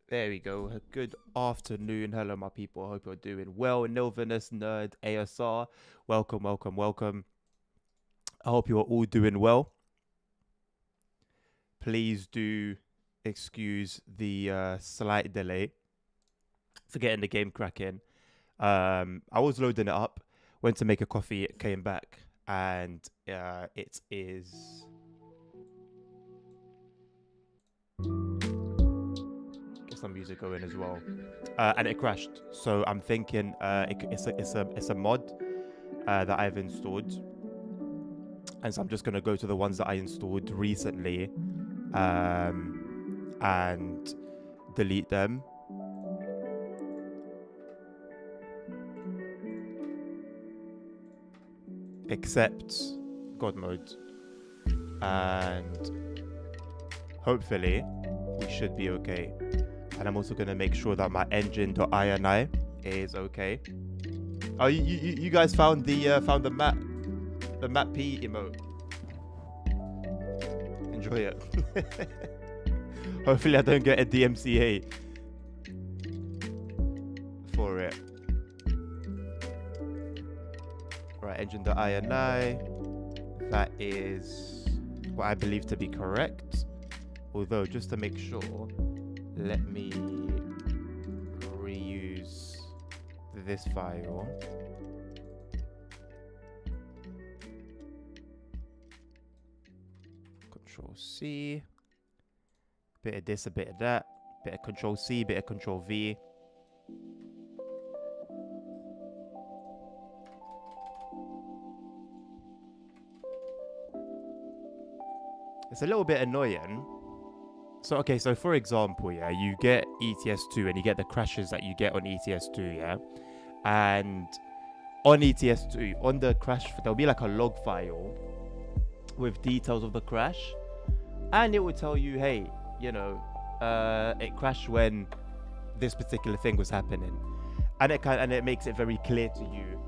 There we go. Good afternoon. Hello, my people. I hope you're doing well. Nilvanus Nerd ASR. Welcome, welcome, welcome. I hope you're all doing well. Please do excuse the slight delay for getting the game cracking. I was loading it up, went to make a coffee, it came back, and it is. Get some music going as well. And it crashed. So I'm thinking it's a mod that I've installed, and so I'm just gonna go to the ones that I installed recently, and delete them. Except God mode, and hopefully we should be okay. And I'm also gonna make sure that my engine.ini is okay. Oh, you guys found the map P emote. Enjoy it. Hopefully I don't get a DMCA for it. Right, engine.ini. That is what I believe to be correct. Although, just to make sure, let me reuse this file. Control C. Bit of this, a bit of that. Bit of Control C, bit of Control V. It's a little bit annoying. So, okay, so for example, yeah, you get ETS2 and you get the crashes that you get on ETS2, yeah? And on ETS2, on the crash, there'll be like a log file with details of the crash. And it will tell you, hey, you know, it crashed when this particular thing was happening. And it makes it very clear to you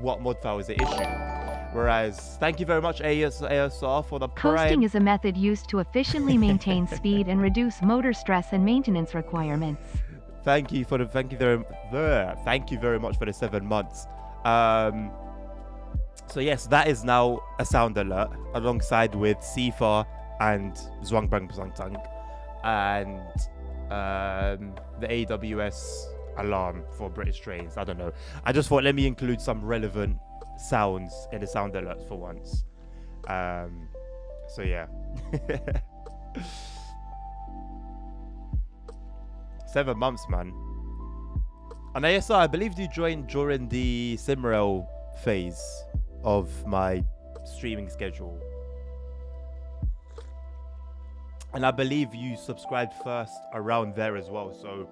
what mod file is the issue. Whereas, thank you very much, ASR, for the prime. Coasting is a method used to efficiently maintain speed and reduce motor stress and maintenance requirements. Thank you very much for the 7 months. So yes, that is now a sound alert alongside with Sifa and Zhuangbrang Zhangtang and the AWS alarm for British trains. I don't know. I just thought let me include some relevant sounds in the sound alerts for once. So yeah. 7 months, man. And ASR, I believe you joined during the Simrail phase of my streaming schedule. And I believe you subscribed first around there as well. So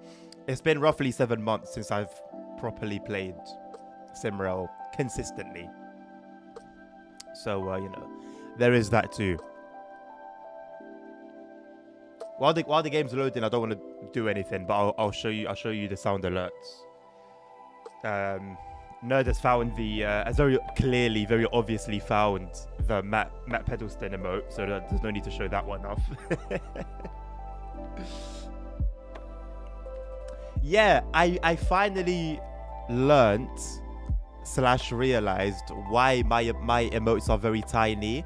it's been roughly 7 months since I've properly played Simrail consistently. So, you know, there is that too. While the game's loading, I don't want to do anything, but I'll show you the sound alerts. Nerd has found has very clearly, very obviously found the Matt Pedalston emote, so there's no need to show that one off. Yeah, I finally learnt / realized why my emotes are very tiny,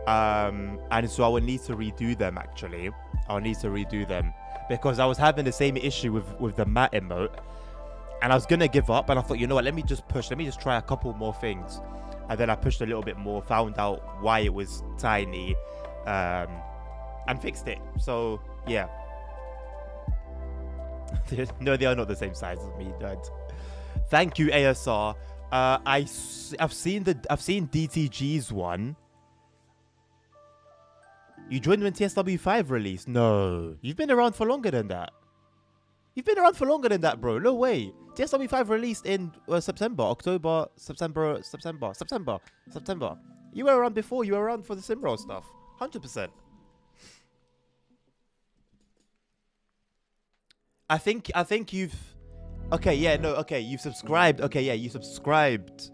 and so I will need to redo them. Actually, I'll need to redo them because I was having the same issue with the Matt emote. And I was going to give up. And I thought, you know what, let me just try a couple more things. And then I pushed a little bit more, found out why it was tiny, and fixed it. So, yeah. No, they are not the same size as me, Dad. Thank you, ASR. I've seen DTG's one. You joined when TSW5 released? No. You've been around for longer than that. You've been around for longer than that, bro. No way. TSW5 released in September. You were around before. You were around for the Simrail stuff. 100%. I think you've... Okay, yeah, no, okay. You've subscribed. Okay, yeah, you subscribed.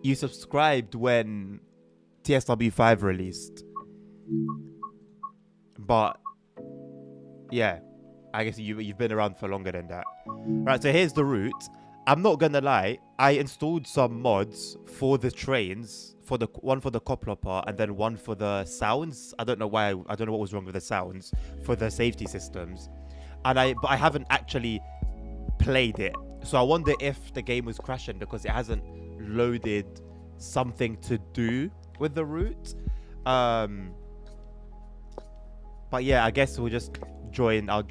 You subscribed when TSW5 released. But Yeah, I guess you've been around for longer than that. Right, so here's the route. I'm not gonna lie, I installed some mods for the trains, for the one for the coploper and then one for the sounds. I don't know why. I don't know what was wrong with the sounds for the safety systems, but I haven't actually played it. So I wonder if the game was crashing because it hasn't loaded something to do with the route. But yeah, I guess we'll just join. I'll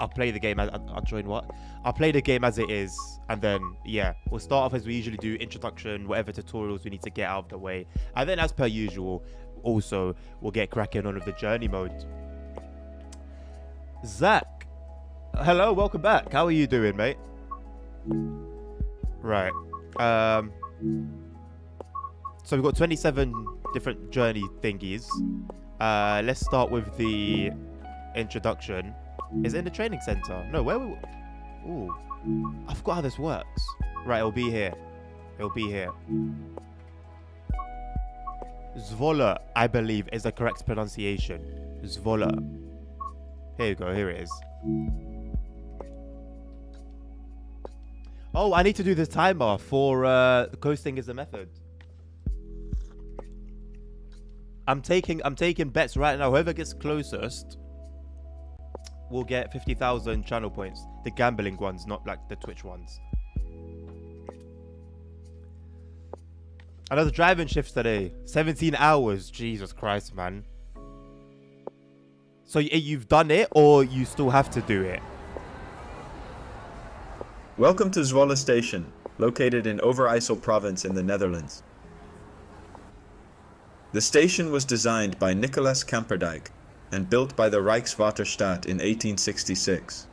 play the game. I'll join what? I'll play the game as it is, and then yeah, we'll start off as we usually do, introduction, whatever tutorials we need to get out of the way, and then as per usual, also we'll get cracking on with the journey mode. Zach, hello, welcome back. How are you doing, mate? Right. So we've got 27 different journey thingies. Let's start with the introduction. Is it in the training center? No, where we... Ooh. I forgot how this works. Right, it'll be here. It'll be here. Zwolle, I believe, is the correct pronunciation. Zwolle. Here you go, here it is. Oh, I need to do the timer for coasting is a method. I'm taking bets right now. Whoever gets closest will get 50,000 channel points. The gambling ones, not like the Twitch ones. Another driving shift today. 17 hours. Jesus Christ, man. So you've done it, or you still have to do it? Welcome to Zwolle Station, located in Overijssel province in the Netherlands. The station was designed by Nicolas Kamperdijk and built by the Rijkswaterstaat in 1866.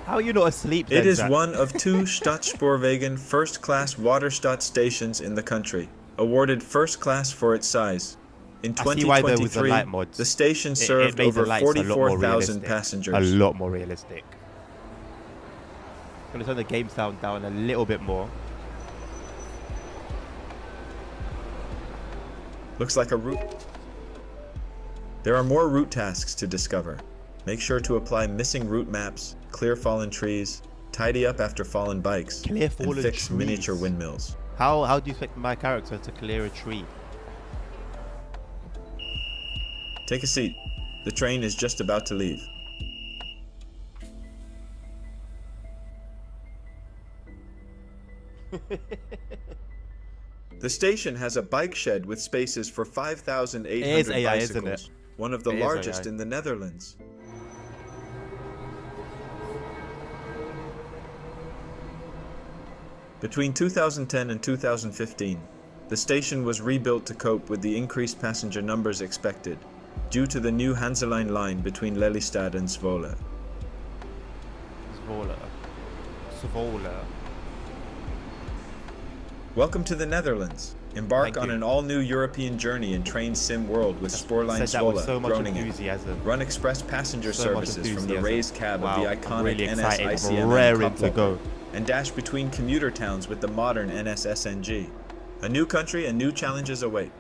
How are you not asleep then, It is Zach? one of two Stadsspoorwegen first-class Waterstaat stations in the country, awarded first class for its size. In I see why there was a 2023, light mod. the station It served made the over lights a lot more 44,000 realistic. passengers. A lot more realistic. I'm gonna turn the game sound down a little bit more. Looks like a route. There are more route tasks to discover. Make sure to apply missing route maps, clear fallen trees, tidy up after fallen bikes, Clear and fallen fix trees. miniature windmills. How do you expect my character to clear a tree? Take a seat. The train is just about to leave. The station has a bike shed with spaces for 5,800 It is AI, bicycles, isn't it? one of the It is largest AI. in the Netherlands. Between 2010 and 2015, the station was rebuilt to cope with the increased passenger numbers expected, due to the new Hanselijn line between Lelystad and Zwolle. Zwolle. Zwolle. Welcome to the Netherlands. Embark Thank on you. an all-new European journey in train sim world with Spoorlijn Said that with Zwolle, so much Groningen. enthusiasm. Run express passenger So much services from the enthusiasm. raised cab Wow, of the I'm iconic really NS excited. I'm ICM raring to go. and dash between commuter towns with the modern NS SNG. A new country and new challenges await.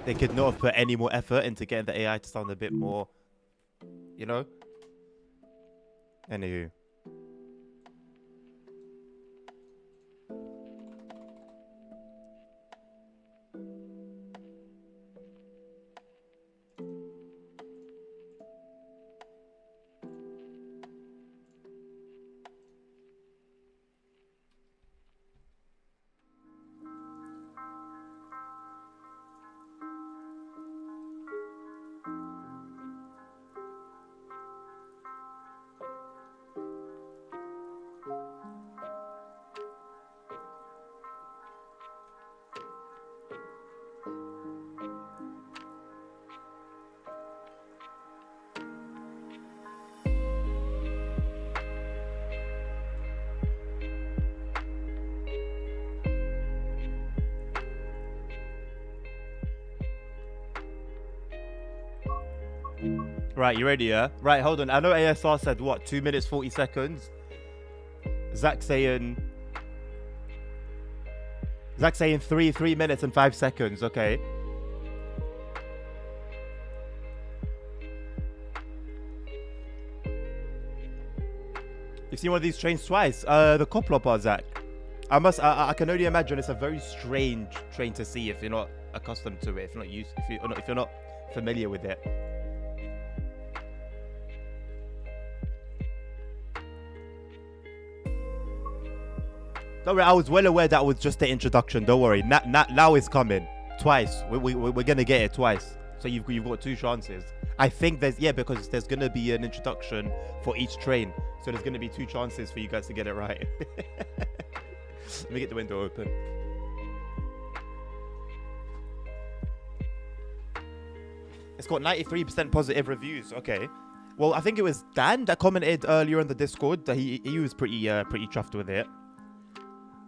They could not have put any more effort into getting the AI to sound a bit more, you know? Anywho. Right, you ready, yeah? Right, hold on. I know ASR said, what, 2 minutes, 40 seconds? Zach saying 3 minutes and 5 seconds, okay. You've seen one of these trains twice. The Koploper, Zach. I can only imagine it's a very strange train to see if you're not accustomed to it, if you're not familiar with it. Don't worry, I was well aware that was just the introduction. Don't worry. Now it's coming twice. We're gonna get it twice. So you've got 2 chances. I think because there's gonna be an introduction for each train. So there's gonna be 2 chances for you guys to get it right. Let me get the window open. It's got 93% positive reviews. Okay. Well, I think it was Dan that commented earlier in the Discord that he was pretty chuffed with it.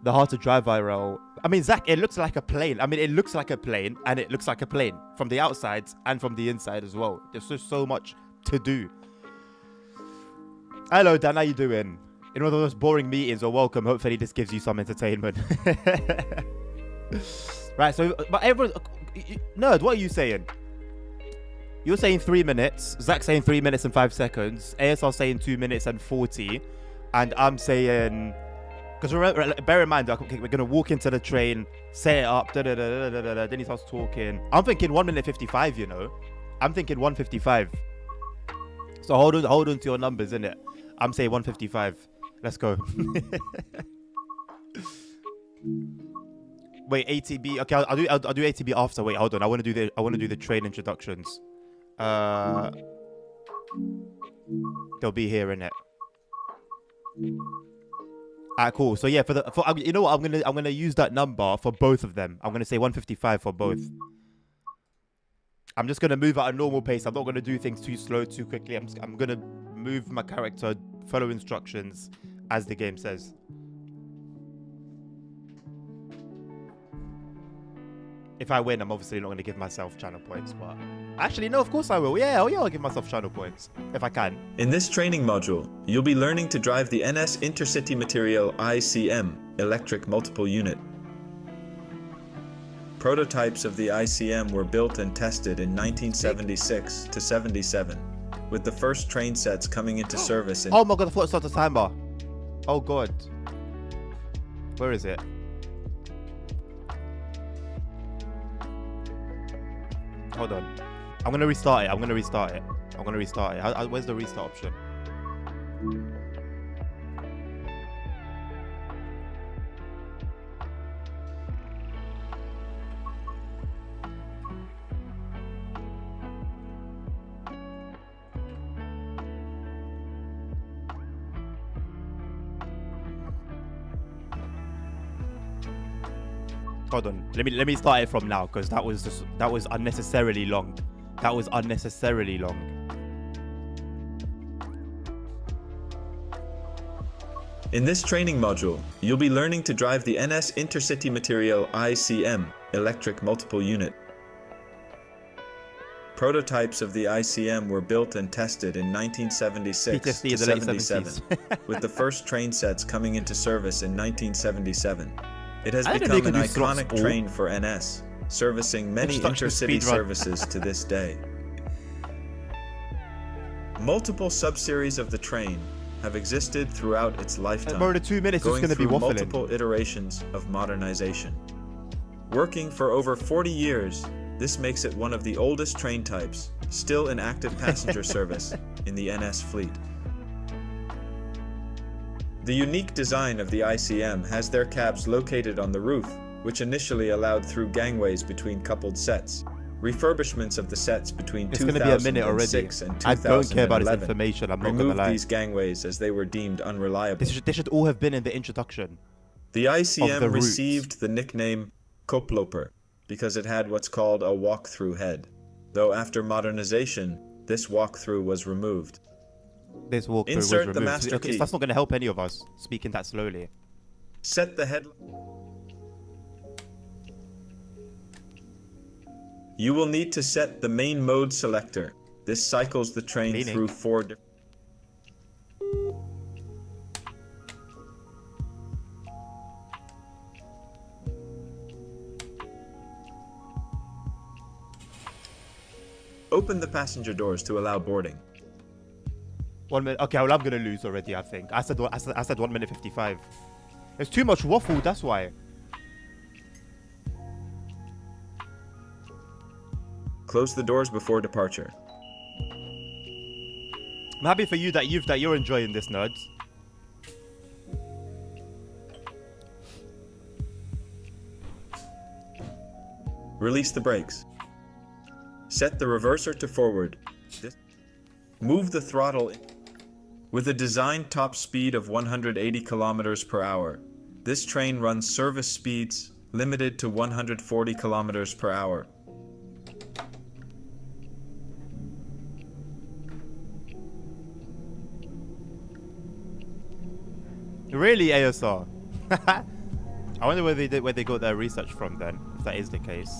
The hard to drive viral. I mean, Zach, it looks like a plane. I mean, it looks like a plane, and it looks like a plane from the outside and from the inside as well. There's just so much to do. Hello, Dan. How you doing? In one of those boring meetings, or welcome. Hopefully, this gives you some entertainment. Right. So, but everyone, nerd, what are you saying? You're saying 3 minutes. Zach's saying 3 minutes and 5 seconds. ASR saying 2 minutes and 40, and I'm saying. Because bear in mind, okay, we're going to walk into the train, set it up, then he starts talking. I'm thinking 1 minute 55, you know. I'm thinking 155. So hold on to your numbers, innit? I'm saying 155. Let's go. Wait, ATB. Okay, I'll do ATB after. Wait, hold on. I want to do the train introductions. They'll be here, innit? Alright, cool. So yeah, you know what? I'm gonna use that number for both of them. I'm gonna say 155 for both. I'm just gonna move at a normal pace. I'm not gonna do things too slow, too quickly. I'm gonna move my character, follow instructions as the game says. If I win, I'm obviously not going to give myself channel points, but actually, no, of course I will. Yeah, I'll give myself channel points if I can. In this training module, you'll be learning to drive the NS Intercity Material ICM, Electric Multiple Unit. Prototypes of the ICM were built and tested in 1976 to 77, with the first train sets coming into service in... Oh my god, I thought it started a timer. Oh god. Where is it? Hold on. I'm going to restart it. Where's the restart option? Hold on. Let me start it from now because that was unnecessarily long. In this training module, you'll be learning to drive the NS Intercity Material ICM, Electric Multiple Unit. Prototypes of the ICM were built and tested in 1976 to 77, with the first train sets coming into service in 1977. It has become an iconic train for NS, servicing many intercity services to this day. Multiple sub-series of the train have existed throughout its lifetime, more than 2 minutes going it's going to be through waffling. multiple iterations of modernization. Working for over 40 years, this makes it one of the oldest train types still in active passenger service in the NS fleet. The unique design of the ICM has their cabs located on the roof, which initially allowed through gangways between coupled sets. Refurbishments of the sets between 2006 and 2011 I don't care about this information. I'm not gonna removed lie. these gangways as they were deemed unreliable. They should all have been in the introduction. The ICM the received the nickname Koploper because it had what's called a walk-through head, though after modernization, this walk-through was removed. This walkthrough was Insert removed. the master Okay, key. that's not going to help any of us speaking that slowly. Set the head. You will need to set the main mode selector. This cycles the train through 4 different... Open the passenger doors to allow boarding. 1 minute. Okay, well, I'm gonna lose already. I think I said 1 minute 55. It's too much waffle. That's why. Close the doors before departure. I'm happy for you that you're enjoying this, nerds. Release the brakes. Set the reverser to forward. Move the throttle with a designed top speed of 180 kilometers per hour. This train runs service speeds limited to 140 kilometers per hour. Really, ASR? I wonder where they got their research from then, if that is the case.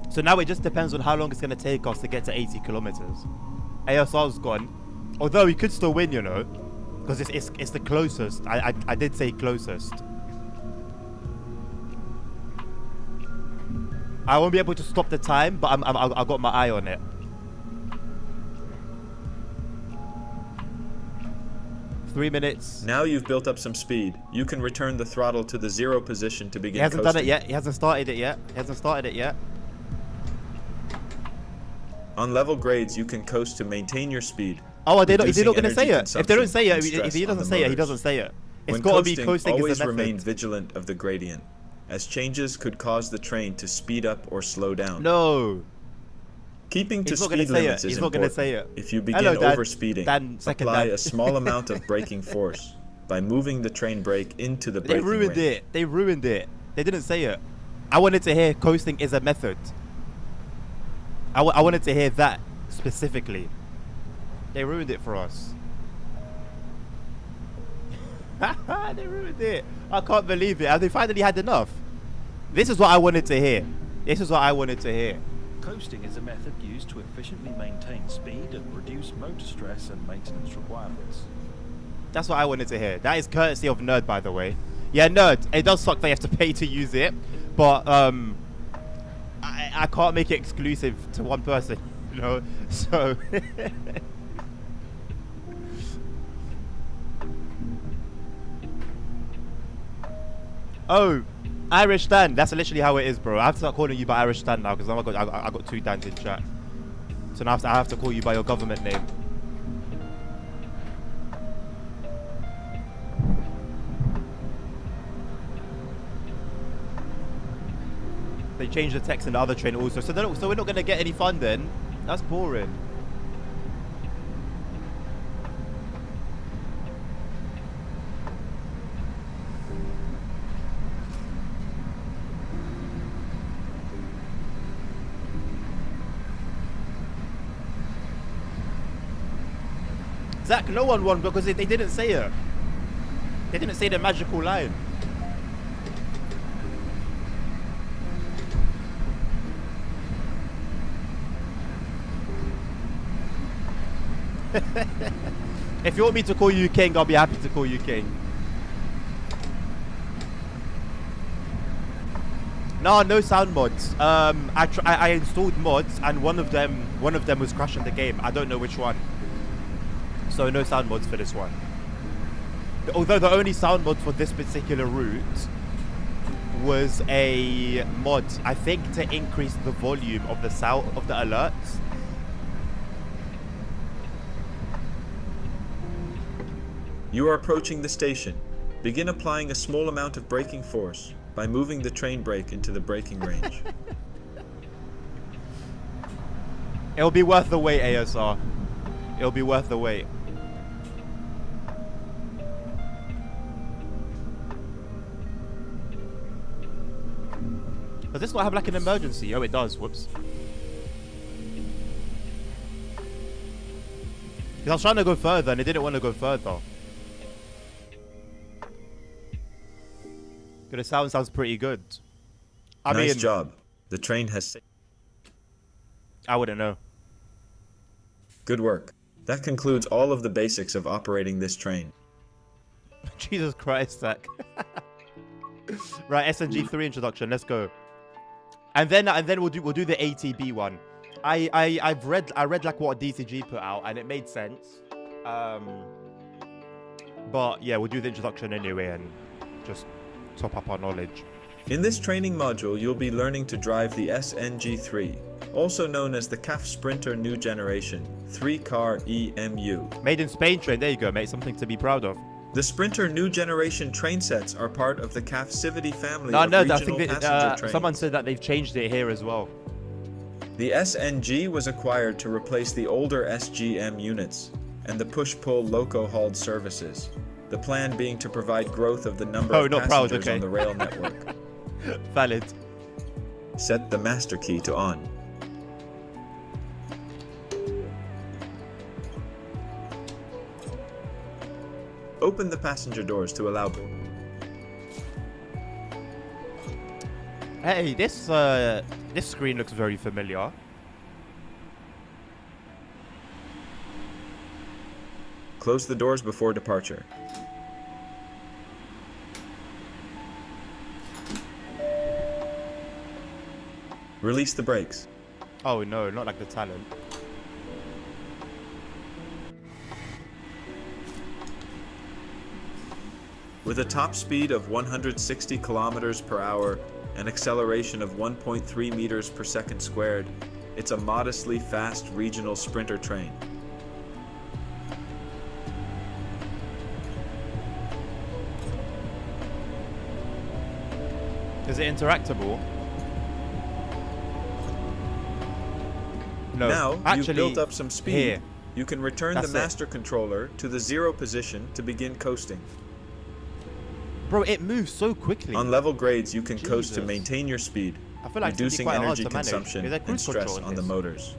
So now it just depends on how long it's going to take us to get to 80 kilometers. ASR's gone. Although he could still win, you know. Because it's the closest. I did say closest. I won't be able to stop the time, but I got my eye on it. Three minutes. Now you've built up some speed. You can return the throttle to the 0 position to begin He hasn't coasting. done it yet. He hasn't started it yet. On level grades, you can coast to maintain your speed. Oh, they're not going to reducing say it. energy If they don't say it, consumption if he and doesn't stress say on it, the he doesn't motors. say it. It's When got to be coasting, coasting always is a remain method. vigilant of the gradient, as changes could cause the train to speed up or slow down. No. Keeping to He's not gonna speed say limits it. is He's not going important. to say it. If you begin Hello, Dad. overspeeding, Dan, second apply Dan. a small amount of braking force by moving the train brake into the They braking ruined range. it. They ruined it. They didn't say it. I wanted to hear coasting is a method. I wanted to hear that specifically. They ruined it for us. They ruined it. I can't believe it. Have they finally had enough? This is what I wanted to hear. This is what I wanted to hear. Coasting is a method used to efficiently maintain speed and reduce motor stress and maintenance requirements. That's what I wanted to hear. That is courtesy of Nerd, by the way. Yeah, Nerd. It does suck that you have to pay to use it, but I can't make it exclusive to one person, you know. So oh, Irish Dan. That's literally how it is, bro. I have to start calling you by Irish Dan now because I got two Dans in chat. So now I have to call you by your government name. They changed the text in the other train also, so we're not gonna get any fun then. That's boring. Zach, no one won because they didn't say it. They didn't say the magical line. If you want me to call you king, I'll be happy to call you king. No sound mods. I installed mods and one of them was crashing the game. I don't know which one. So no sound mods for this one. Although the only sound mod for this particular route was a mod, I think, to increase the volume of the sound of the alerts. You are approaching the station. Begin applying a small amount of braking force by moving the train brake into the braking range. It'll be worth the wait, ASR. It'll be worth the wait. Does this not have like an emergency? Oh, it does. Whoops. Because I was trying to go further and it didn't want to go further. The sound sounds pretty good. Nice job. The train has... I wouldn't know. Good work. That concludes all of the basics of operating this train. Jesus Christ, Zach. Right, SNG3 introduction. Let's go. And then we'll do the ATB one. I read like what DCG put out and it made sense. But yeah, we'll do the introduction anyway and just top up our knowledge. In this training module, you'll be learning to drive the SNG3, also known as the CAF Sprinter New Generation 3-car EMU. Made in Spain train, there you go, mate, something to be proud of. The Sprinter New Generation train sets are part of the CAF Civity family No, of regional I think passenger trains. someone said that they've changed it here as well. The SNG was acquired to replace the older SGM units and the push-pull loco-hauled services. The plan being to provide growth of the number of passengers on the rail network. Valid. Set the master key to on. Open the passenger doors to allow. Hey, this screen looks very familiar. Close the doors before departure. Release the brakes. Oh no, not like the Talent. With a top speed of 160 kilometers per hour and acceleration of 1.3 meters per second squared, it's a modestly fast regional sprinter train. Is it interactable? No. Now actually, you've built up some speed. Here. You can return the master controller to the 0 position to begin coasting. Bro, it moves so quickly. On level grades, you can coast to maintain your speed, I feel like reducing energy consumption and stress on the motors.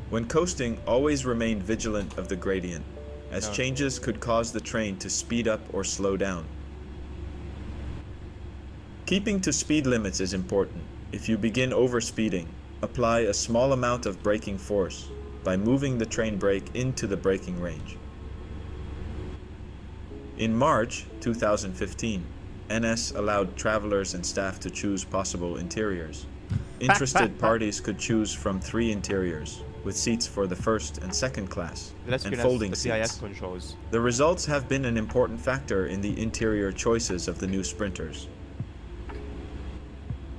When coasting, always remain vigilant of the gradient, as changes could cause the train to speed up or slow down. Keeping to speed limits is important. If you begin overspeeding, apply a small amount of braking force by moving the train brake into the braking range. In March 2015, NS allowed travelers and staff to choose possible interiors. Interested parties could choose from 3 interiors, with seats for the first and second class, and folding seats. Controls. The results have been an important factor in the interior choices of the new sprinters.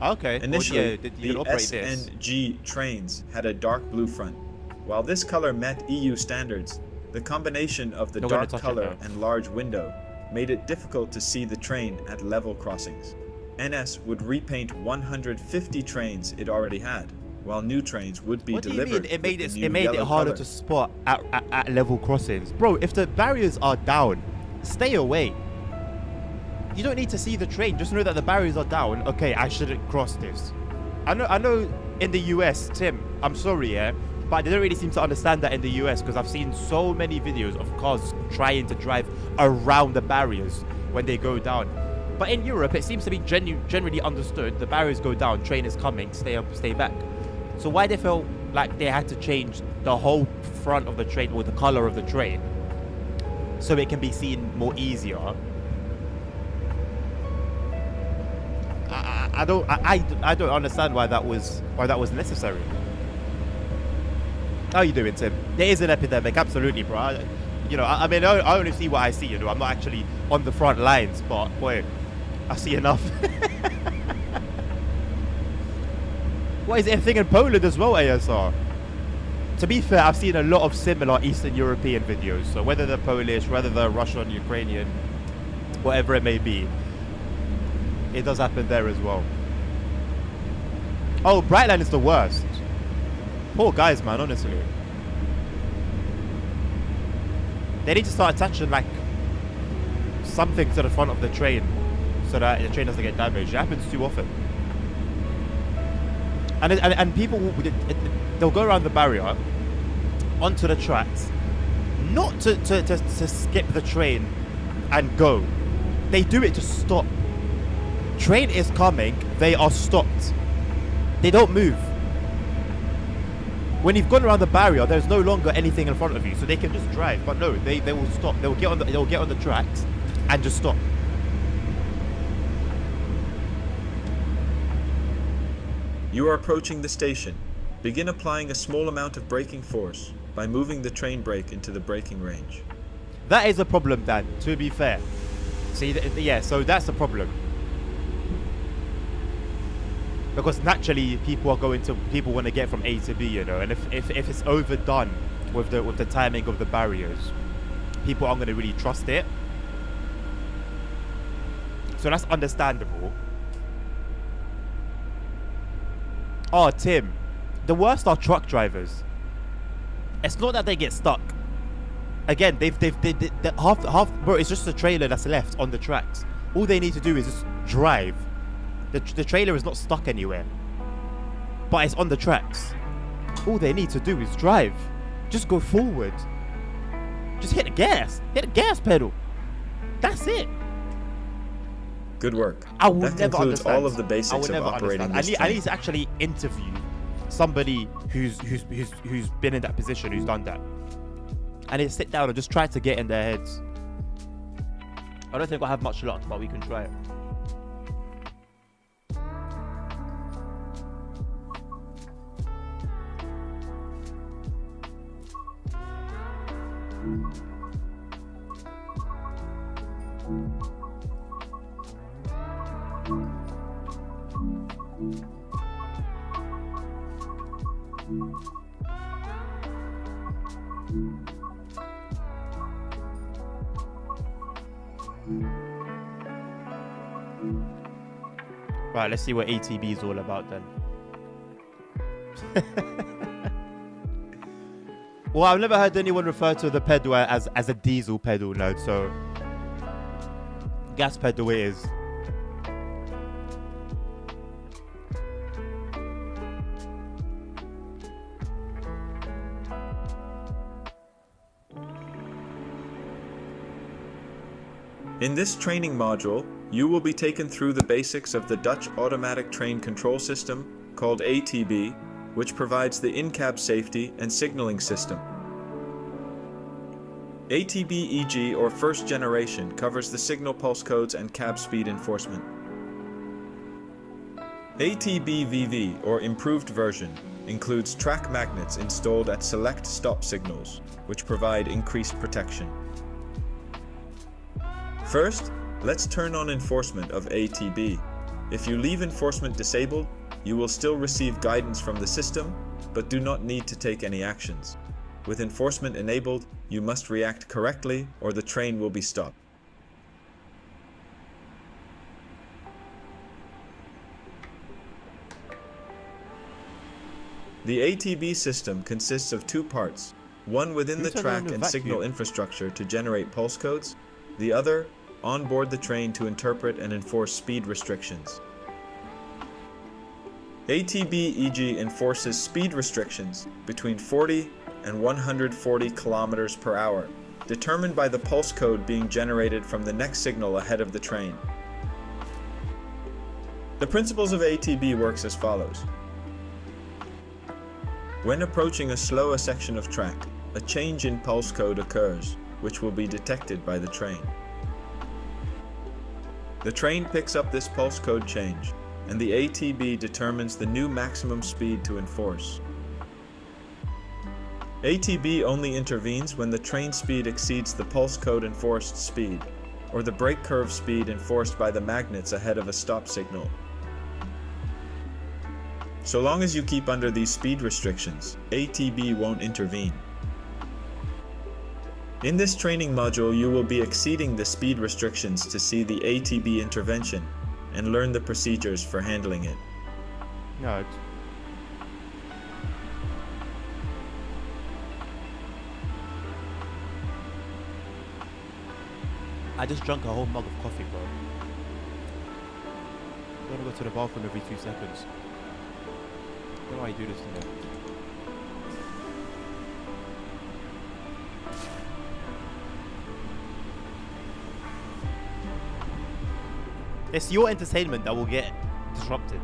Okay. Initially, the SNG trains had a dark blue front. While this color met EU standards, the combination of the dark color and large window made it difficult to see the train at level crossings. NS would repaint 150 trains it already had, while new trains would be delivered. What do you mean? It made it harder to spot at level crossings, bro. If the barriers are down, stay away. You don't need to see the train. Just know that the barriers are down. Okay, I shouldn't cross this. I know. In the US, Tim, I'm sorry, yeah, but they don't really seem to understand that in the US, because I've seen so many videos of cars trying to drive around the barriers when they go down. But in Europe, it seems to be generally understood. The barriers go down, train is coming, stay up, stay back. So why they felt like they had to change the whole front of the train or the color of the train so it can be seen more easier? I don't understand why that was necessary. How you doing, Tim? There is an epidemic, absolutely, bro. I mean, I only see what I see. I'm not actually on the front lines, but boy, I see enough. What is it a thing in Poland as well, ASR? To be fair, I've seen a lot of similar Eastern European videos. So whether they're Polish, whether they're Russian, Ukrainian, whatever it may be, it does happen there as well. Oh, Brightline is the worst. Poor guys, man, honestly. They need to start attaching, like, something to the front of the train so that the train doesn't get damaged. It happens too often. And people, they'll go around the barrier, onto the tracks, not to skip the train and go. They do it to stop. Train is coming, they are stopped. They don't move. When you've gone around the barrier, there's no longer anything in front of you, so they can just drive. But no, they will stop. They'll get on the tracks and just stop. You are approaching the station. Begin applying a small amount of braking force by moving the train brake into the braking range. That is a problem, Dan, to be fair. See, yeah, so that's the problem. Because naturally, people want to get from A to B, you know, and if it's overdone with the timing of the barriers, people aren't going to really trust it. So that's understandable. Oh, Tim, the worst are truck drivers. It's not that they get stuck. Again, they've half, bro. It's just a trailer that's left on the tracks. All they need to do is just drive. The trailer is not stuck anywhere, but it's on the tracks. All they need to do is drive. Just go forward. Just hit the gas pedal. That's it. Good work. I will that never concludes understand. all of the basics of operating this train. I need to actually interview somebody who's been in that position, who's done that. And they sit down and just try to get in their heads. I don't think I'll have much luck, but we can try it. Right, let's see what ATB is all about then. Well, I've never heard anyone refer to the pedal as a diesel pedal node, so gas pedal it is. In this training module, you will be taken through the basics of the Dutch Automatic Train Control System, called ATB, which provides the in-cab safety and signaling system. ATB-EG, or first generation, covers the signal pulse codes and cab speed enforcement. ATB-VV, or improved version, includes track magnets installed at select stop signals, which provide increased protection. First, let's turn on enforcement of ATB. If you leave enforcement disabled, you will still receive guidance from the system, but do not need to take any actions. With enforcement enabled, you must react correctly or the train will be stopped. The ATB system consists of two parts, one within the track and signal infrastructure to generate pulse codes, the other on board the train to interpret and enforce speed restrictions. ATB-EG enforces speed restrictions between 40 and 140 kilometers per hour, determined by the pulse code being generated from the next signal ahead of the train. The principles of ATB works as follows. When approaching a slower section of track, a change in pulse code occurs, which will be detected by the train. The train picks up this pulse code change, and the ATB determines the new maximum speed to enforce. ATB only intervenes when the train speed exceeds the pulse code enforced speed, or the brake curve speed enforced by the magnets ahead of a stop signal. So long as you keep under these speed restrictions, ATB won't intervene. In this training module, you will be exceeding the speed restrictions to see the ATB intervention and learn the procedures for handling it. No. I just drank a whole mug of coffee, bro. I'm gonna go to the bathroom every 2 seconds. I don't know why you do this to me. It's your entertainment that will get disrupted.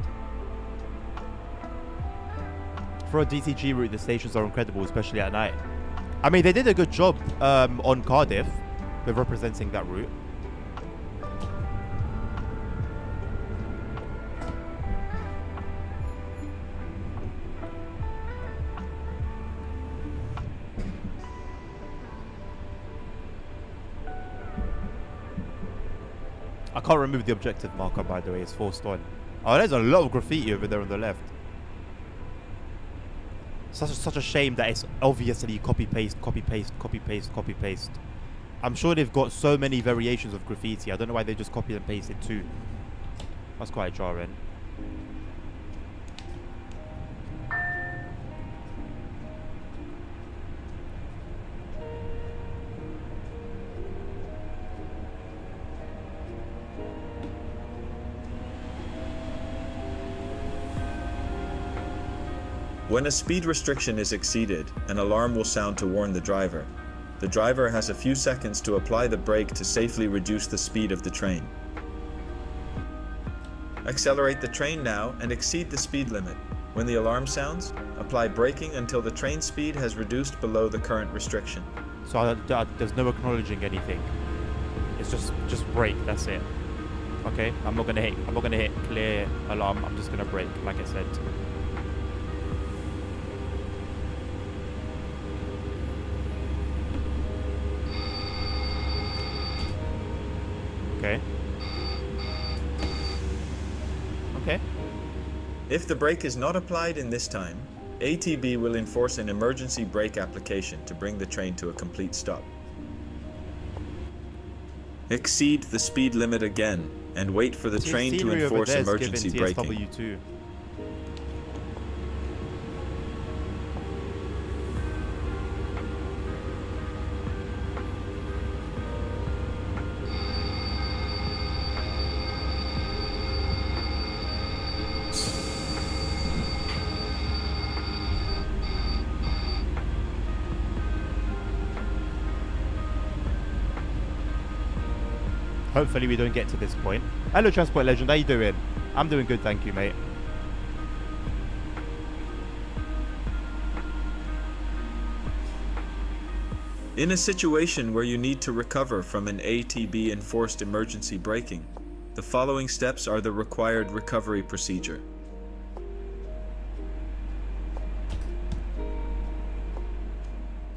For a DCG route, the stations are incredible, especially at night. I mean, they did a good job on Cardiff with representing that route. can't remove the objective marker, by the way. It's forced on. Oh, there's a lot of graffiti over there on the left. Such a shame that it's obviously copy paste, copy paste, copy paste, copy paste. I'm sure they've got so many variations of graffiti. I don't know why they just copy and paste it too. That's quite jarring. When a speed restriction is exceeded, an alarm will sound to warn the driver. The driver has a few seconds to apply the brake to safely reduce the speed of the train. Accelerate the train now and exceed the speed limit. When the alarm sounds, apply braking until the train speed has reduced below the current restriction. So there's no acknowledging anything. It's just brake. That's it. Okay. I'm not gonna hit clear alarm. I'm just gonna brake, like I said. Okay. Okay. If the brake is not applied in this time, ATB will enforce an emergency brake application to bring the train to a complete stop. Exceed the speed limit again and wait for the train to enforce emergency braking. TSW too. Hopefully we don't get to this point. Hello Transport Legend, how you doing? I'm doing good, thank you, mate. In a situation where you need to recover from an ATB enforced emergency braking, the following steps are the required recovery procedure.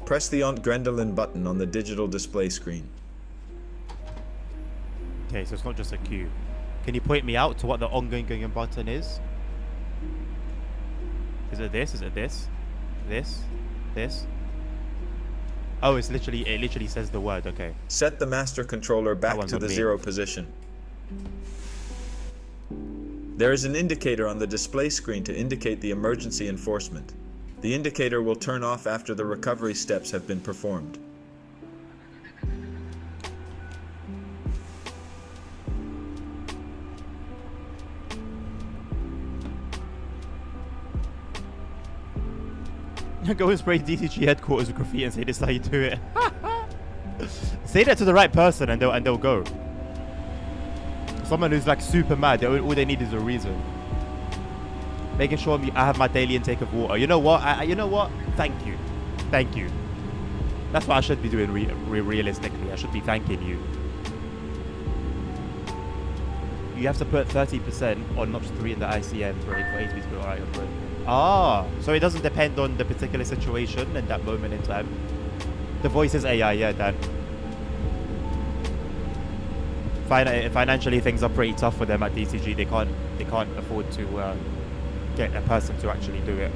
Press the Aunt Gwendolen button on the digital display screen. Okay, so it's not just a queue. Can you point me out to what the ongoing button is? Is it this? Is it this? This? This? Oh, it literally says the word, okay. Set the master controller back to the 0 position. There is an indicator on the display screen to indicate the emergency enforcement. The indicator will turn off after the recovery steps have been performed. Go and spray DCG headquarters with graffiti and say this is how you do it. Say that to the right person and they'll go. Someone who's like super mad, all they need is a reason. Making sure I have my daily intake of water. You know what? You know what? Thank you. Thank you. That's what I should be doing realistically. I should be thanking you. You have to put 30% on notch 3 in the ICM for ATB to go alright on brake. Ah, so it doesn't depend on the particular situation and that moment in time. The voice is AI, yeah, Dan. Financially, things are pretty tough for them at DCG. They can't afford to get a person to actually do it.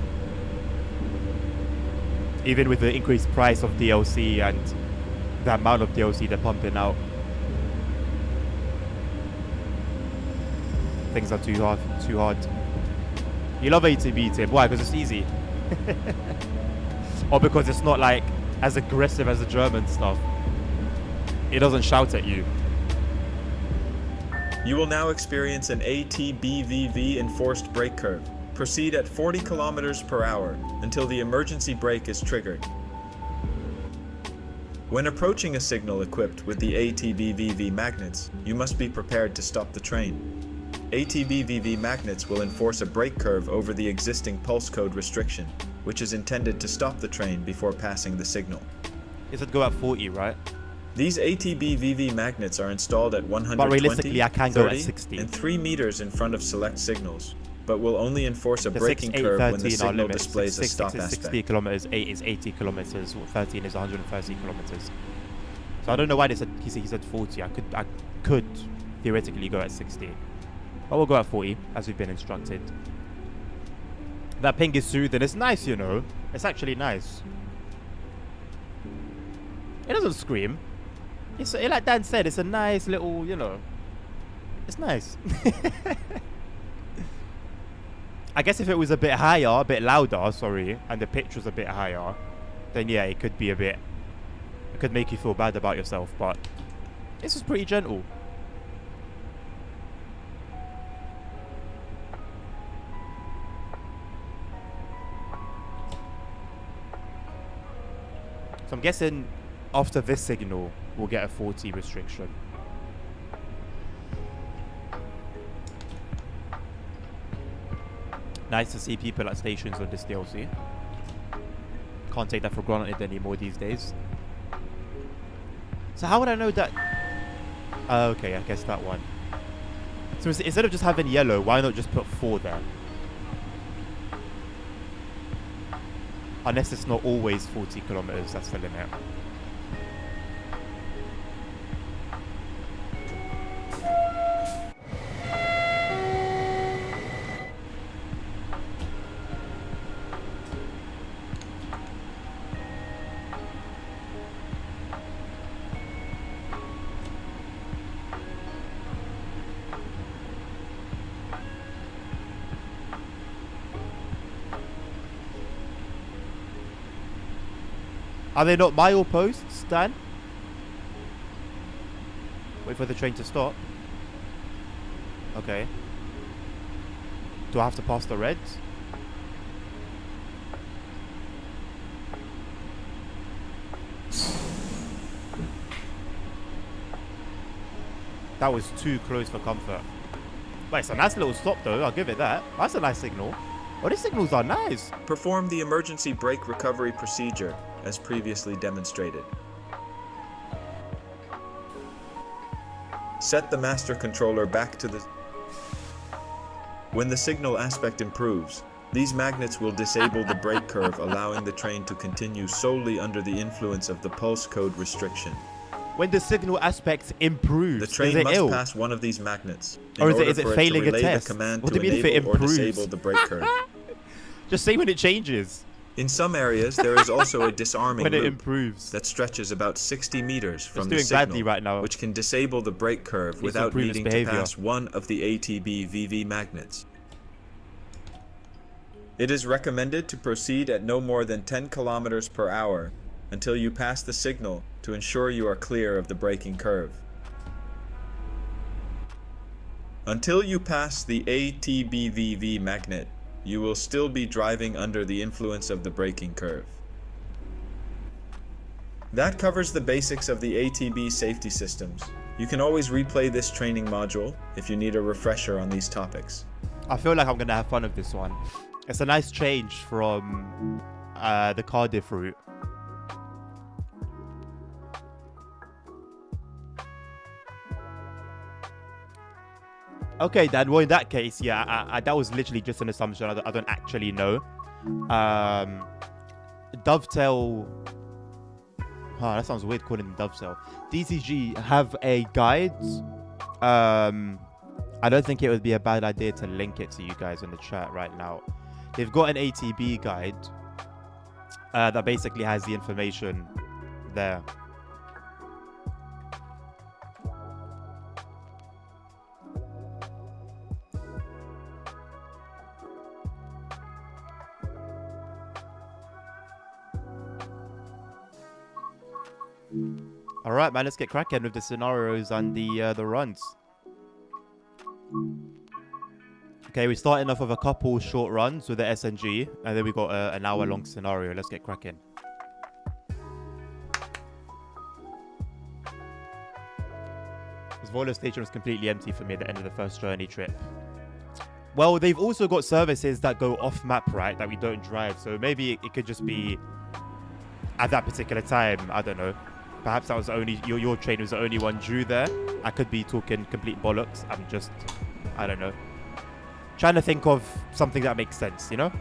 Even with the increased price of DLC and the amount of DLC they're pumping out, things are too hard. You love ATB, Tim. Why? Because it's easy. Or because it's not like as aggressive as the German stuff. It doesn't shout at you. You will now experience an ATBVV enforced brake curve. Proceed at 40 kilometers per hour until the emergency brake is triggered. When approaching a signal equipped with the ATBVV magnets, you must be prepared to stop the train. ATBVV magnets will enforce a brake curve over the existing pulse code restriction, which is intended to stop the train before passing the signal. It should go at 40, right? These ATBVV magnets are installed at 120, but realistically, I can 30, go at 60. And 3 meters in front of select signals, but will only enforce a braking curve when the signal displays a stop aspect. 60 kilometers, 8 is 80 kilometers, 13 is 130 kilometers. So I don't know why they said he said 40. I could theoretically go at 60. But we'll go at 40, as we've been instructed. That ping is soothing. It's nice, you know. It's actually nice. It doesn't scream. It's like Dan said, it's a nice little, you know. It's nice. I guess if it was a bit higher, a bit louder, sorry, and the pitch was a bit higher, then yeah, it could be a bit... It could make you feel bad about yourself, but this is pretty gentle. So I'm guessing after this signal, we'll get a 40 restriction. Nice to see people at stations on this DLC. Can't take that for granted anymore these days. So how would I know that? Okay, I guess that one. So instead of just having yellow, why not just put 4 there? Unless it's not always 40 kilometers, that's the limit. Are they not mile posts, Dan? Wait for the train to stop. Okay. Do I have to pass the reds? That was too close for comfort. But it's a nice little stop though, I'll give it that. That's a nice signal. Oh, these signals are nice. Perform the emergency brake recovery procedure, as previously demonstrated. Set the master controller back to the... When the signal aspect improves, these magnets will disable the brake curve, allowing the train to continue solely under the influence of the pulse code restriction. When the signal aspect improves, the train must pass one of these magnets in or order is it for failing it to a relay test? the command What to do you mean if it enable or improves? disable the brake curve. Just say when it changes. In some areas, there is also a disarming when it loop improves. that stretches about 60 meters from the doing badly signal, right now. which can disable the brake curve without needing to pass one of the ATB VV magnets. It is recommended to proceed at no more than 10 kilometers per hour until you pass the signal to ensure you are clear of the braking curve. Until you pass the ATB VV magnet, you will still be driving under the influence of the braking curve. That covers the basics of the ATB safety systems. You can always replay this training module if you need a refresher on these topics. I feel like I'm going to have fun with this one. It's a nice change from the Cardiff route. Okay, Dan. Well, in that case, yeah, that was literally just an assumption. I don't actually know. Dovetail. Oh, that sounds weird calling them Dovetail. DCG have a guide. I don't think it would be a bad idea to link it to you guys in the chat right now. They've got an ATB guide that basically has the information there. All right, man, let's get cracking with the scenarios and the runs. Okay, we're starting off with a couple short runs with the SNG, and then we got an hour-long scenario. Let's get cracking. This Volo station was completely empty for me at the end of the first journey trip. Well, they've also got services that go off-map, right, that we don't drive. So maybe it could just be at that particular time. I don't know. Perhaps that was the only your train was the only one due there. I could be talking complete bollocks. I'm just, I don't know, trying to think of something that makes sense, you know?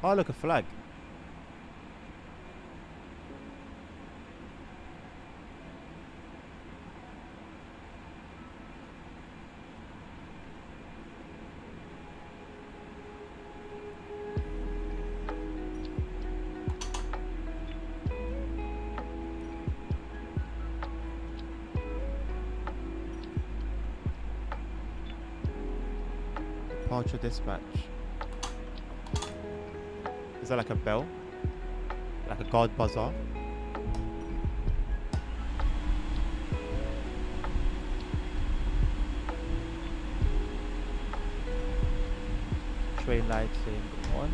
Oh, look, a flag. Departure dispatch. Is that like a bell? Like a guard buzzer? Train lighting on.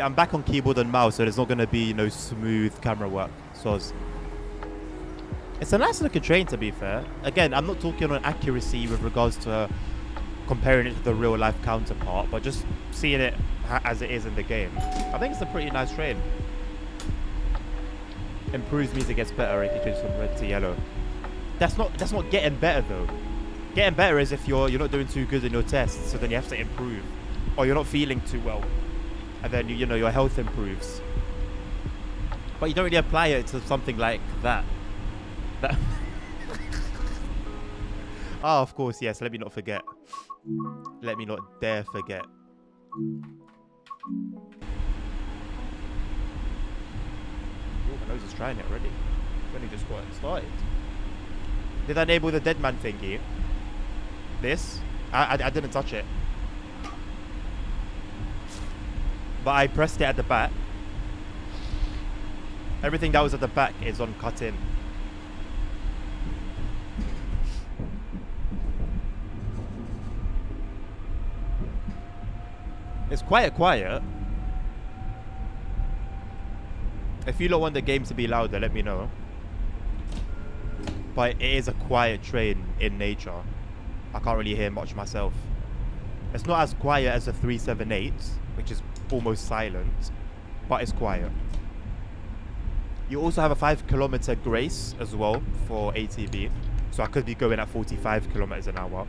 I'm back on keyboard and mouse, so there's not going to be, you know, smooth camera work. So it's a nice looking train, to be fair. Again, I'm not talking on accuracy with regards to comparing it to the real life counterpart, but just seeing it as it is in the game. I think it's a pretty nice train. Improves means it gets better if you change from red to yellow. That's not getting better though. Getting better is if you're not doing too good in your tests, so then you have to improve, or you're not feeling too well. And then, you know, your health improves. But you don't really apply it to something like that. Oh, of course, yes. Let me not forget. Let me not dare forget. Oh, my nose is trying it already. It's only just got it started. Did I enable the dead man thingy? This? I didn't touch it. But I pressed it at the back. Everything that was at the back is on cut in. It's quite quiet. If you don't want the game to be louder, let me know. But it is a quiet train in nature. I can't really hear much myself. It's not as quiet as the 378, which is almost silent, but it's quiet. You also have a 5 kilometer grace as well for ATV, so I could be going at 45 kilometers an hour,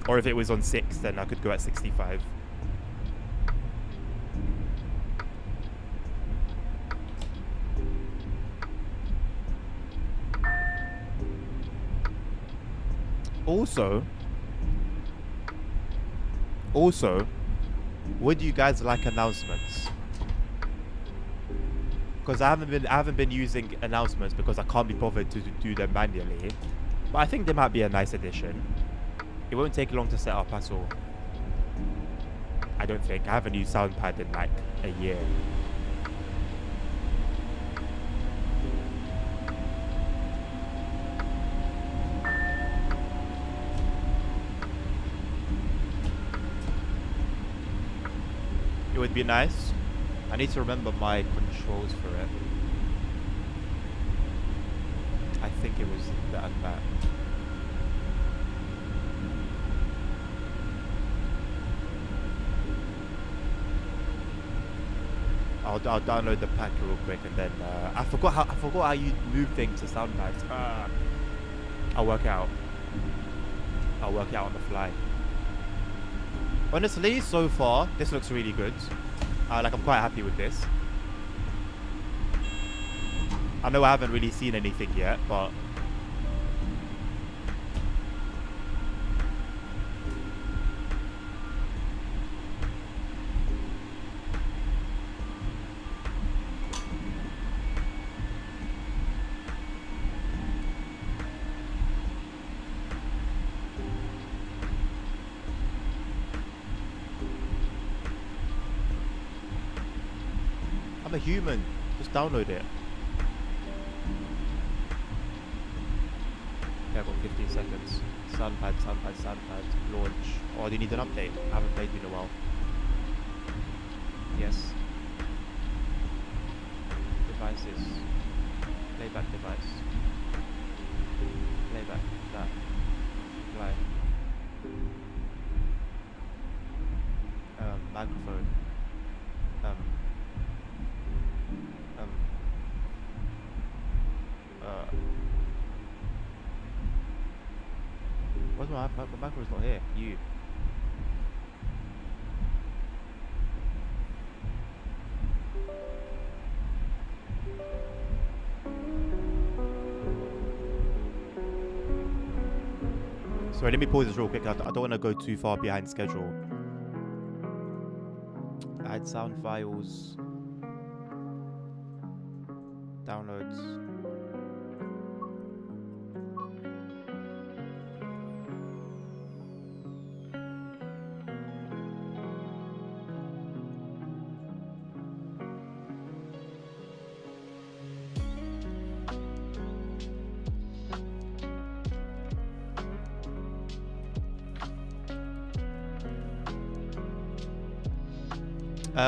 or if it was on 6, then I could go at 65. Also, would you guys like announcements? Because I haven't been using announcements because I can't be bothered to do them manually. But I think they might be a nice addition. It won't take long to set up at all. I don't think. I haven't used Soundpad in like a year. It would be nice. I need to remember my controls for it. I think it was that and that. I'll download the pack real quick and then I forgot how you move things to Soundpad. I'll work it out. I'll work it out on the fly. Honestly, so far, this looks really good. Like, I'm quite happy with this. I know I haven't really seen anything yet, but... I'm a human. Just download it. Okay, I've got 15 seconds. Soundpad, launch. Oh, do you need an update? I haven't played you in a while. Yes. Microphone. Where's my microphone's not here? You. Sorry, let me pause this real quick. I don't want to go too far behind schedule. Add sound files. Downloads.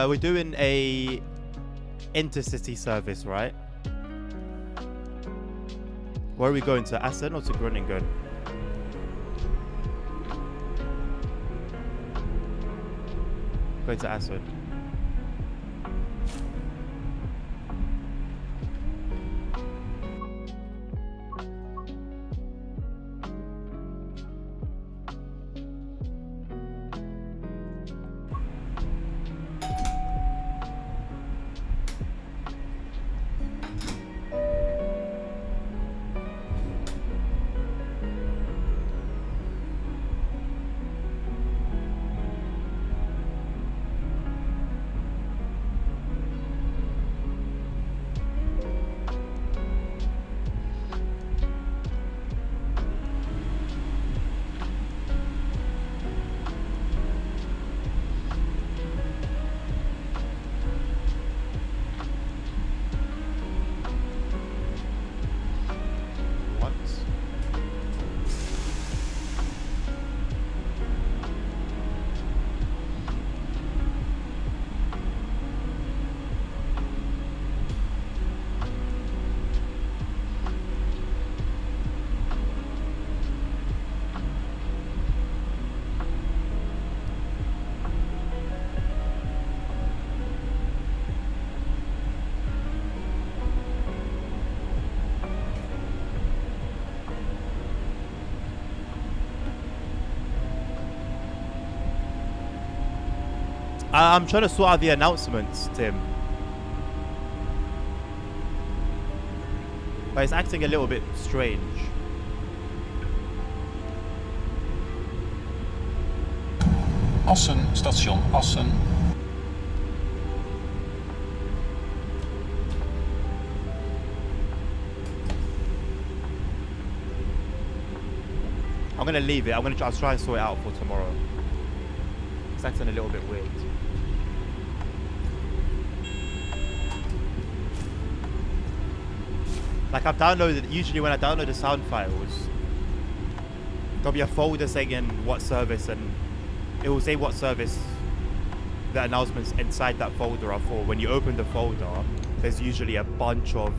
We're doing a intercity service, right? Where are we going, to Assen or to Groningen? Going to Assen. I'm trying to sort out the announcements, Tim. But it's acting a little bit strange. Assen, station Assen. I'm gonna leave it. I'll try and sort it out for tomorrow. It's acting a little bit weird. Like I've downloaded, usually when I download the sound files, there'll be a folder saying what service, and it will say what service the announcements inside that folder are for. When you open the folder, there's usually a bunch of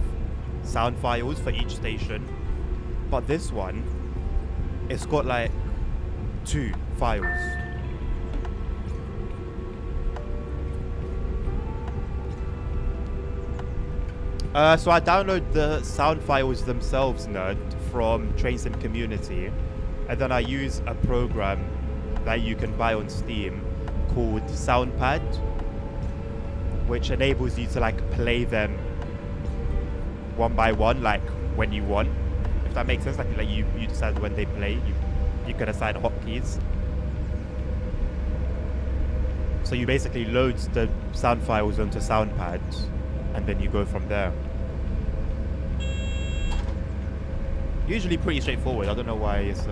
sound files for each station. But this one, it's got like 2 files. So I download the sound files themselves, nerd, from Trainsim Community, and then I use a program that you can buy on Steam called Soundpad, which enables you to like play them one by one, like when you want. If that makes sense, like you decide when they play. You can assign hotkeys. So you basically load the sound files onto Soundpad, and then you go from there. Usually pretty straightforward. I don't know why it's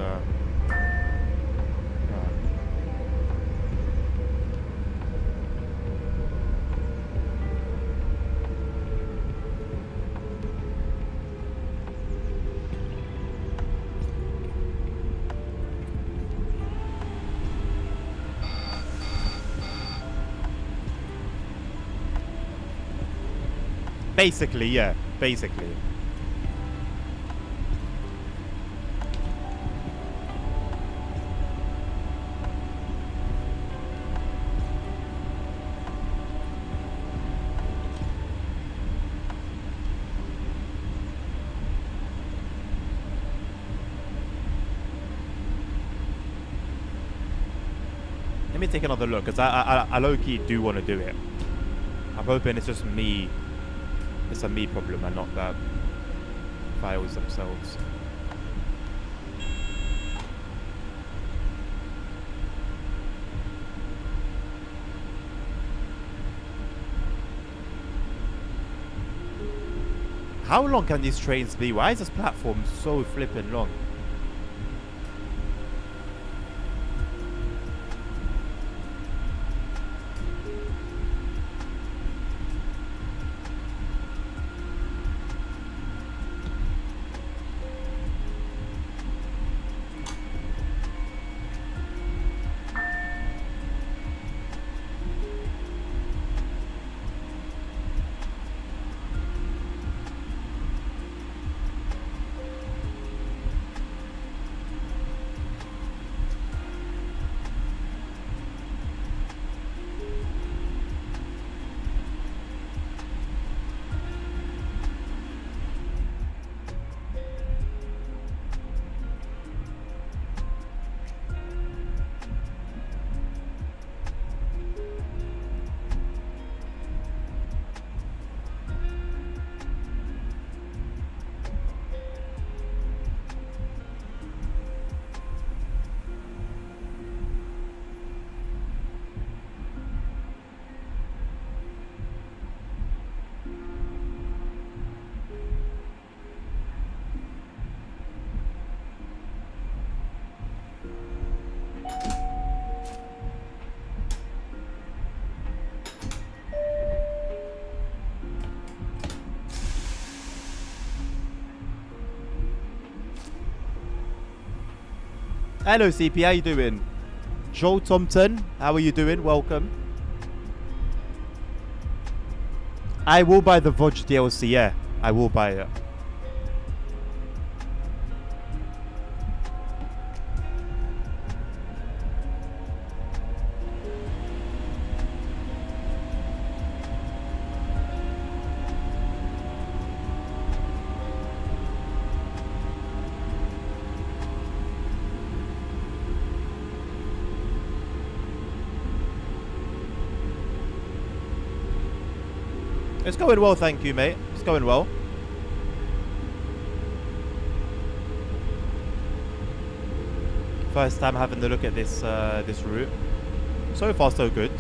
basically, yeah, basically. Let me take another look, because I low-key do want to do it. I'm hoping it's just me. It's a me problem and not the files themselves. How long can these trains be? Why is this platform so flipping long? Hello CP, how you doing? Joe Thompson, how are you doing? Welcome. I will buy the Vodge DLC, yeah. I will buy it. It's going well, thank you, mate. It's going well. First time having a look at this this route. So far, so good.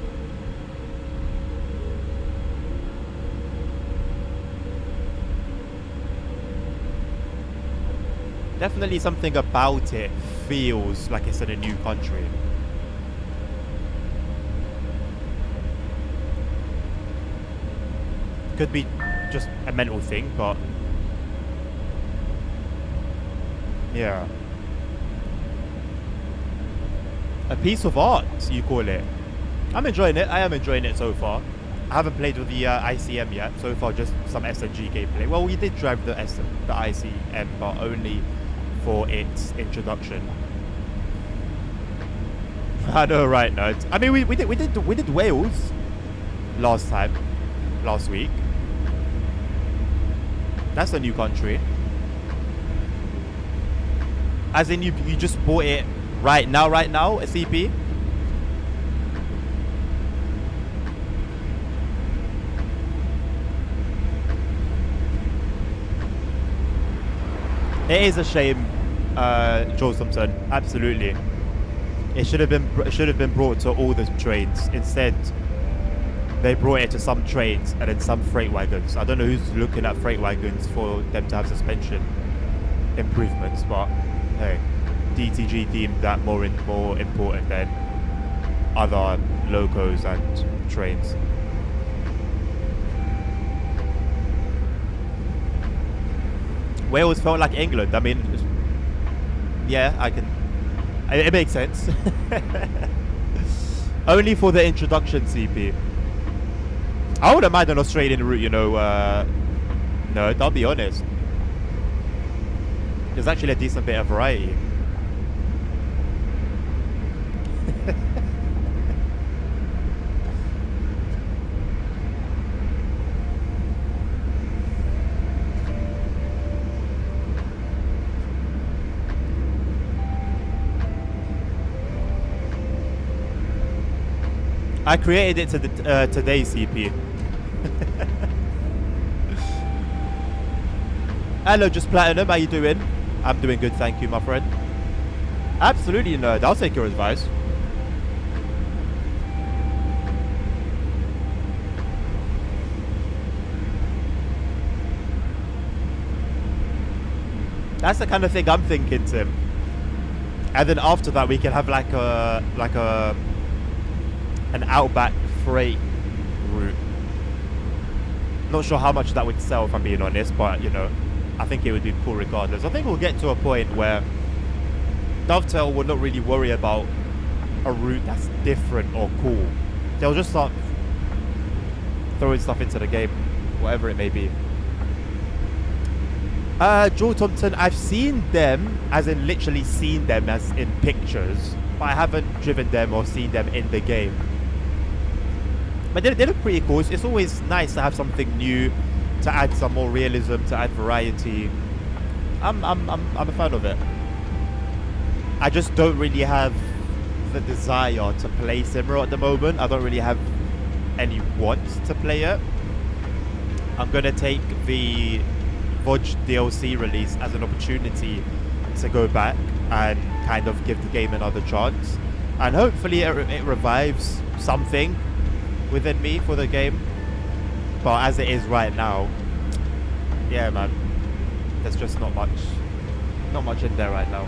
Definitely something about it feels like it's in a new country. Could be just a mental thing, but yeah. A piece of art, you call it. I'm enjoying it. I am enjoying it so far. I haven't played with the ICM yet. So far, just some SNG gameplay. Well, we did drive the ICM, but only for its introduction. I know, right, nerds? I mean, we did Wales last week. That's a new country. As in, you just bought it right now, a CP? It is a shame, Joel Thompson. Absolutely. It should have been brought to all the trains. Instead, they brought it to some trains and then some freight wagons. I don't know who's looking at freight wagons for them to have suspension improvements, but hey, DTG deemed that more important than other locos and trains. Wales felt like England. I mean, yeah, it makes sense. Only for the introduction, CP. I wouldn't mind an Australian route, you know. No, I'll be honest. There's actually a decent bit of variety. I created it today, CP. Hello, Just Platinum. How you doing? I'm doing good, thank you, my friend. Absolutely, nerd. I'll take your advice. That's the kind of thing I'm thinking, Tim. And then after that, we can have like an Outback freight route. Not sure how much that would sell, if I'm being honest, but you know, I think it would be cool regardless. I think we'll get to a point where Dovetail will not really worry about a route that's different or cool. They'll just start throwing stuff into the game, whatever it may be. Joel Thompson, I've seen them, as in literally seen them as in pictures, but I haven't driven them or seen them in the game. But they look pretty cool. It's always nice to have something new, to add some more realism, to add variety. I'm a fan of it. I just don't really have the desire to play Simra at the moment. I don't really have any want to play it. I'm gonna take the Vodge DLC release as an opportunity to go back and kind of give the game another chance, and hopefully it revives something within me for the game. But as it is right now, yeah, man, there's just not much in there right now.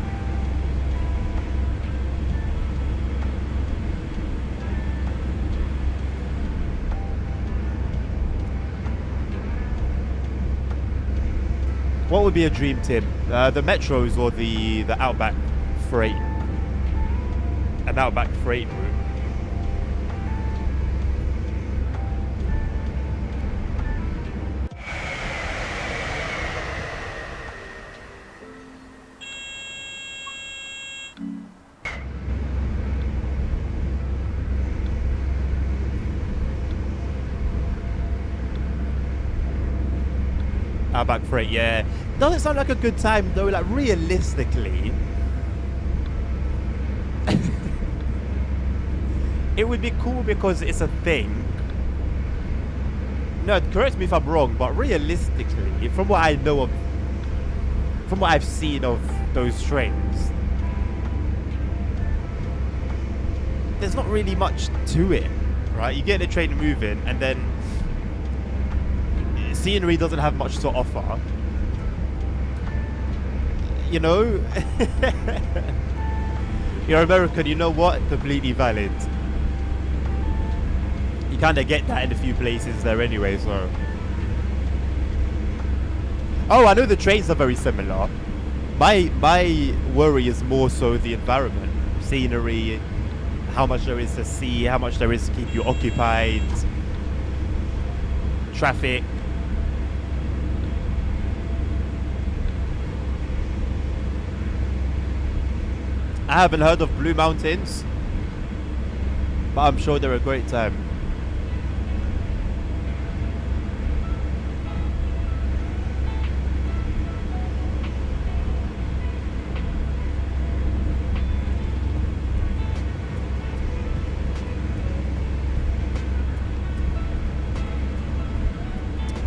What would be a dream, Tim? The Metros or the Outback freight? An Outback freight route. Outback freight, yeah. Doesn't sound like a good time though, like realistically. It would be cool because it's a thing. No, correct me if I'm wrong, but realistically, from what I know of, from what I've seen of those trains, there's not really much to it, right? You get the train moving and then scenery doesn't have much to offer. You know? You're American, you know what? Completely valid. You kind of get that in a few places there anyway, so. Oh, I know the trains are very similar. My worry is more so the environment. Scenery, how much there is to see, how much there is to keep you occupied. Traffic. I haven't heard of Blue Mountains, but I'm sure they're a great time.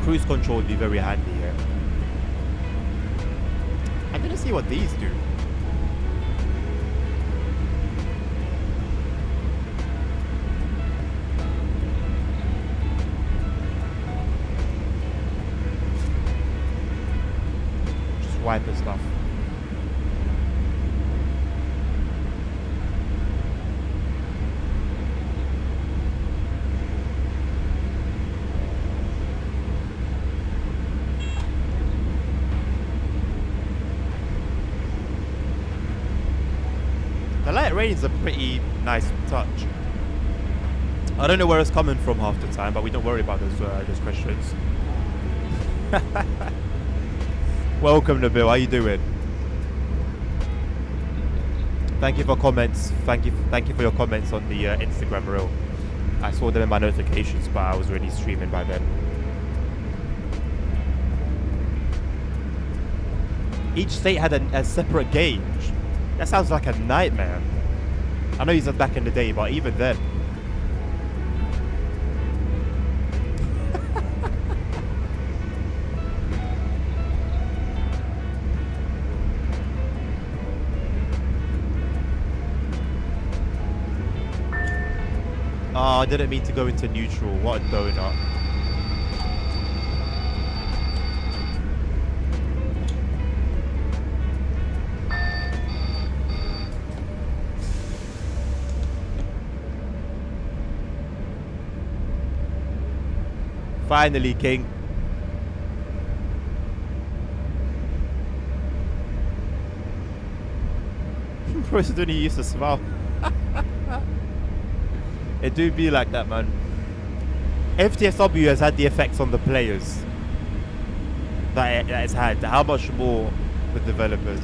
Cruise control would be very handy here. I'm gonna see what these do. Wipe and stuff. The light rain is a pretty nice touch. I don't know where it's coming from half the time, but we don't worry about those questions. Welcome, Nabil. How you doing? Thank you for comments. Thank you for your comments on the Instagram reel. I saw them in my notifications, but I was already streaming by then. Each state had a separate gauge. That sounds like a nightmare. I know you said back in the day, but even then. I didn't mean to go into neutral. What a donut. Finally, King. President, he used to smile. It do be like that, man. If TSW has had the effects on the players that it's had, how much more the developers?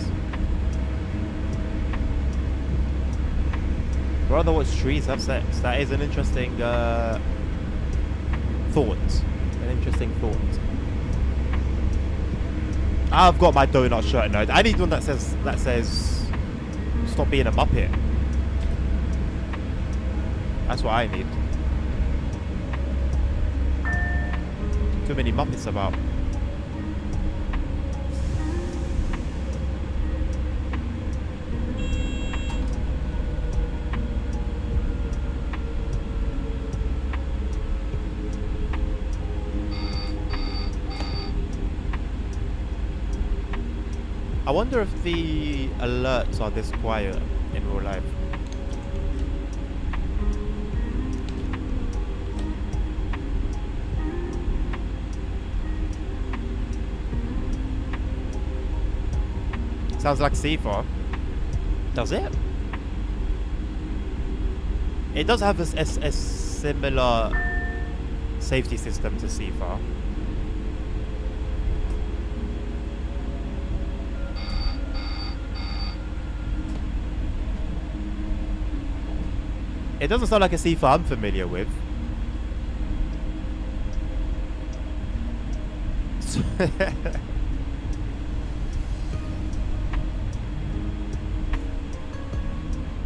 Rather watch trees have sex. That is an interesting thought. An interesting thought. I've got my donut shirt now. I need one that says stop being a muppet. That's what I need. Too many muppets about. I wonder if the alerts are this quiet in real life. Sounds like C4. Does it? It does have a similar safety system to C4. It doesn't sound like a C4 I'm familiar with.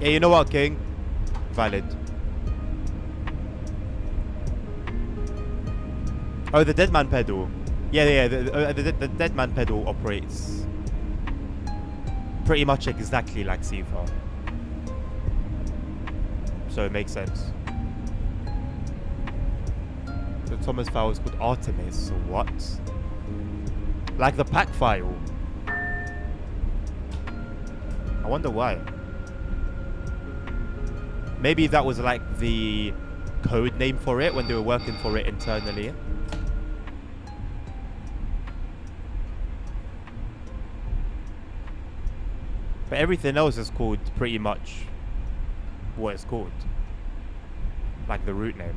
Yeah, you know what, King? Valid. Oh, the dead man pedal. Yeah, the dead man pedal operates pretty much exactly like C4. So it makes sense. The Thomas file is called Artemis, or what? Like the pack file. I wonder why. Maybe that was like the code name for it when they were working for it internally. But everything else is called pretty much what it's called. Like the root name.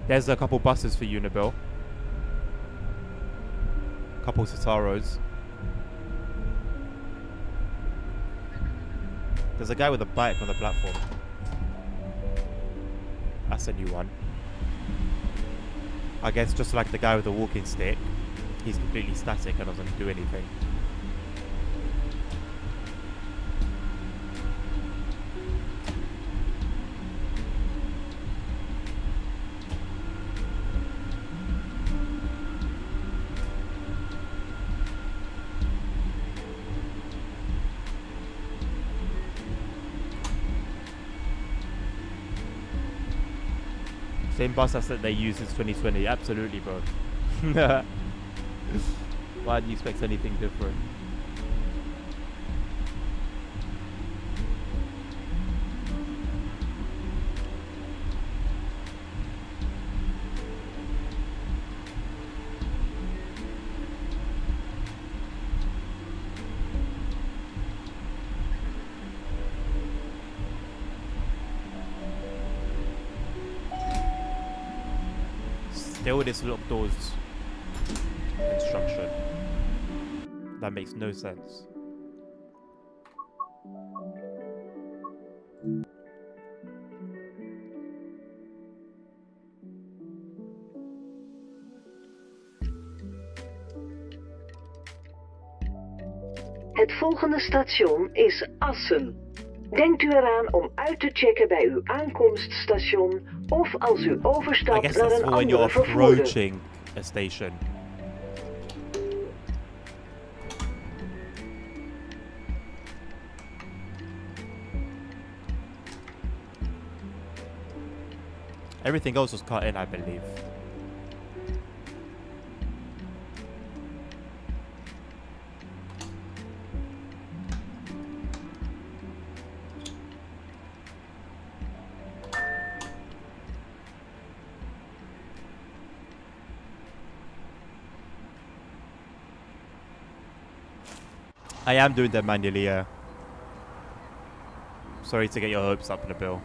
There's a couple buses for Unibill. Couple Tataros. There's a guy with a bike on the platform. That's a new one. I guess just like the guy with the walking stick, he's completely static and doesn't do anything. Same bus that they use since 2020. Absolutely, bro. Why do you expect anything different? Still this locked doors instruction. That makes no sense. Het volgende station is Assen. Denkt u eraan om uit te checken bij uw aankomststation of als u overstapt naar een andere vervoerder. Approaching a station. Everything else was cut in, I believe. I am doing them manually, yeah. Sorry to get your hopes up, Nabil.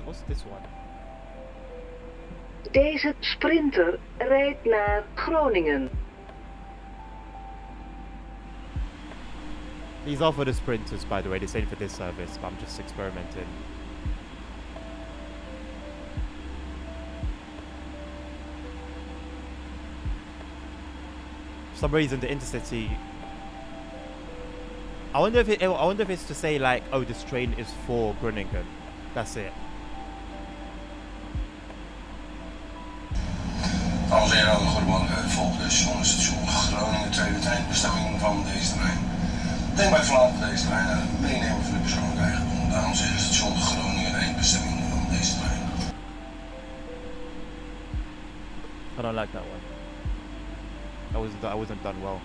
What's this one? Deze sprinter rijdt naar Groningen. These are for the sprinters, by the way. They say for this service, but I'm just experimenting. For some reason, the intercity. I wonder if it's to say like, oh, this train is for Groningen. That's it. Dames en heren, goedemorgen. Volgt de station Groningen, tweede eindbestemming van deze trein. Denk bij vanaf deze trein naar het meenemen van de persoonlijke eigendom. Dames en heren, station Groningen, eindbestemming van deze trein. I don't like that one. I wasn't done well.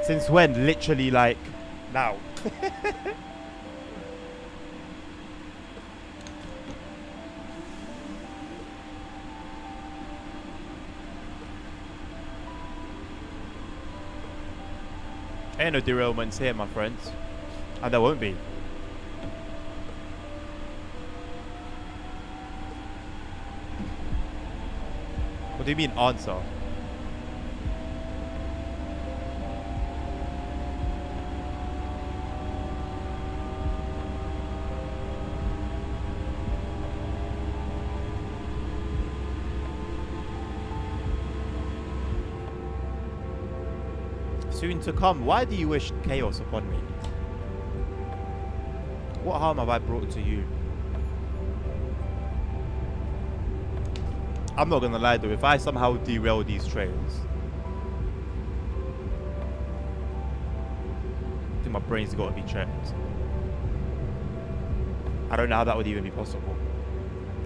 Since when? Literally, like, now. Ain't no derailments here, my friends. And there won't be. What do you mean, answer? Soon to come. Why do you wish chaos upon me? What harm have I brought to you? I'm not gonna lie though, if I somehow derail these trains, I think my brain's gotta be checked. I don't know how that would even be possible.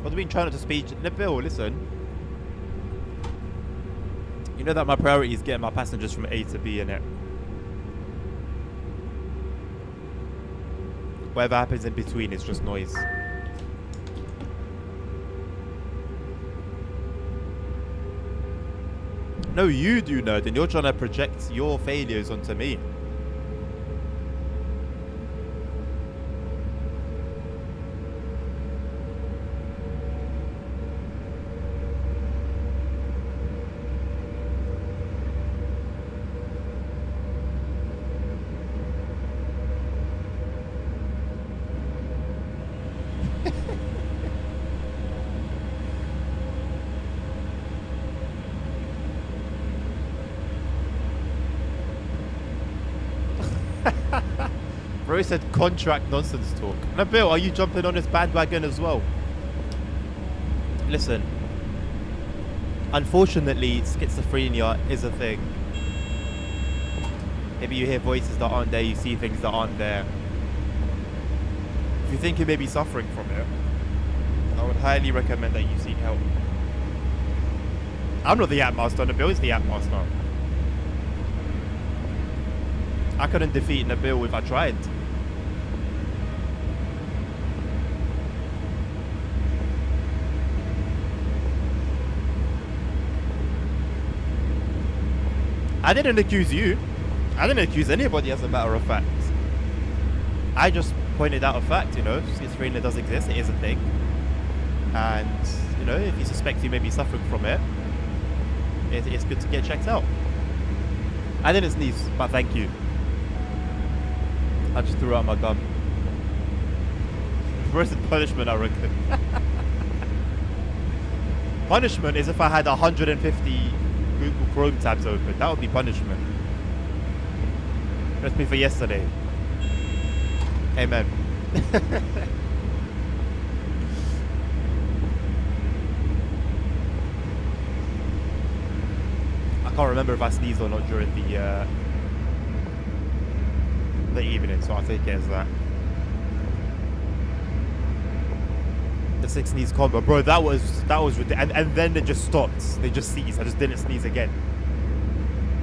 What do you mean trying not to speed? Nabil, listen. You know that my priority is getting my passengers from A to B, innit? Whatever happens in between is just noise. No, you do, nerd, and you're trying to project your failures onto me. Bro said contract nonsense talk. Nabil, are you jumping on this bandwagon as well? Listen. Unfortunately, schizophrenia is a thing. Maybe you hear voices that aren't there, you see things that aren't there. If you think you may be suffering from it, I would highly recommend that you seek help. I'm not the app master, Nabil is the app master. I couldn't defeat Nabil if I tried. I didn't accuse you. I didn't accuse anybody, as a matter of fact. I just pointed out a fact, you know. Schizophrenia does exist, it is a thing. And, you know, if you suspect you may be suffering from it, it's good to get checked out. I didn't sneeze, but thank you. I just threw out my gum. Where's the punishment, I reckon? Punishment is if I had 150 Google Chrome tabs open. That would be punishment. That's me for yesterday. Amen. I can't remember if I sneezed or not during the evening, so I'll take it as that. The 6 sneeze combo, bro. That was ridiculous. And then it just stopped. They just sneezed. I just didn't sneeze again.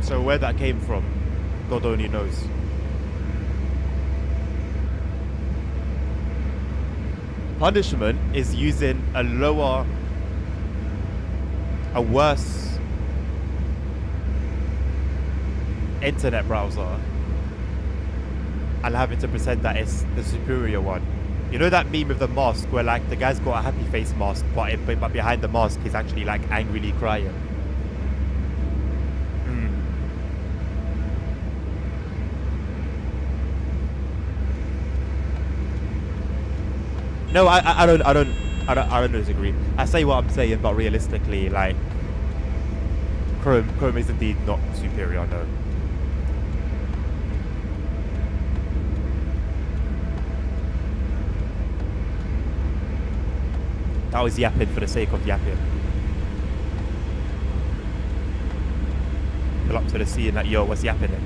So where that came from, God only knows. Punishment is using a worse internet browser and having to pretend that it's the superior one. You know that meme of the mask where like the guy's got a happy face mask, but behind the mask he's actually like angrily crying. No, I don't disagree. I say what I'm saying, but realistically, like Chrome is indeed not superior. No. That was yapping for the sake of yapping. Pull up to the sea and like, yo, what's yapping in?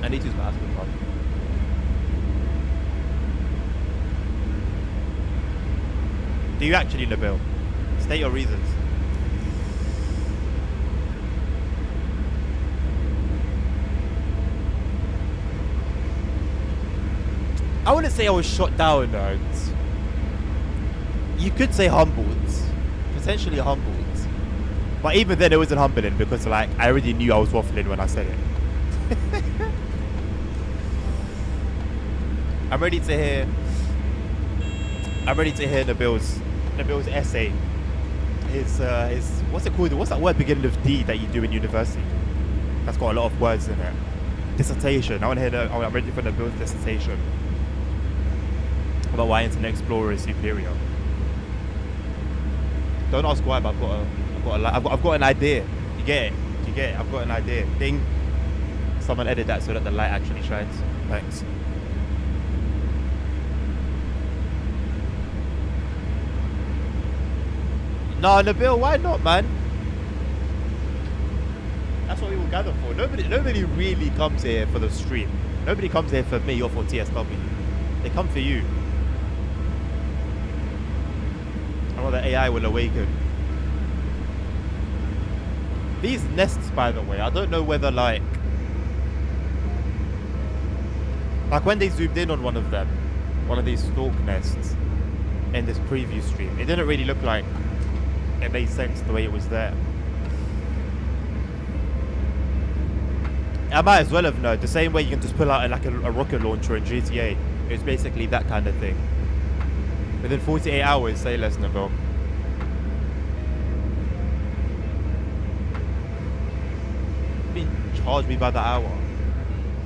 I need to use my husband, Bob. Do you actually, Nabil? State your reasons. I wouldn't say I was shot down, though. You could say humbled. Potentially humbled. But even then, it wasn't humbling because, like, I already knew I was waffling when I said it. I'm ready to hear Nabil's essay. His what's it called? What's that word beginning with D that you do in university? That's got a lot of words in it. Dissertation. I'm ready for Nabil's dissertation about why Internet Explorer is superior. Don't ask why, but I've got an idea. You get it? I've got an idea. Ding. Someone edit that so that the light actually shines. Thanks. No, Nabil, why not, man? That's what we will gather for. Nobody really comes here for the stream. Nobody comes here for me or for TSW. They come for you. I know the AI will awaken. These nests, by the way, I don't know whether like when they zoomed in on one of them, one of these stalk nests in this preview stream, it didn't really look like it made sense the way it was there. I might as well have known. The same way you can just pull out like a rocket launcher in GTA. It's basically that kind of thing. Within 48 hours, say less, Nabil. Charge me by the hour.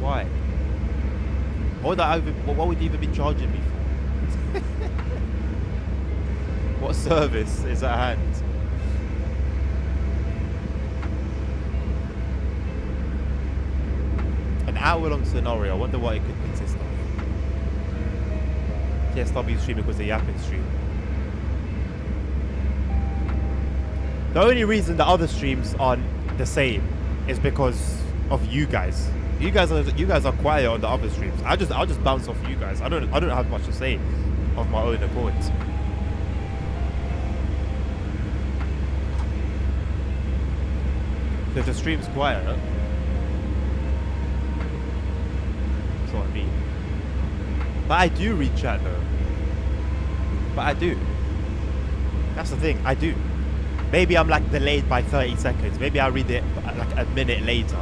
Why? What would you even be charging me for? What service is at hand? An hour-long scenario. I wonder what it could consist of. TSW streaming was a yapping stream. The only reason the other streams aren't the same is because of you guys. You guys are quiet on the other streams. I'll just bounce off you guys. I don't have much to say of my own accord. So if the stream's quiet, that's what I mean. But I do read chat though. But I do. That's the thing, I do. Maybe I'm like delayed by 30 seconds. Maybe I read it like a minute later.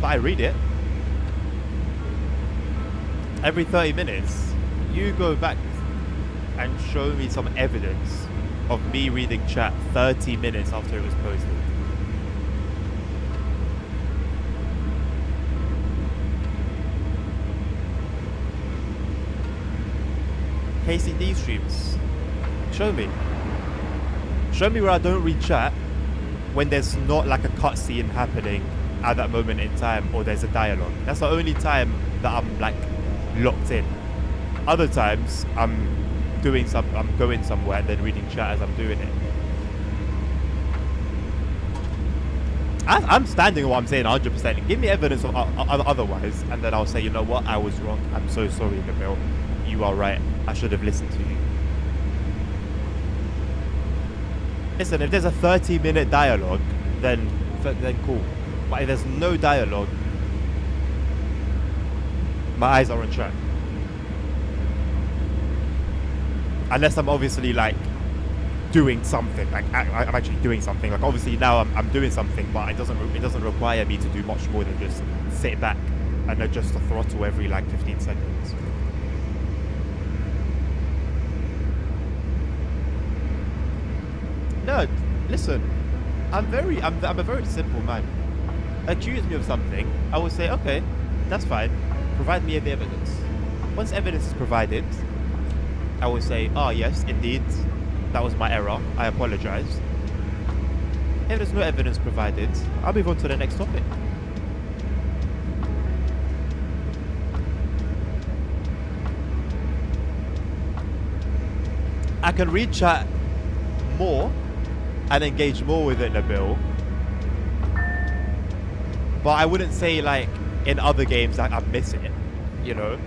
But I read it. Every 30 minutes, you go back and show me some evidence of me reading chat 30 minutes after it was posted. KCD streams. Show me. Show me where I don't read chat when there's not like a cutscene happening at that moment in time, or there's a dialogue. That's the only time that I'm like locked in. Other times I'm going somewhere and then reading chat as I'm doing it. I'm standing on what I'm saying 100%. Give me evidence of otherwise, and then I'll say, you know what, I was wrong. I'm so sorry, Nabil. You are right. I should have listened to you. Listen, if there's a 30-minute dialogue, then cool. But if there's no dialogue, my eyes are on track. Unless I'm obviously like doing something, like I'm actually doing something. Like obviously now I'm doing something, but it doesn't require me to do much more than just sit back and adjust the throttle every like 15 seconds. No, listen, I'm a very simple man. Accuse me of something, I will say, okay, that's fine. Provide me the evidence. Once evidence is provided, I will say, oh yes, indeed, that was my error. I apologize. If there's no evidence provided, I'll move on to the next topic. I can read chat more and engage more with it, Nabil. But I wouldn't say like in other games that I miss it, you know.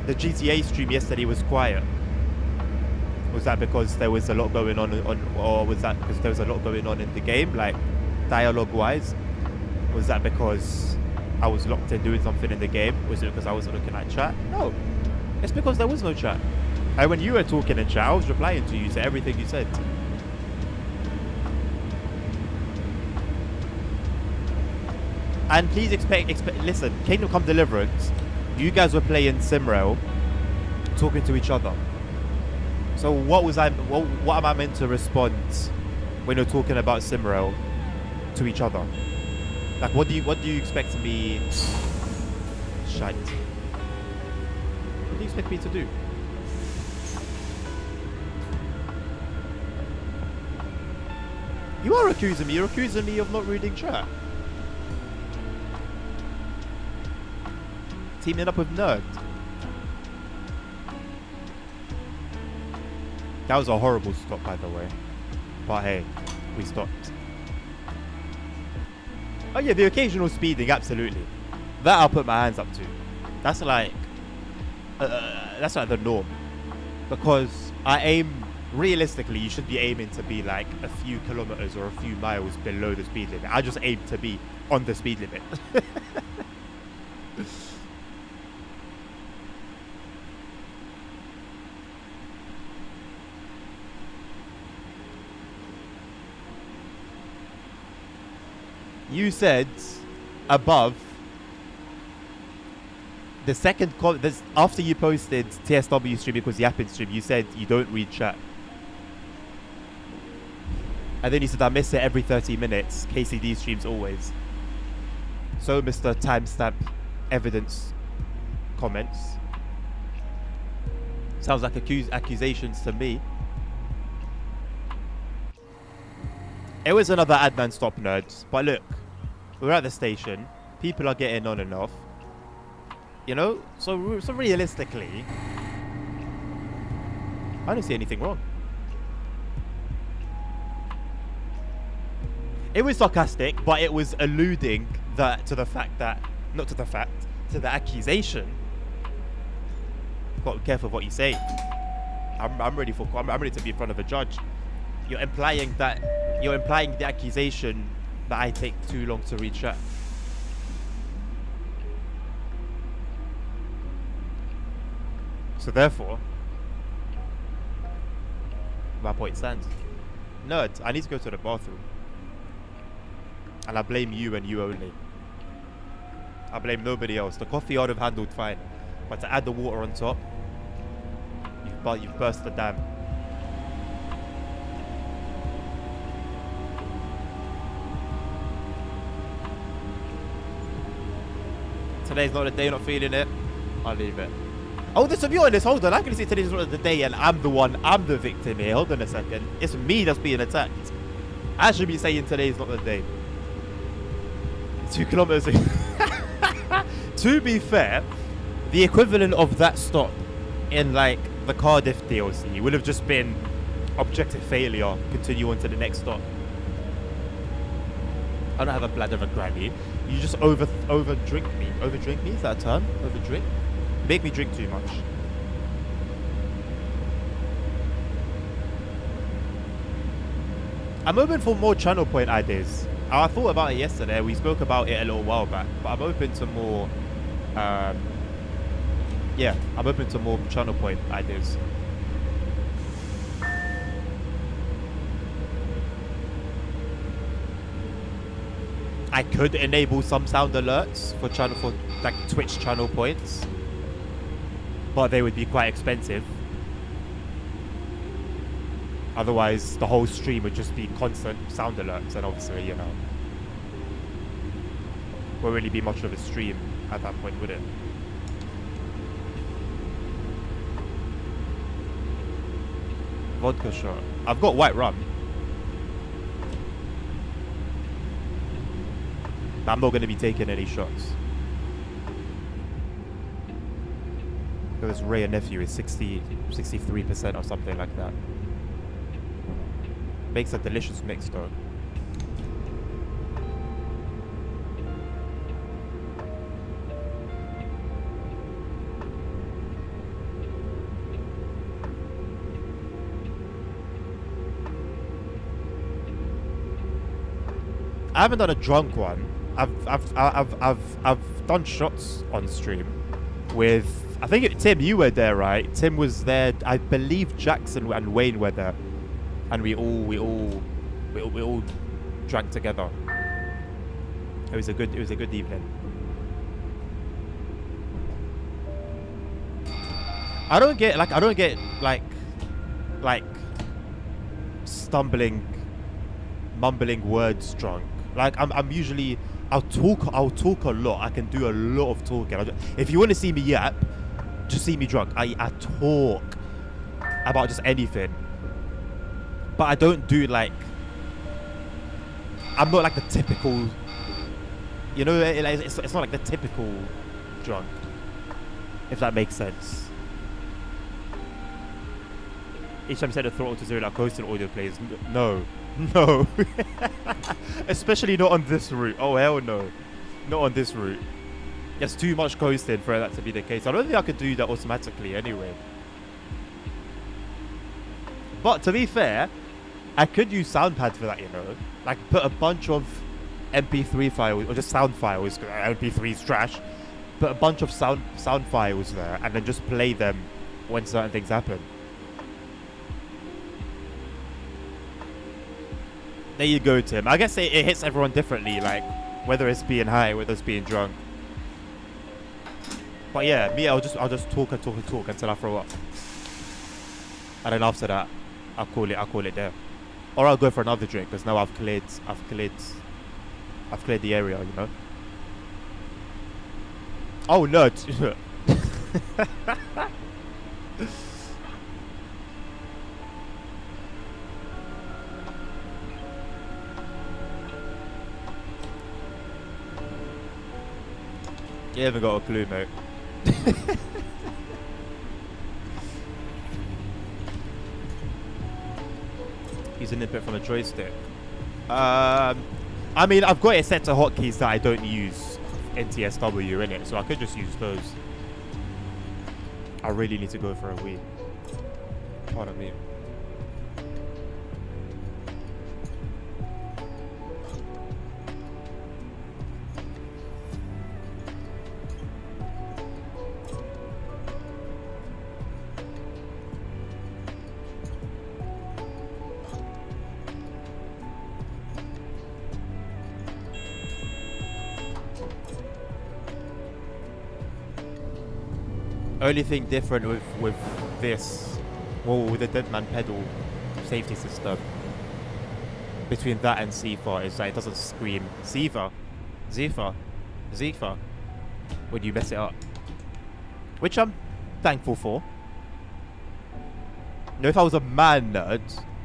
The GTA stream yesterday was quiet. Was that because there was a lot going on, or was that because there was a lot going on in the game, like dialogue-wise? Was that because I was locked in doing something in the game? Was it because I wasn't looking at chat? No, it's because there was no chat. And when you were talking in chat, I was replying to you to everything you said. And please listen, Kingdom Come Deliverance, you guys were playing Simrail, talking to each other. So what am I meant to respond when you're talking about Simrail to each other? Like what do you expect me? Shite. What do you expect me to do? You are accusing me. You're accusing me of not reading chat. Teaming up with Nerd. That was a horrible stop, by the way. But hey, we stopped. Oh yeah, the occasional speeding, absolutely. That I'll put my hands up to. That's like the norm. Because I aim, realistically, you should be aiming to be like a few kilometers or a few miles below the speed limit. I just aim to be on the speed limit. You said above the second after you posted TSW stream because the app in stream, you said you don't read chat. And then you said I miss it every 30 minutes. KCD streams always. So Mr. Timestamp evidence comments. Sounds like accusations to me. It was another Adnan stop, Nerds. But look, we're at the station. People are getting on and off. You know? So realistically, I don't see anything wrong. It was sarcastic, but it was alluding to the accusation. Got to be careful what you say. I'm ready to be in front of a judge. You're implying the accusation that I take too long to read chat. So therefore, my point stands. Nerd, I need to go to the bathroom. And I blame you and you only. I blame nobody else. The coffee I would have handled fine. But to add the water on top, you've burst the dam. Today's not a day, not feeling it. I'll leave it. Oh, to be honest, hold on. I can see today's not the day, and I'm the victim here. Hold on a second. It's me that's being attacked. I should be saying today's not the day. 2 kilometers. To be fair, the equivalent of that stop in like the Cardiff DLC would have just been objective failure. Continue on to the next stop. I don't have a bladder of a granny. You just over drink me. Over drink me? Is that a term? Over drink? Make me drink too much. I'm open for more channel point ideas. I thought about it yesterday. We spoke about it a little while back, but I'm open to more. Yeah, I'm open to more channel point ideas. I could enable some sound alerts for like Twitch channel points, but they would be quite expensive. Otherwise, the whole stream would just be constant sound alerts, and obviously, you know, won't really be much of a stream at that point, would it? Vodka shot. I've got white rum. But I'm not going to be taking any shots. Because Ray and Nephew is 63% or something like that. Makes a delicious mix though. I haven't done a drunk one. I've done shots on stream with, I think Tim, you were there, right? Tim was there. I believe Jackson and Wayne were there, and we all drank together. It was a good evening. I don't get like stumbling, mumbling words drunk. Like I'm usually, I'll talk a lot. I can do a lot of talking. If you want to see me yap, just see me drunk. I talk about just anything. But I don't do like, I'm not like the typical, you know, it's not like the typical drunk, if that makes sense. Each time I set the throttle to 0 like coastal audio plays. No. Especially not on this route. Oh hell no. Not on this route. There's too much coasting for that to be the case. I don't think I could do that automatically anyway. But to be fair, I could use soundpads for that, you know. Like put a bunch of MP3 files or just sound files, MP3 is trash. Put a bunch of sound files there and then just play them when certain things happen. There you go, Tim. I guess it hits everyone differently, like whether it's being high, whether it's being drunk. But yeah, me, I'll just talk until I throw up, and then after that, I'll call it there, or I'll go for another drink because now I've cleared the area, you know. Oh no. You haven't got a clue, mate. Use an input from a joystick. I mean, I've got it set to hotkeys that I don't use in TSW in it, so I could just use those. I really need to go for a wee. Pardon me. Only thing different with this, well, with the Deadman pedal safety system between that and Zifa is that it doesn't scream Zifa when you mess it up. which I'm thankful for. You know, if I was a man nerd,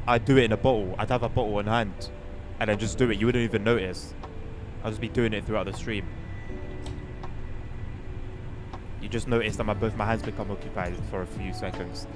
I'd do it in a bottle. I'd have a bottle on hand and then just do it. You wouldn't even notice. I'd just be doing it throughout the stream. You just notice that both my hands become occupied for a few seconds.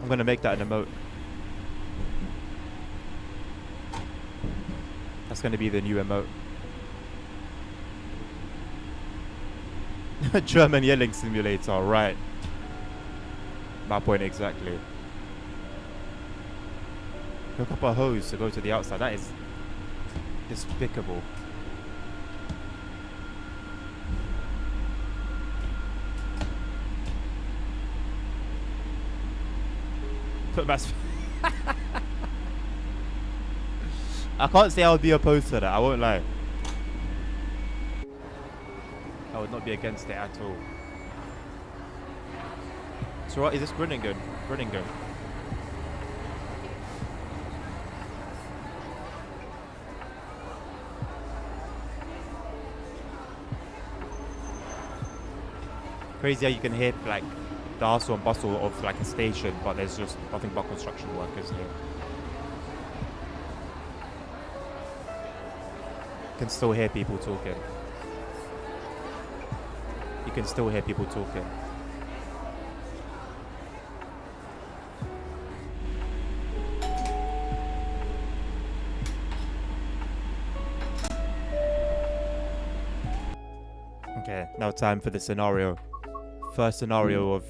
I'm gonna make that an emote. That's gonna be the new emote. German yelling simulator, right. My point exactly. Hook up a hose to go to the outside. That is despicable. Put mass. I can't say I would be opposed to that. I won't lie. I would not be against it at all. So what is this Groningen? Groningen. Crazy how you can hear like the hustle and bustle of like a station, but there's just nothing but construction workers here. You can still hear people talking. You can still hear people talking. Okay, now time for the scenario. First scenario of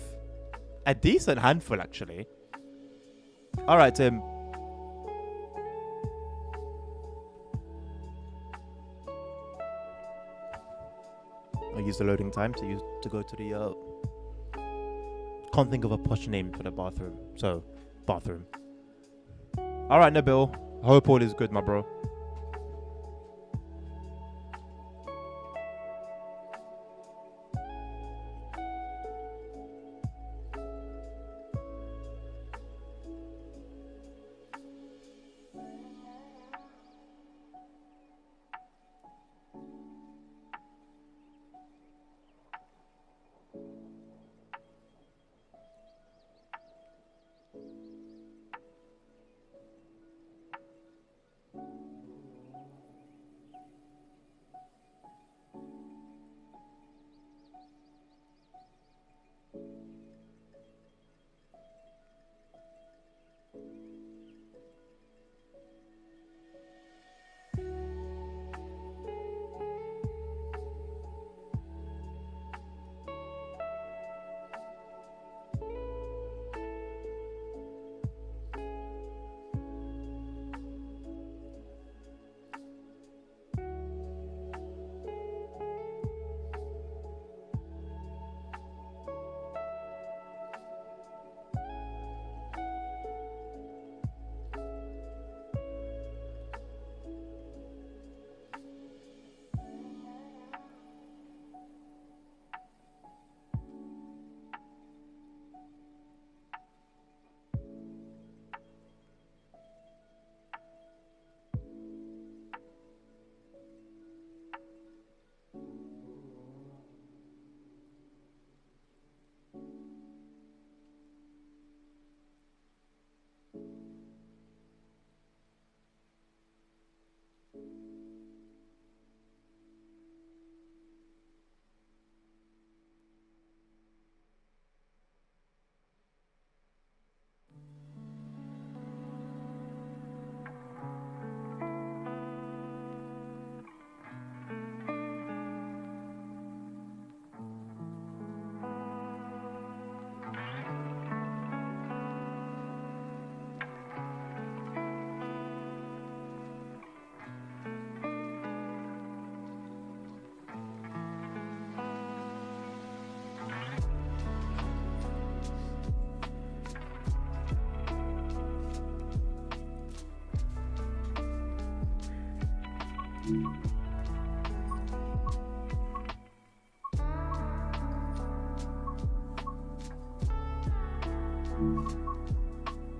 a decent handful, actually. Alright, Tim. I'll use the loading time to go to the can't think of a posh name for the bathroom. So, bathroom. Alright, Nabil. I hope all is good, my bro.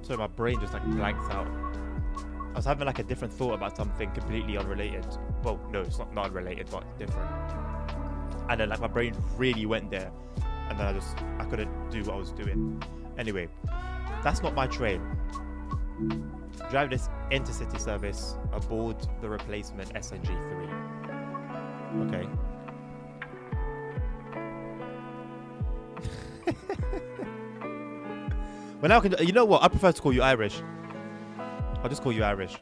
So my brain just like blanked out. I was having like a different thought about something completely unrelated. Well, no, it's not unrelated, but different. And then like my brain really went there, and then I couldn't do what I was doing. Anyway, that's not my train. Drive this intercity service aboard the replacement SNG3. Okay. Well, now you know what? I prefer to call you Irish. I'll just call you Irish.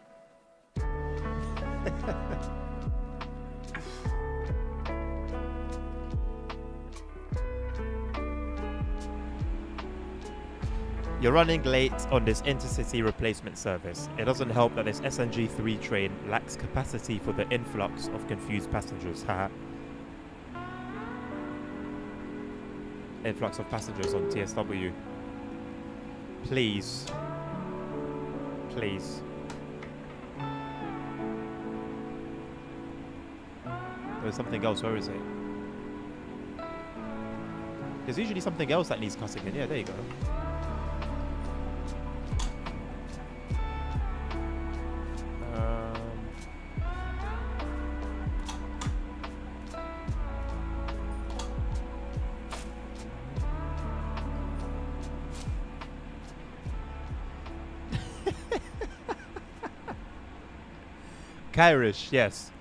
You're running late on this intercity replacement service. It doesn't help that this SNG3 train lacks capacity for the influx of confused passengers. Haha. Influx of passengers on TSW. Please. Please. There's something else. Where is it? There's usually something else that needs cutting in. Yeah, there you go. Irish, yes.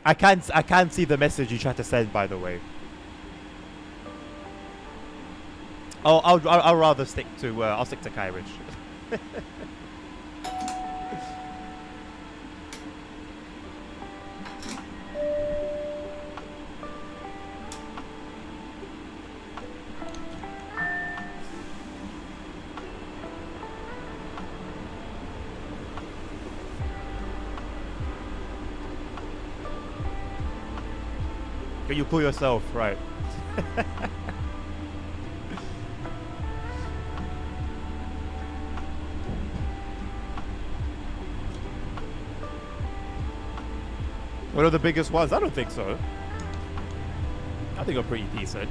I can't see the message you tried to send, by the way. Oh, I'll rather stick to I'll stick to Irish. You call yourself, right? One of the biggest ones? I don't think so. I think I'm pretty decent.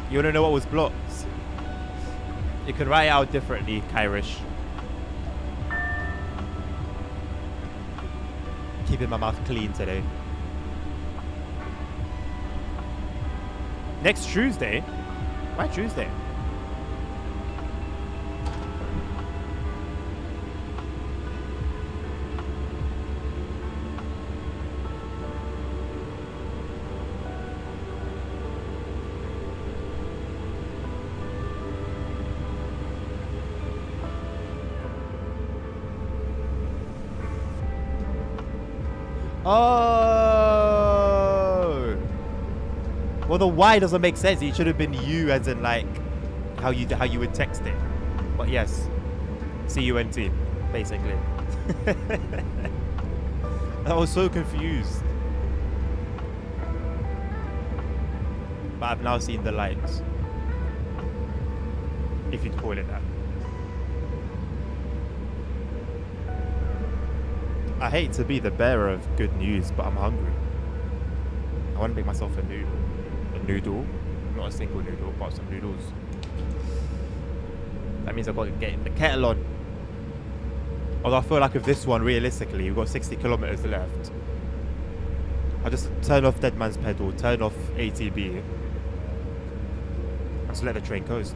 You want to know what was blocked? You can write it out differently, Irish. Keeping my mouth clean today. Next Tuesday? Why Tuesday? Oh, well, the Y doesn't make sense. It should have been you, as in like how you would text it. But yes, CUNT, basically. I was so confused, but I've now seen the lights, if you'd call it that. I hate to be the bearer of good news, but I'm hungry. I want to make myself a noodle. Not a single noodle, but some noodles. That means I've got to get the kettle on. Although I feel like with this one, realistically, we've got 60 kilometers left. I'll just turn off Dead Man's Pedal, turn off ATB, and just let the train coast.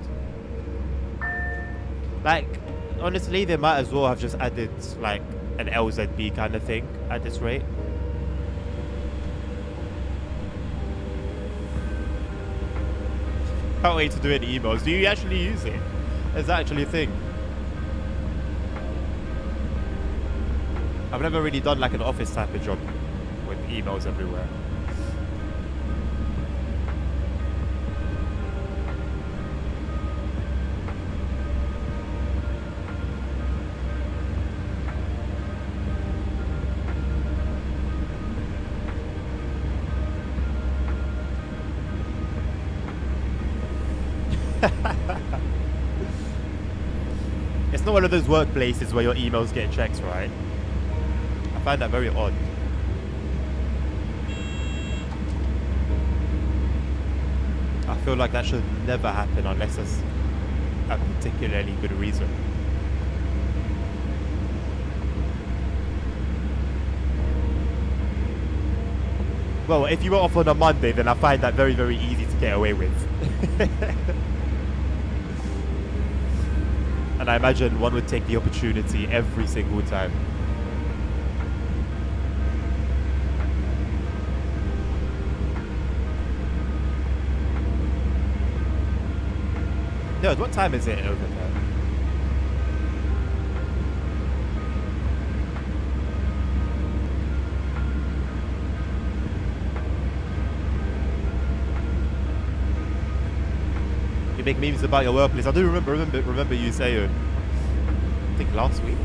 Like, honestly, they might as well have just added, like, an LZB kind of thing at this rate. Can't wait to do any emails. Do you actually use it? Is that actually a thing? I've never really done like an office type of job with emails everywhere. one of those workplaces where your emails get checked, right? I find that very odd. I feel like that should never happen unless there's a particularly good reason. Well, if you were off on a Monday, then I find that very, very easy to get away with. And I imagine one would take the opportunity every single time. No, what time is it over there? You make memes about your workplace. I do remember you saying, I think last week.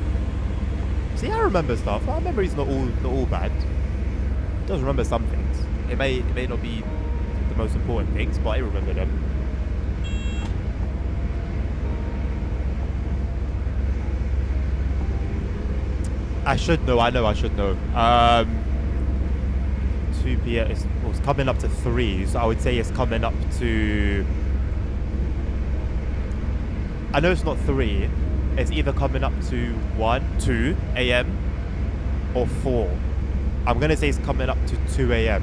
See, I remember stuff. My memory's not all bad. It does remember some things. It may not be the most important things, but I remember them. I should know. I know I should know. 2 p.m. It's coming up to 3, so I would say it's coming up to. I know it's not 3. It's either coming up to 2 a.m. or 4. I'm gonna say it's coming up to 2 a.m.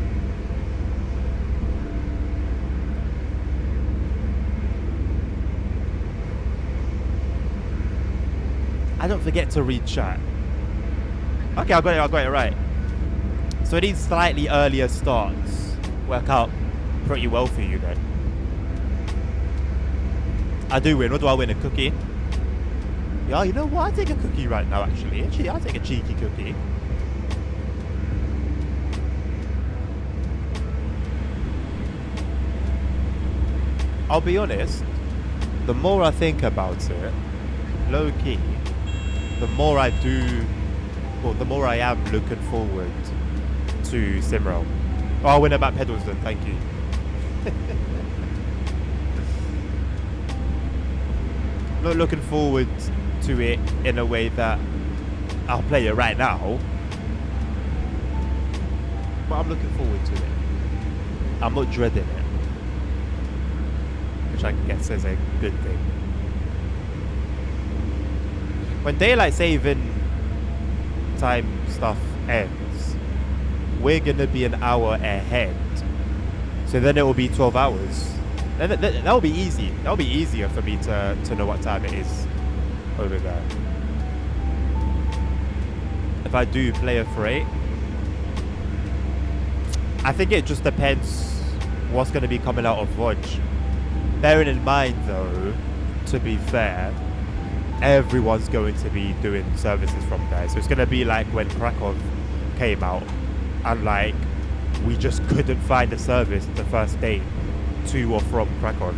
I don't forget to read chat. Okay, I got it right. So these slightly earlier starts work out pretty well for you then. I do win. What do I win? A cookie? Yeah, you know what? I take a cookie right now, actually. I'll take a cheeky cookie. I'll be honest, the more I think about it, low-key, the more I do... Well, the more I am looking forward to Simro. Oh, I'll win about pedals then, thank you. Not looking forward to it in a way that I'll play it right now. But I'm looking forward to it. I'm not dreading it. Which I guess is a good thing. When daylight saving time stuff ends, we're gonna be an hour ahead, so then it will be 12 hours. That'll be easy. That'll be easier for me to know what time it is over there. If I do play a freight, I think it just depends what's going to be coming out of Vodge. Bearing in mind though, to be fair, everyone's going to be doing services from there. So it's going to be like when Krakow came out and like we just couldn't find a service the first day to or from Krakow.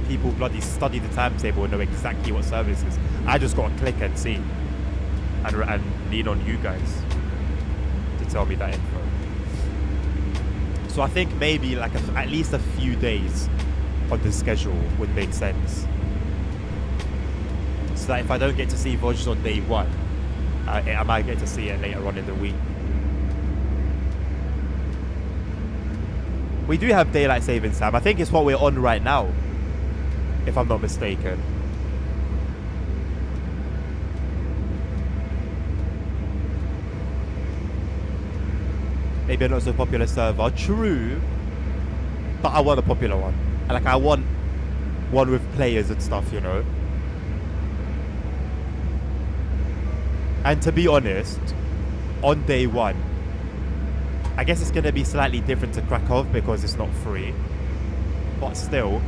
People bloody study the timetable and know exactly what services. I just got to click and see and lean on you guys to tell me that info. So I think maybe like at least a few days on the schedule would make sense. So that if I don't get to see Vodge on day 1, I might get to see it later on in the week. We do have daylight savings time. I think it's what we're on right now, if I'm not mistaken. Maybe a not so popular server. True, but I want a popular one. Like I want one with players and stuff, you know. And to be honest, on day 1, I guess it's going to be slightly different to Krakow because it's not free. But still,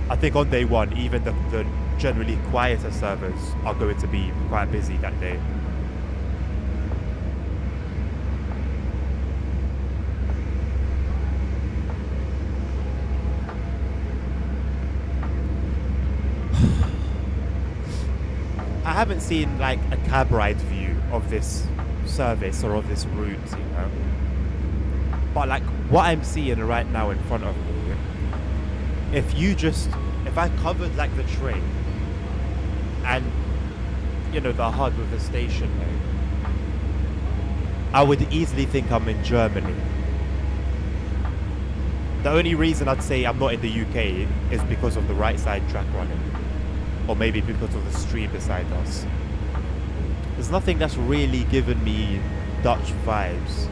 I think on day 1, even the generally quieter servers are going to be quite busy that day. I haven't seen like a cab ride view of this service or of this route, you know. But like what I'm seeing right now in front of me, if I covered like the train and you know the HUD with the station name, I would easily think I'm in Germany. The only reason I'd say I'm not in the UK is because of the right side track running, or maybe because of the stream beside us. There's nothing that's really given me Dutch vibes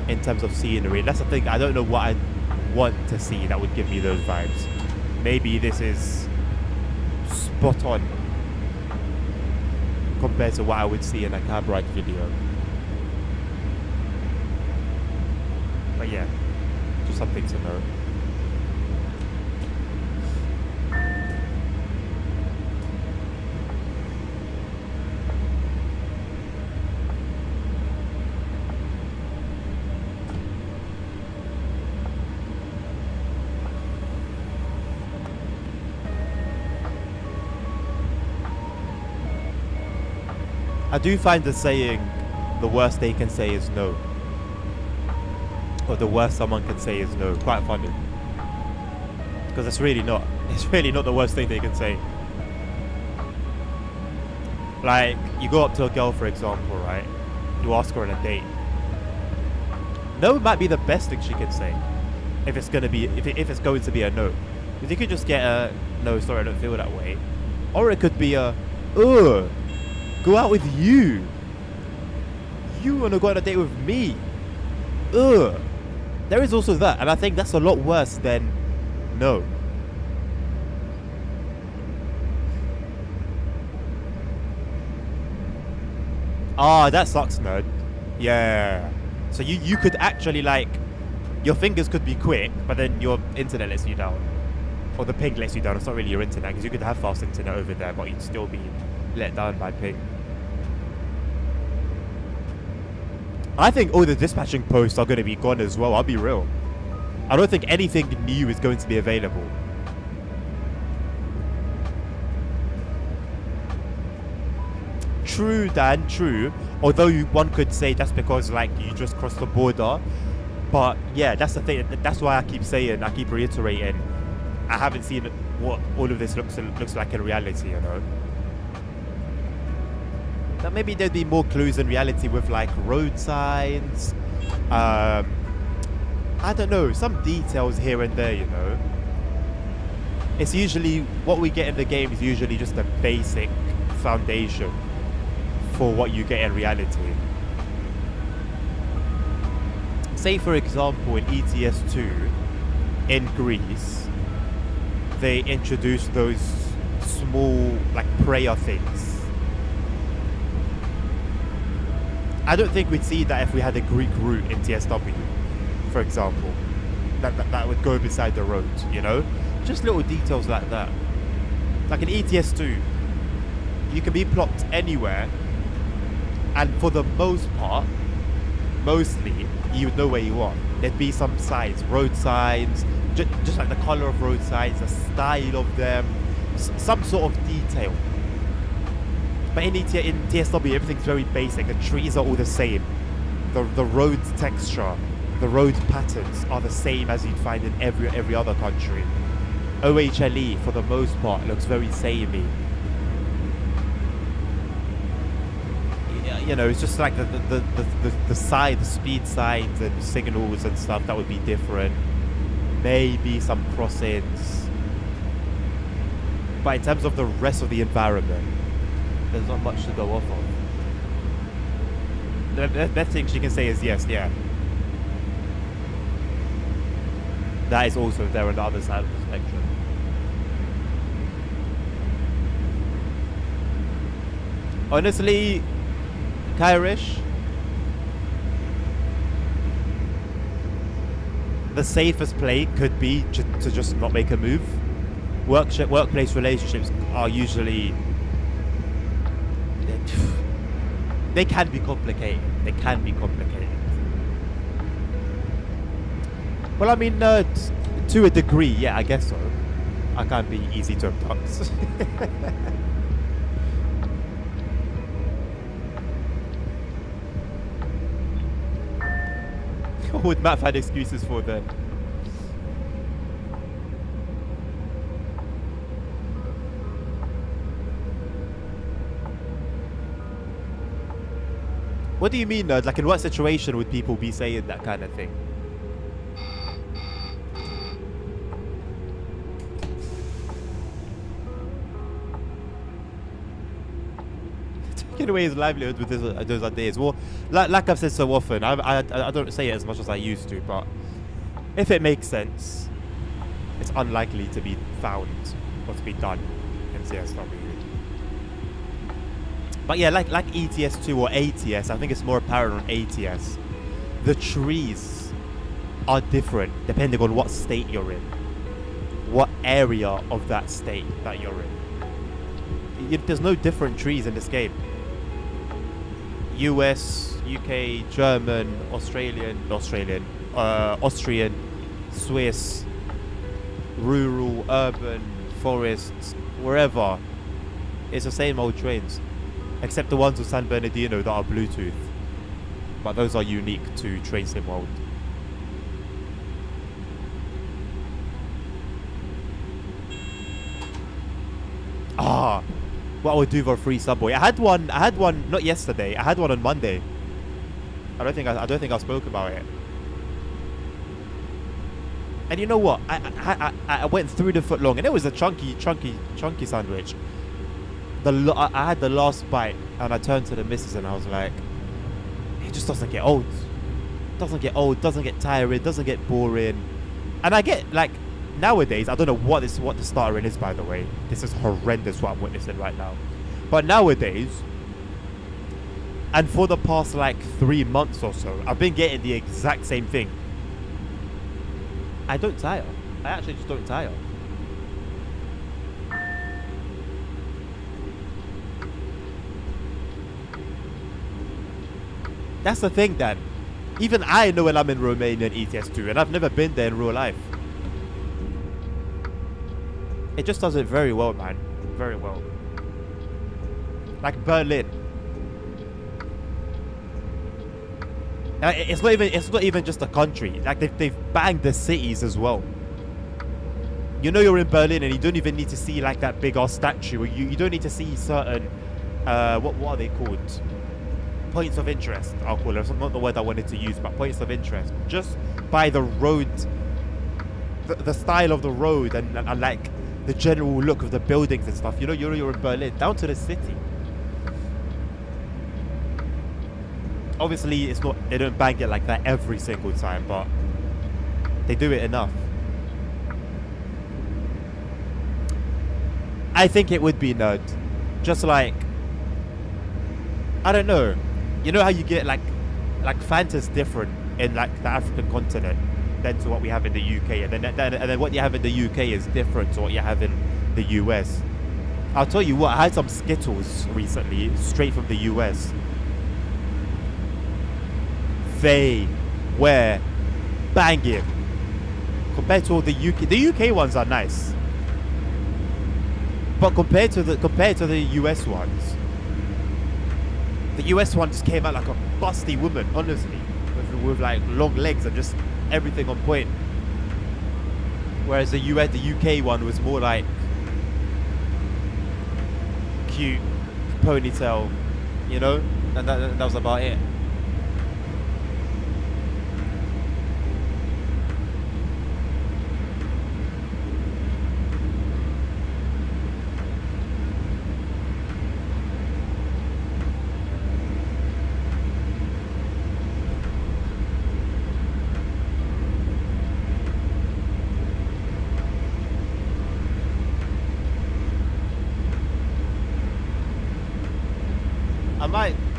in terms of scenery. That's the thing, I don't know what I want to see that would give me those vibes. Maybe this is spot on compared to what I would see in a cab ride video. But yeah, just something to know. I do find the saying, the worst they can say is no, or the worst someone can say is no, quite funny. Because it's really not the worst thing they can say. Like, you go up to a girl, for example, right? You ask her on a date. No might be the best thing she can say, if it's gonna be, if it's going to be a no. Because you could just get a no, sorry, I don't feel that way, or it could be a ugh. Go out with you. You want to go on a date with me. Ugh. There is also that. And I think that's a lot worse than no. Ah, that sucks, nerd. Yeah. So you could actually, like, your fingers could be quick, but then your internet lets you down. Or the ping lets you down. It's not really your internet, because you could have fast internet over there, but you'd still be let down by ping. I think all the dispatching posts are going to be gone as well, I'll be real. I don't think anything new is going to be available. True, Dan, true. Although one could say that's because, like, you just crossed the border. But yeah, that's the thing. That's why I keep saying, I keep reiterating, I haven't seen what all of this looks like in reality, you know. That maybe there'd be more clues in reality with, like, road signs. I don't know, some details here and there, you know. It's usually, what we get in the game is usually just a basic foundation for what you get in reality. Say, for example, in ETS2 in Greece, they introduced those small, like, prayer things. I don't think we'd see that if we had a Greek route in TSW, for example. That would go beside the road, you know? Just little details like that. Like in ETS2, you can be plopped anywhere, and for the most part, mostly, you would know where you are. There'd be some signs, road signs, just like the colour of road signs, the style of them, some sort of detail. But in TSW, everything's very basic. The trees are all the same. The road texture, the road patterns are the same as you'd find in every other country. OHLE, for the most part, looks very samey. You know, it's just like the speed signs and signals and stuff that would be different. Maybe some crossings. But in terms of the rest of the environment, there's not much to go off of. The best thing she can say is yes, yeah. That is also there on the other side of the spectrum. Honestly, Kyrish, the safest play could be to just not make a move. Workplace relationships are usually... They can be complicated. Well, I mean, to a degree, yeah, I guess so. I can't be easy to abduct. What would Matt find excuses for then? What do you mean, nerd? Like, in what situation would people be saying that kind of thing? Taking away his livelihood with those ideas. Well, like I've said so often, I don't say it as much as I used to, but if it makes sense, it's unlikely to be found or to be done in TSW. But yeah, like ETS2 or ATS, I think it's more apparent on ATS. The trees are different depending on what state you're in, what area of that state that you're in. There's no different trees in this game. US, UK, German, Austrian, Swiss, rural, urban, forests, wherever. It's the same old trains. Except the ones with San Bernardino that are Bluetooth. But those are unique to Train Sim World. Ah, what I would do for a free Subway. I had one not yesterday. I had one on Monday. I don't think I spoke about it. And you know what? I went through the foot long, and it was a chunky sandwich. I had the last bite, and I turned to the missus, and I was like, it just doesn't get old. Doesn't get old. Doesn't get tiring. Doesn't get boring. And I get, like, nowadays, I don't know what the startering is, by the way. This is horrendous what I'm witnessing right now. But nowadays, and for the past like 3 months or so, I've been getting the exact same thing. I don't tire. I actually just don't tire. That's the thing, Dan. Even I know when I'm in Romania and ETS2, and I've never been there in real life. It just does it very well, man. Very well. Like Berlin. It's not even just a country. Like they've banged the cities as well. You know you're in Berlin, and you don't even need to see like that big ass statue. You don't need to see certain what are they called? Points of interest, I'll call it. It's not the word I wanted to use, but points of interest. Just by the road, the style of the road, and like the general look of the buildings and stuff. You know you're in Berlin, down to the city. Obviously, it's not. They don't bang it like that every single time, but they do it enough. I think it would be nerd. Just like, I don't know. You know how you get like Fanta's different in like the African continent than to what we have in the UK, and then what you have in the UK is different to what you have in the US. I'll tell you what. I had some Skittles recently, straight from the US. They were banging compared to all the UK. The UK ones are nice, but compared to the US ones, the US one just came out like a busty woman, honestly, with like long legs and just everything on point. Whereas the UK one was more like cute ponytail, you know, and that was about it.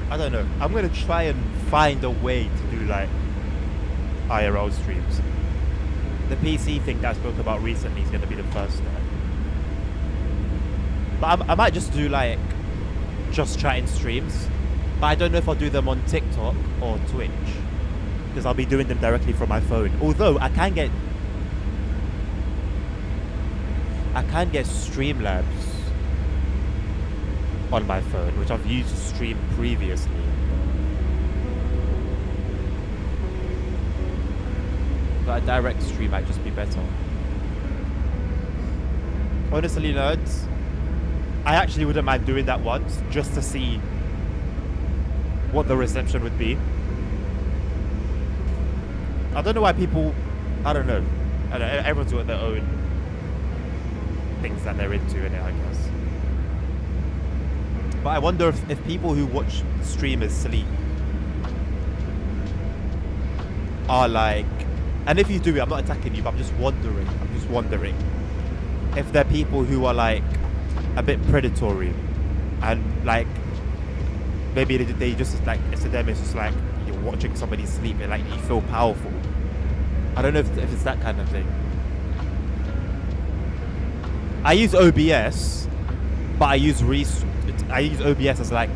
I don't know. I'm gonna try and find a way to do like IRL streams. The PC thing that I spoke about recently is gonna be the first step. But I might just do like just chatting streams. But I don't know if I'll do them on TikTok or Twitch, because I'll be doing them directly from my phone. Although I can get Streamlabs on my phone, which I've used to stream previously. But a direct stream might just be better. Honestly, nerds, I actually wouldn't mind doing that once, just to see what the reception would be. I don't know why people, I don't know, everyone's got their own things that they're into in it, I guess. But I wonder if people who watch streamers sleep are like, and if you do it, I'm not attacking you, but I'm just wondering if they're people who are like a bit predatory and like maybe they just like, it's to them, it's just like you're watching somebody sleep and like you feel powerful. I don't know if it's that kind of thing. I use OBS, but I use OBS as like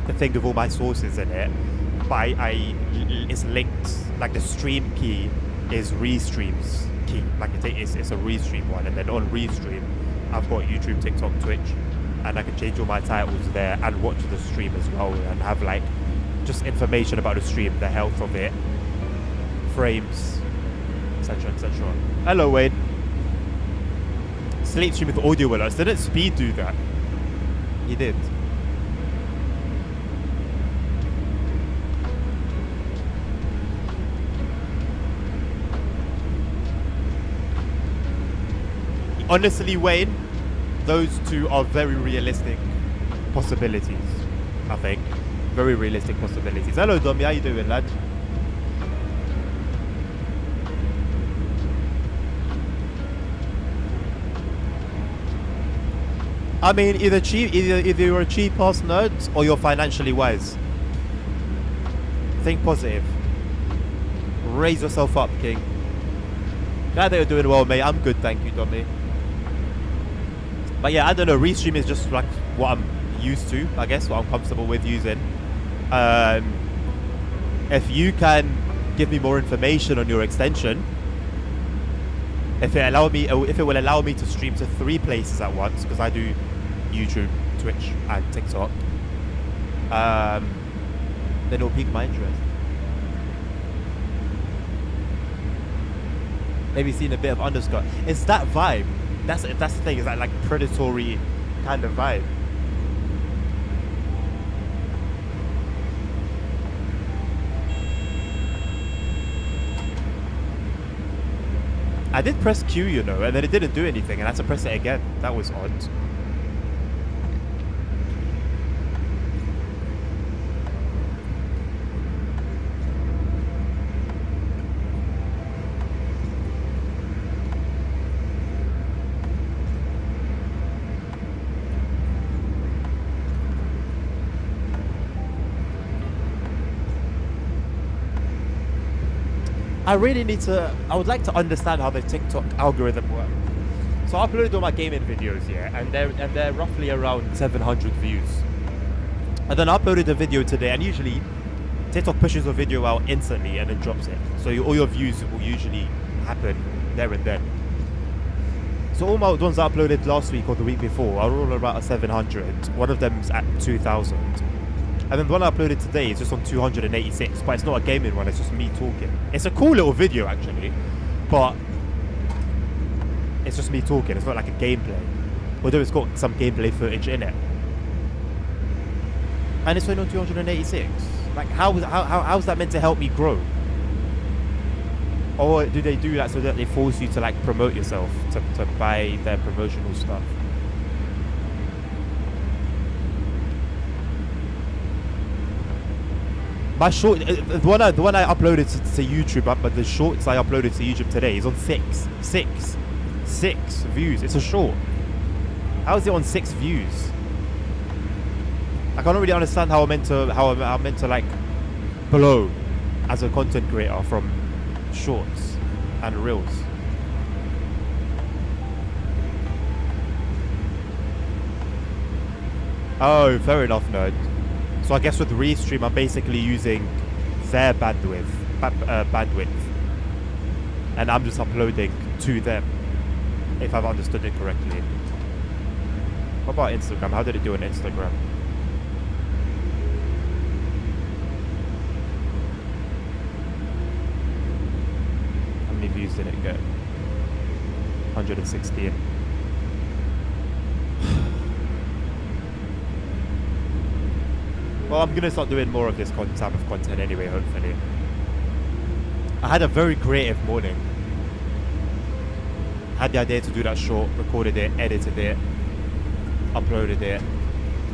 the thing with all my sources in it, but it's linked, like the stream key is Restream's key, like it's a Restream one, and then on Restream I've got YouTube, TikTok, Twitch, and I can change all my titles there and watch the stream as well and have like just information about the stream, the health of it, frames, etc, etc. Hello Wayne. Sleep stream with audio alerts. Didn't Speed do that? He did. Honestly, Wayne, those two are very realistic possibilities, I think. Very realistic possibilities. Hello, Domi. How you doing, lad? I mean, either you're a cheap ass nerd or you're financially wise. Think positive. Raise yourself up, King. Glad that you're doing well, mate. I'm good, thank you, Domi. But yeah, I don't know. Restream is just like what I'm used to, I guess, what I'm comfortable with using. If you can give me more information on your extension, if it will allow me to stream to 3 places at once, because I do YouTube, Twitch, and TikTok, then it'll pique my interest. Maybe seeing a bit of underskirt. It's that vibe. That's the thing. Is that like predatory kind of vibe? I did press Q, you know, and then it didn't do anything, and I had to press it again. That was odd. I would like to understand how the TikTok algorithm works. So I uploaded all my gaming videos, yeah, and they're roughly around 700 views. And then I uploaded a video today, and usually TikTok pushes a video out instantly and then drops it. So all your views will usually happen there and then. So all my ones I uploaded last week or the week before are all about 700. One of them's at 2,000. And then the one I uploaded today is just on 286, but it's not a gaming one, it's just me talking. It's a cool little video actually, but it's just me talking, it's not like a gameplay. Although it's got some gameplay footage in it. And it's only on 286. Like how's that meant to help me grow? Or do they do that so that they force you to like promote yourself, to buy their promotional stuff? My short, the one I uploaded to YouTube, but the shorts I uploaded to YouTube today is on six views. It's a short. How is it on 6 views? I can't really understand how I'm meant to like blow as a content creator from shorts and reels. Oh, fair enough, nerd. So I guess with Restream, I'm basically using their bandwidth, and I'm just uploading to them, if I've understood it correctly. What about Instagram? How did it do on Instagram? How many views did it get? 116. Well, I'm gonna start doing more of this type of content anyway, hopefully. I had a very creative morning. Had the idea to do that short, recorded it, edited it, uploaded it.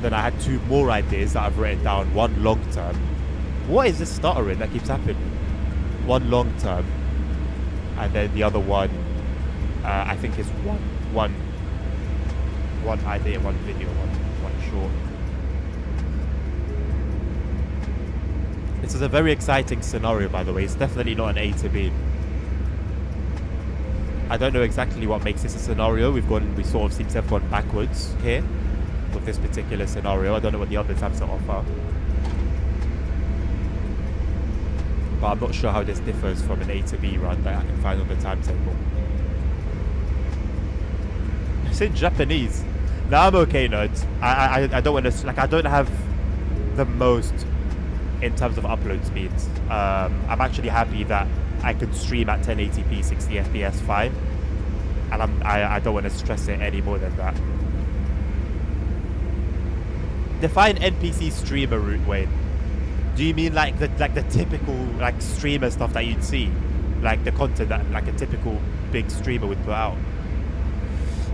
Then I had 2 more ideas that I've written down. One long term. What is this stuttering that keeps happening? One long term, and then the other one, I think is one idea, one video, one short. This is a very exciting scenario, by the way. It's definitely not an A to B. I don't know exactly what makes this a scenario. We sort of seem to have gone backwards here with this particular scenario. I don't know what the others have to offer, but I'm not sure how this differs from an A to B run that I can find on the timetable. It's in Japanese. No, I'm okay, nerds. I don't want to, like, I don't have the most in terms of upload speeds. I'm actually happy that I can stream at 1080p 60 FPS fine, and I don't want to stress it any more than that. Define NPC streamer route, Wayne. Do you mean like the typical like streamer stuff that you'd see, like the content that like a typical big streamer would put out?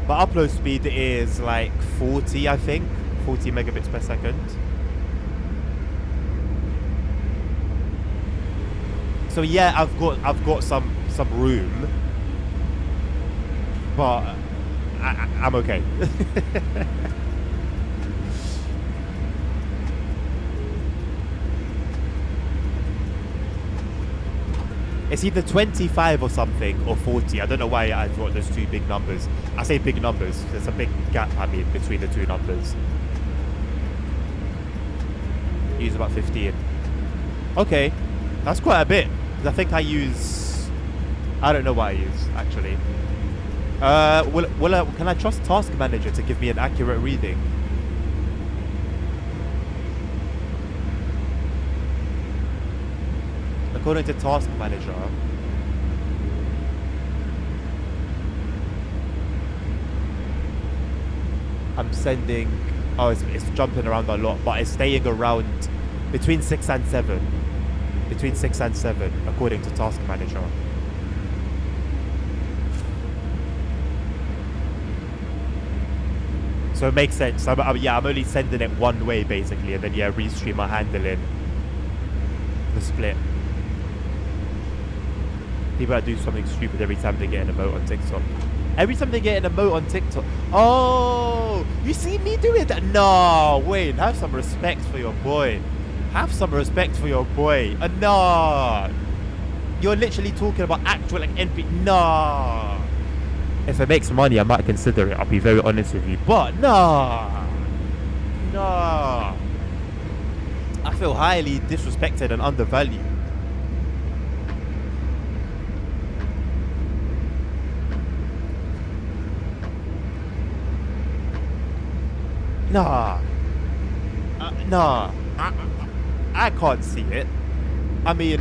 My upload speed is like 40, I think, 40 megabits per second. So yeah, I've got some room, but I'm okay. It's either 25 or something, or 40. I don't know why I brought those 2 big numbers. I say big numbers. There's a big gap, I mean, between the 2 numbers. Use about 15. Okay, that's quite a bit. I think I use... I don't know what I use, actually. Can I trust Task Manager to give me an accurate reading? According to Task Manager, I'm sending... Oh, it's jumping around a lot, but it's staying around between 6 and 7. Between 6 and 7, according to Task Manager. So it makes sense. I'm only sending it one way, basically, and then, yeah, Restream are handling the split. People that do something stupid every time they get an emote on TikTok. Every time they get an emote on TikTok. Oh, you see me doing that? No, wait, have some respect for your boy. Have some respect for your boy. No. You're literally talking about actual like NP. No. If it makes money, I might consider it. I'll be very honest with you. But no. No. I feel highly disrespected and undervalued. Nah. Nah. I can't see it. I mean...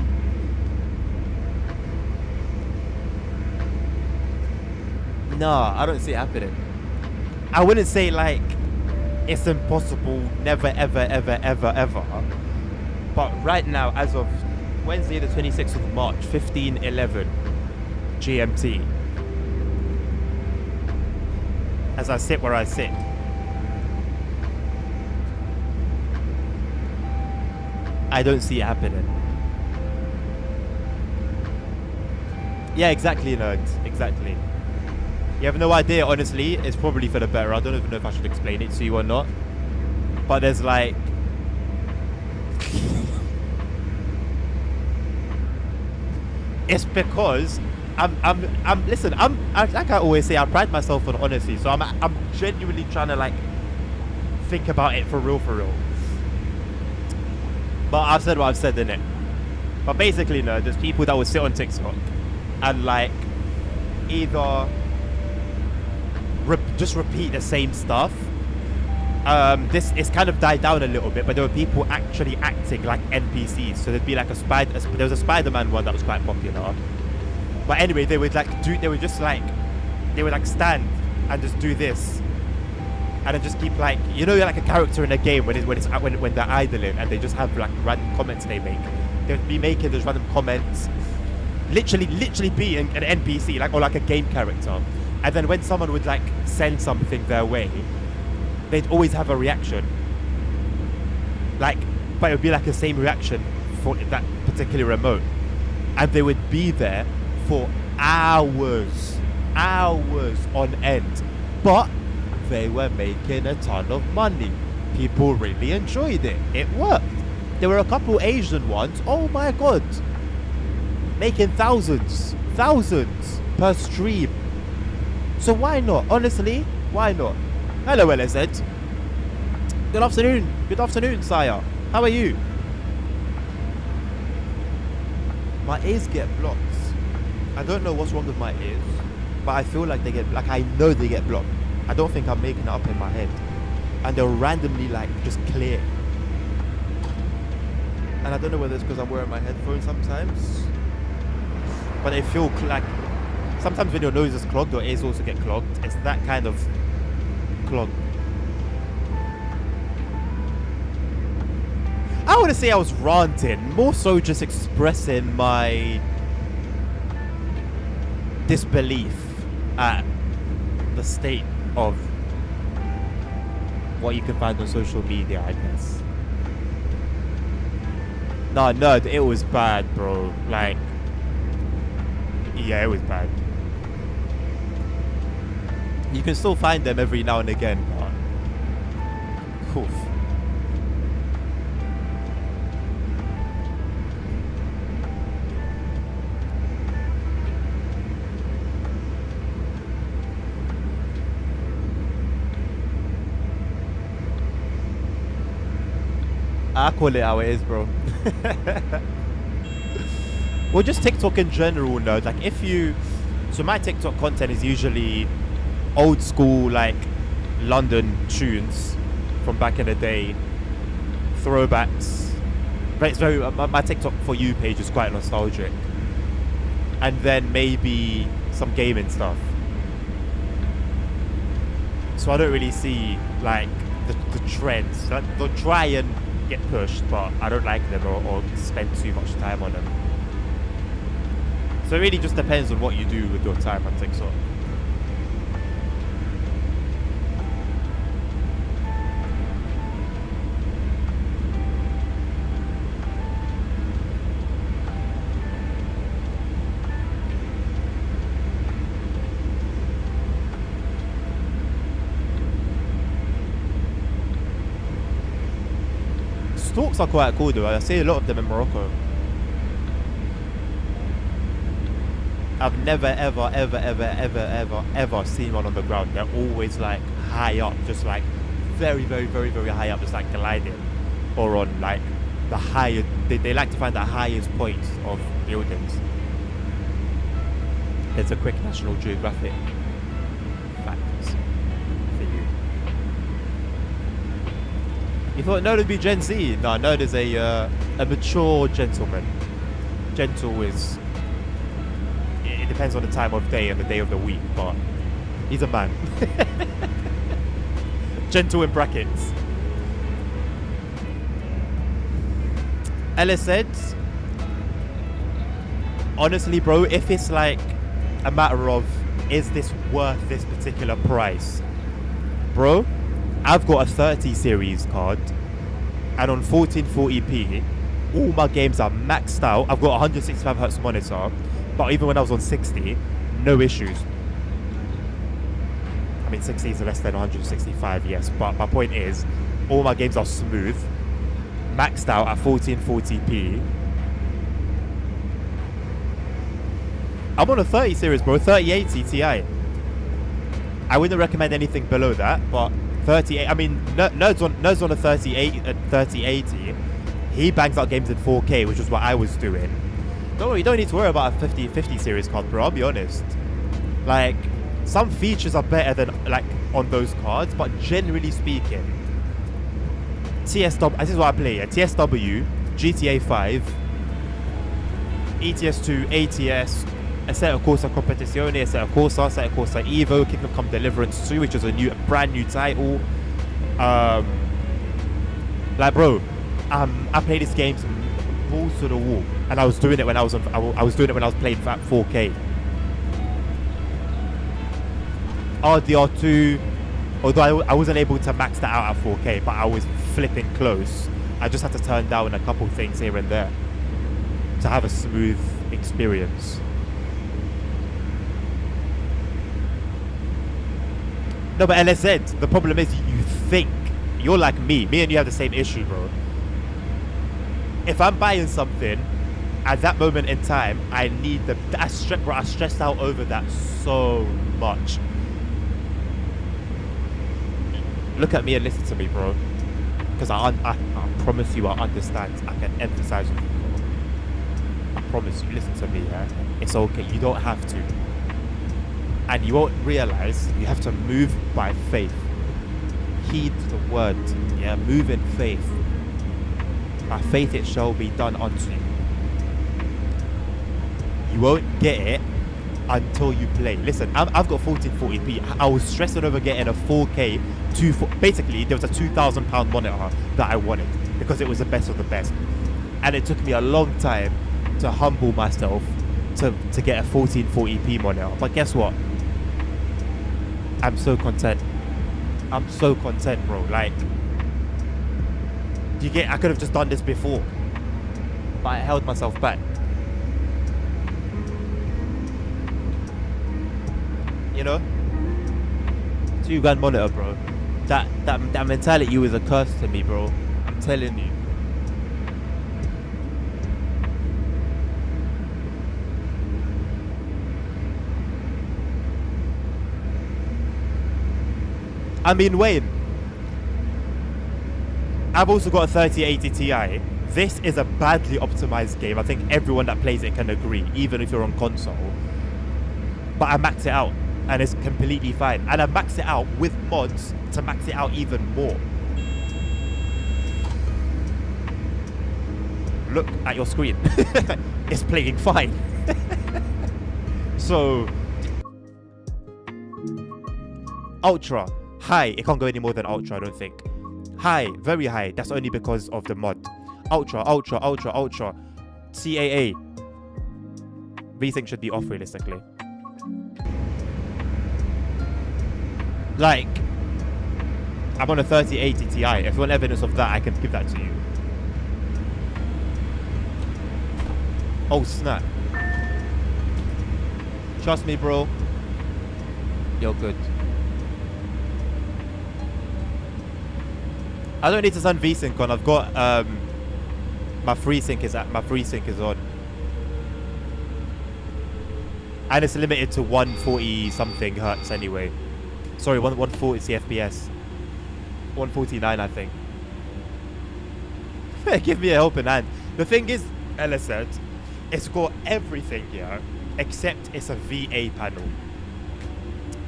Nah, I don't see it happening. I wouldn't say, like, it's impossible, never, ever, ever, ever, ever. But right now, as of Wednesday the 26th of March, 15:11 GMT. As I sit where I sit. I don't see it happening. Yeah, exactly, nerds. Exactly. You have no idea, honestly. It's probably for the better. I don't even know if I should explain it to you or not. But there's like... It's because listen, like I always say, I pride myself on honesty. So I'm genuinely trying to like think about it for real. But I've said what I've said, innit? But basically, no, there's people that will sit on TikTok and like either just repeat the same stuff. This is kind of died down a little bit, but there were people actually acting like NPCs. So there'd be like there was a Spider-Man one that was quite popular. But anyway, they would like stand and just do this. and then just keep like, you know, like a character in a game when they're idling and they just have like random comments they make. They'll be making those random comments, literally being an NPC, like, or like a game character. And then when someone would like send something their way, they'd always have a reaction. Like, but it would be like the same reaction for that particular emote. And they would be there for hours on end. But they were making a ton of money. People really enjoyed it. It worked. There were a couple Asian ones, oh my god, making thousands per stream. So why not? Honestly, why not? Hello, LSZ. Good afternoon, sire. How are you? My ears get blocked. I don't know what's wrong with my ears, but I feel like I know they get blocked. I don't think I'm making it up in my head. And they'll randomly like just clear. And I don't know whether it's because I'm wearing my headphones sometimes, but they feel like sometimes when your nose is clogged, your ears also get clogged. It's that kind of clog. I wouldn't say I was ranting, more so just expressing my disbelief at the state of what you can find on social media, I guess. No, it was bad, bro. Like, yeah, it was bad. You can still find them every now and again, but poof. I call it how it is, bro. Well, just TikTok in general, no. Like, so my TikTok content is usually old school, like London tunes from back in the day, throwbacks. But it's very my TikTok for you page is quite nostalgic, and then maybe some gaming stuff. So I don't really see like the trends. They'll try and get pushed, but I don't like them or spend too much time on them. So it really just depends on what you do with your time on TikTok. Stalks are quite cool though. I see a lot of them in Morocco. I've never ever seen one on the ground. They're always like high up, just like very high up, just like gliding, or on like the higher. They like to find the highest points of buildings. It's a quick National Geographic fact for you. You thought Nerd would be Gen Z? No, Nerd is a mature gentleman. Gentle is. It depends on the time of day and the day of the week, but he's a man. Gentle in brackets. Ellis said, honestly, bro, if it's like a matter of is this worth this particular price, bro, I've got a 30 series card, and on 1440p, all my games are maxed out. I've got a 165Hz monitor. But even when I was on 60, no issues. I mean, 60 is less than 165, yes. But my point is, all my games are smooth, maxed out at 1440p. I'm on a 30 series, bro, 3080 Ti. I wouldn't recommend anything below that, but 38. I mean, Nerd's on a 3080. He bangs out games in 4K, which is what I was doing. You don't need to worry about a 50 series card, bro. I'll be honest. Like, some features are better than like on those cards, but generally speaking, TSW. This is what I play. TSW, GTA 5, ETS2, ATS, Assetto Corsa Competizione, Assetto Corsa Evo, Kingdom Come Deliverance 2, which is a brand new title. Like, bro, I play this game balls to the wall, and I was doing it when I was doing it when I was playing 4K. RDR2, although I wasn't able to max that out at 4K, but I was flipping close. I just had to turn down a couple things here and there to have a smooth experience. No, but LSZ, the problem is you think, you're like me and you have the same issue, bro. If I'm buying something, at that moment in time, I need I stressed out over that so much. Look at me and listen to me, bro. Because I promise you I understand. I can empathize with you, bro. I promise you, listen to me, yeah? It's okay, you don't have to. And you won't realize you have to move by faith. Heed the word, yeah? Move in faith. By faith it shall be done unto you. You won't get it until you play. Listen, I've got 1440p. I was stressing over getting a 4K. Basically, there was a £2,000 monitor that I wanted because it was the best of the best. And it took me a long time to humble myself to get a 1440p monitor. But guess what? I'm so content. I'm so content, bro. Like, I could have just done this before, but I held myself back. You know, £2,000 monitor, bro. That mentality was a curse to me, bro. I'm telling you. I mean, Wayne, I've also got a 3080 Ti. This is a badly optimized game. I think everyone that plays it can agree, even if you're on console. But I maxed it out, and it's completely fine. And I maxed it out with mods to max it out even more. Look at your screen. It's playing fine. So, Ultra. High. It can't go any more than Ultra, I don't think. High. Very high. That's only because of the mod. Ultra. CAA. VSync should be off realistically. Like, I'm on a 3080 Ti. If you want evidence of that, I can give that to you. Oh, snap. Trust me, bro. You're good. I don't need to turn VSync on. I've got my FreeSync is on. And it's limited to 140 something hertz anyway. Sorry, 140 FPS. 149, I think. Give me a helping hand. The thing is, Ella said, it's got everything here except it's a VA panel.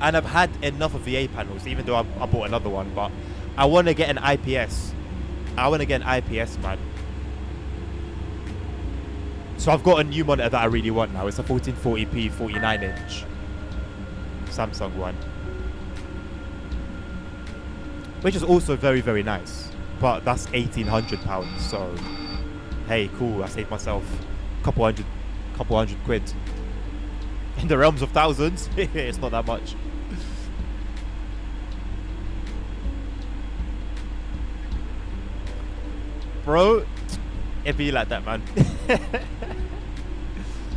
And I've had enough of VA panels, even though I bought another one, but I want to get an IPS. I want to get an IPS, man. So I've got a new monitor that I really want now. It's a 1440p 49-inch Samsung one, which is also very, very nice. But that's £1,800. So, hey, cool. I saved myself a couple hundred quid. In the realms of thousands, it's not that much. Bro, it be like that, man.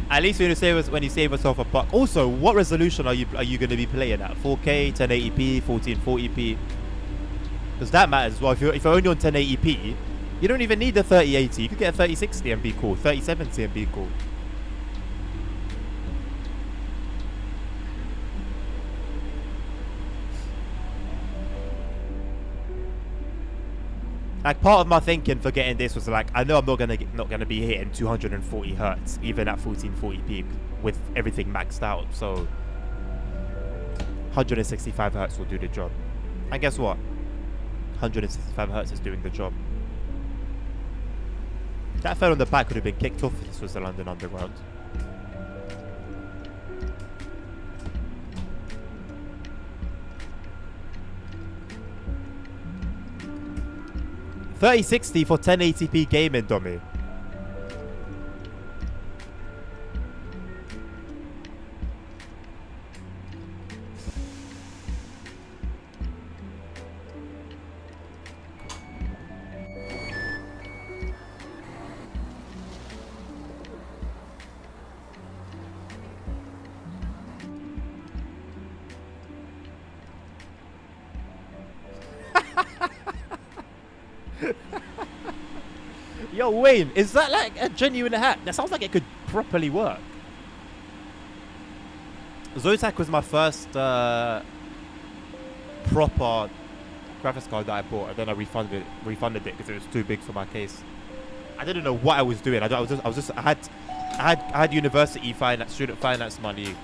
At least when you save yourself a buck. Also, what resolution are you going to be playing at? 4K, 1080p, 1440p? Because that matters as well. If you're only on 1080p, you don't even need the 3080. You could get a 3060 and be cool. 3070 and be cool. Like, part of my thinking for getting this was like, I know I'm not gonna be hitting 240 hertz even at 1440p with everything maxed out. So 165 hertz will do the job. And guess what? 165 hertz is doing the job. That fell on the back could have been kicked off if this was the London Underground. 3060 for 1080p gaming, dummy. Yo, Wayne, is that like a genuine hack? That sounds like it could properly work. Zotac was my first proper graphics card that I bought, and then I refunded it because it was too big for my case. I didn't know what I was doing. I had university finance, student finance money.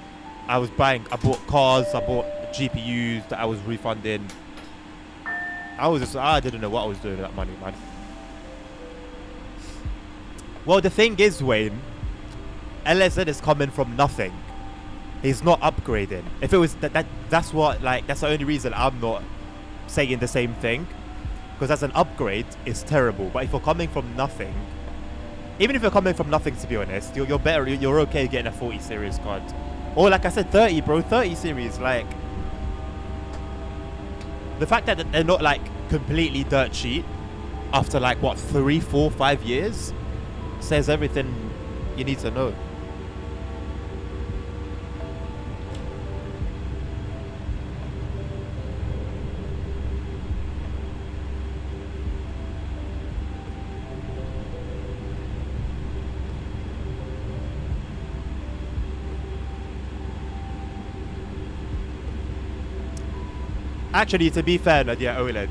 I bought cars, I bought GPUs that I was refunding. I didn't know what I was doing with that money, man. Well, the thing is, Wayne, LSN is coming from nothing. He's not upgrading. If it was that's the only reason I'm not saying the same thing. Because as an upgrade, it's terrible. But if you're coming from nothing, even if you're coming from nothing, to be honest, you're better. You're okay getting a 40 series card, or like I said, 30, bro, 30 series. Like the fact that they're not like completely dirt cheap after like what 3, 4, 5 years says everything you need to know. Actually, to be fair, yeah, OLED.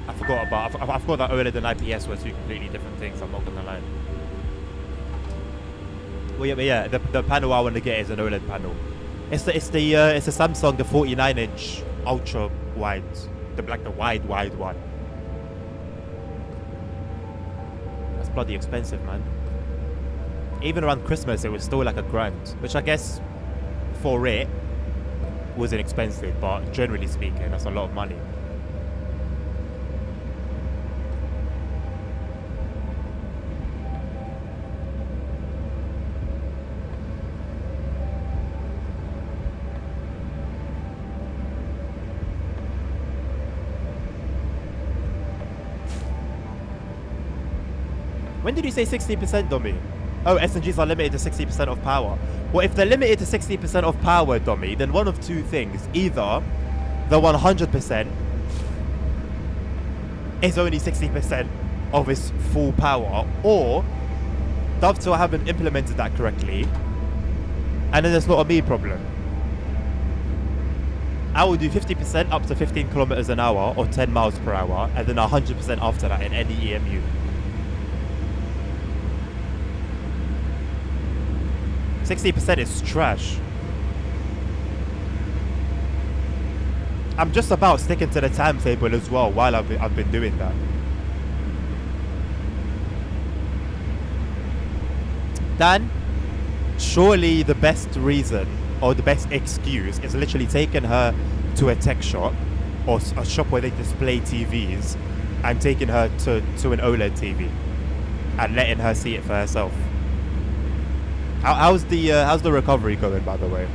I forgot that OLED and IPS were two completely different things. I'm not gonna lie. Well, yeah, the panel I want to get is an OLED panel. It's the Samsung, the 49-inch ultra wide, the wide one. That's bloody expensive, man. Even around Christmas, it was still like $1,000, which I guess for it wasn't expensive, but generally speaking, that's a lot of money. When did you say 60%, Dommy? Oh, SNGs are limited to 60% of power. Well, if they're limited to 60% of power, Dommy, then one of two things. Either the 100% is only 60% of its full power, or Dovetail haven't implemented that correctly, and then it's not a me problem. I will do 50% up to 15 kilometers an hour or 10 miles per hour, and then 100% after that in any EMU. 60% is trash. I'm just about sticking to the timetable as well while I've been doing that. Dan, surely the best reason or the best excuse is literally taking her to a tech shop or a shop where they display TVs and taking her to an OLED TV and letting her see it for herself. How's the recovery going, by the way?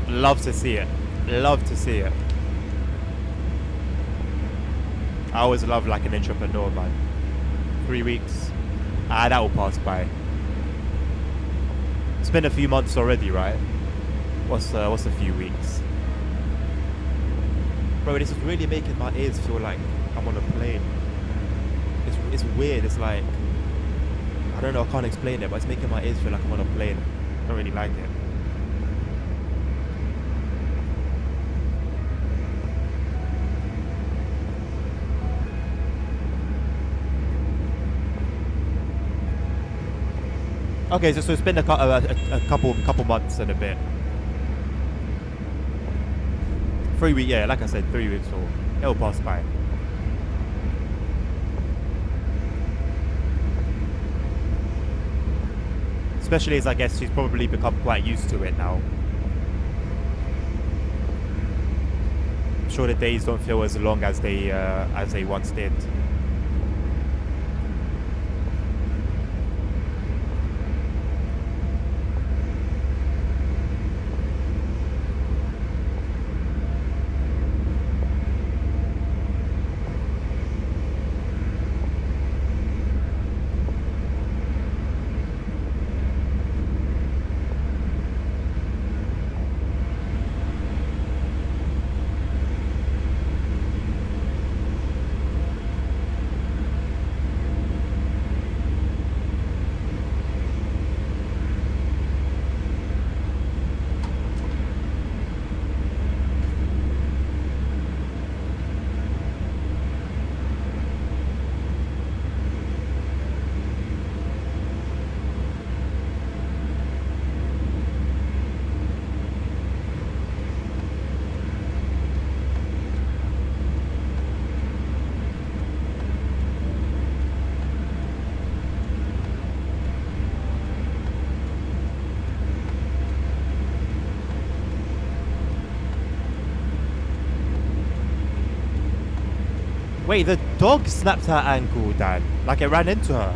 Love to see it. Love to see it. I always love like an entrepreneur, man. 3 weeks. That will pass by. It's been a few months already, right? What's a few weeks? Bro, this is really making my ears feel like I'm on a plane. It's weird. It's like, I don't know, I can't explain it, but it's making my ears feel like I'm on a plane. I don't really like it. Okay, so it's been a couple months and a bit. 3 weeks, yeah, like I said, 3 weeks or it'll pass by. Especially as I guess she's probably become quite used to it now. I'm sure the days don't feel as long as they once did. Wait, the dog snapped her ankle, Dan. Like it ran into her.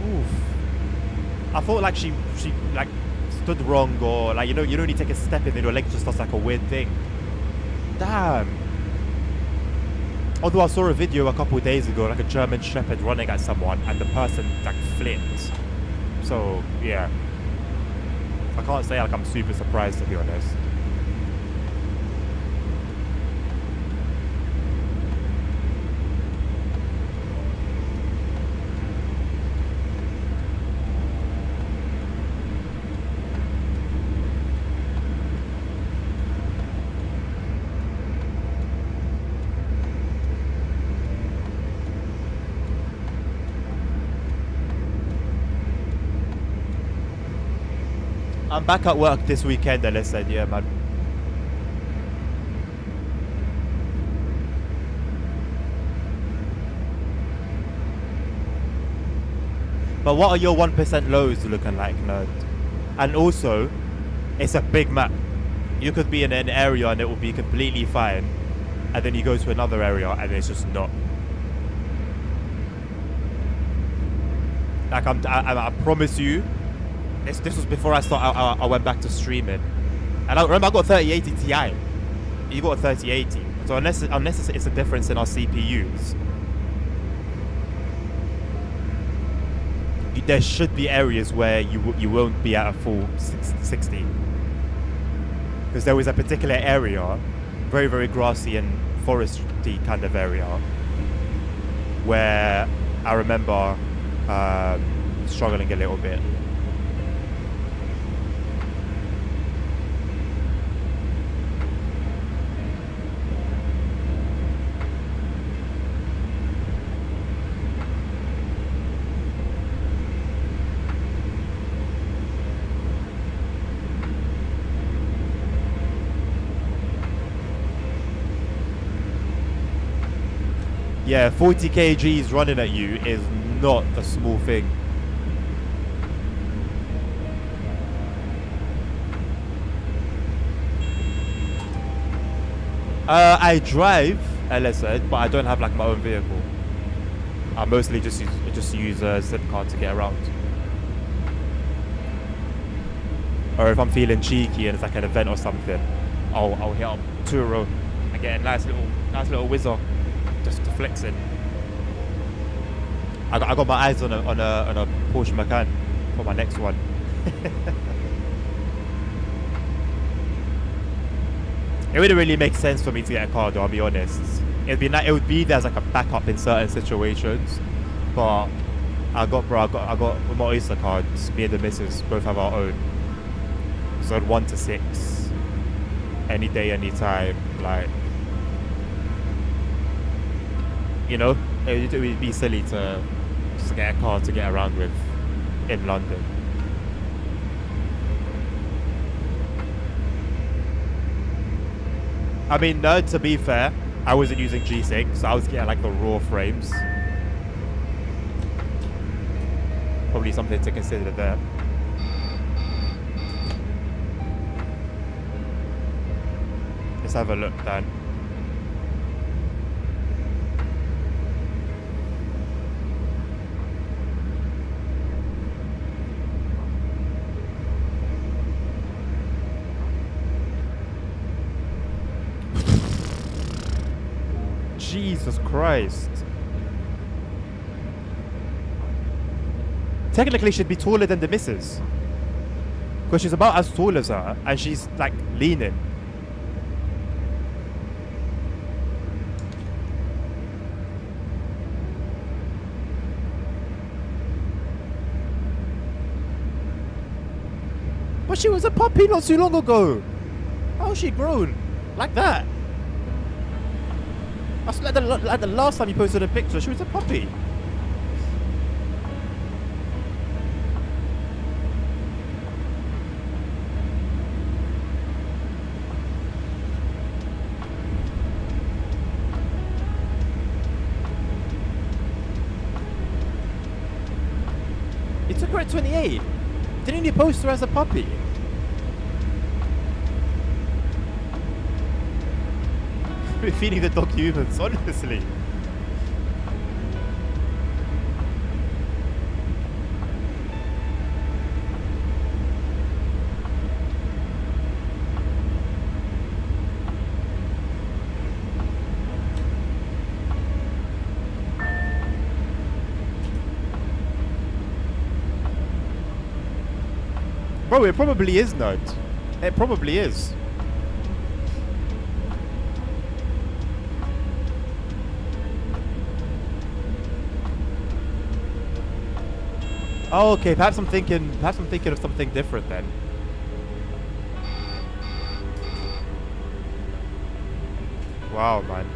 Oof. I thought like she like stood wrong or like you know you take a step and then your leg just does like a weird thing. Damn. Although I saw a video a couple of days ago, like a German Shepherd running at someone and the person like flipped. So, yeah. I can't say like I'm super surprised, to be honest. I'm back at work this weekend, and I said, yeah, man. But what are your 1% lows looking like, nerd? And also, it's a big map. You could be in an area and it will be completely fine, and then you go to another area and it's just not. Like I promise you. This was before I went back to streaming, and I remember I got 3080 Ti. You got a 3080, so unless it's a difference in our CPUs, there should be areas where you won't be at a full 60. Because there was a particular area, very very grassy and foresty kind of area, where I remember struggling a little bit. Yeah, 40 kgs running at you is not a small thing. I drive LSN, but I don't have like my own vehicle. I mostly just use a SIM card to get around. Or if I'm feeling cheeky and it's like an event or something, I'll hit up Turo and get a nice little whizzer. Just to flex it. I got my eyes on a Porsche Macan for my next one. It wouldn't really make sense for me to get a car, though. I'll be honest. It would be there as like a backup in certain situations, but I got with my Oyster cards. Me and the missus both have our own. So 1 to 6, any day, any time, like. You know, it would be silly to just get a car to get around with in London. I mean, no, to be fair, I wasn't using G6, so I was getting like the raw frames. Probably something to consider there. Let's have a look then. Jesus Christ. Technically she'd be taller than the missus. Because she's about as tall as her and she's like leaning. But she was a puppy not too long ago. How's she grown? Like that? That's like the last time you posted a picture, she was a puppy. It took her at 28. Didn't you post her as a puppy? We're feeding the dog humans, honestly. Bro, it probably is not. It probably is. Oh, okay. Perhaps I'm thinking of something different then. Wow, man.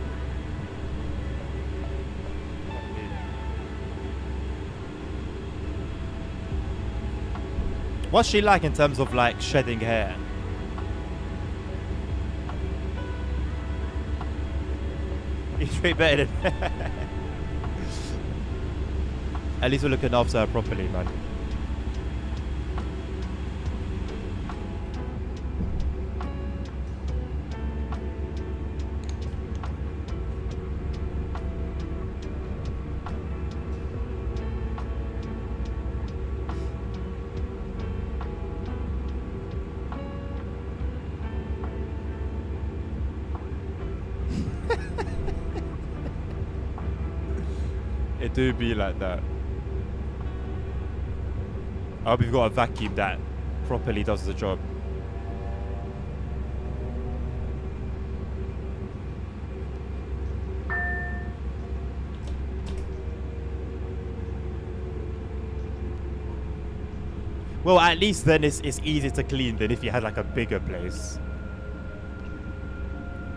What's she like in terms of like shedding hair? He's way better than At least we're looking after her properly, man. It do be like that. I hope you've got a vacuum that properly does the job. Well, at least then it's easy to clean than if you had like a bigger place.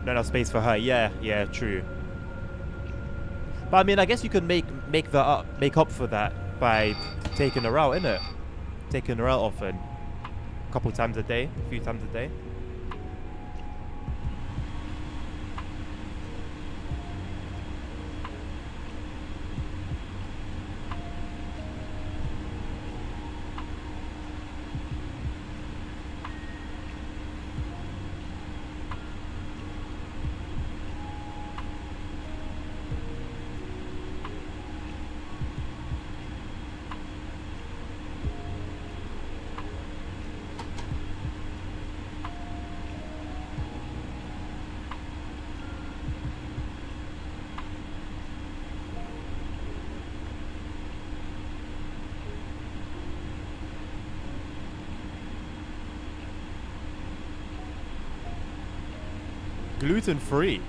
Not enough space for her. Yeah, true. But I mean, I guess you could make up for that by taking her out, innit? Taking her out often. A couple times a day, a few times a day. Gluten-free?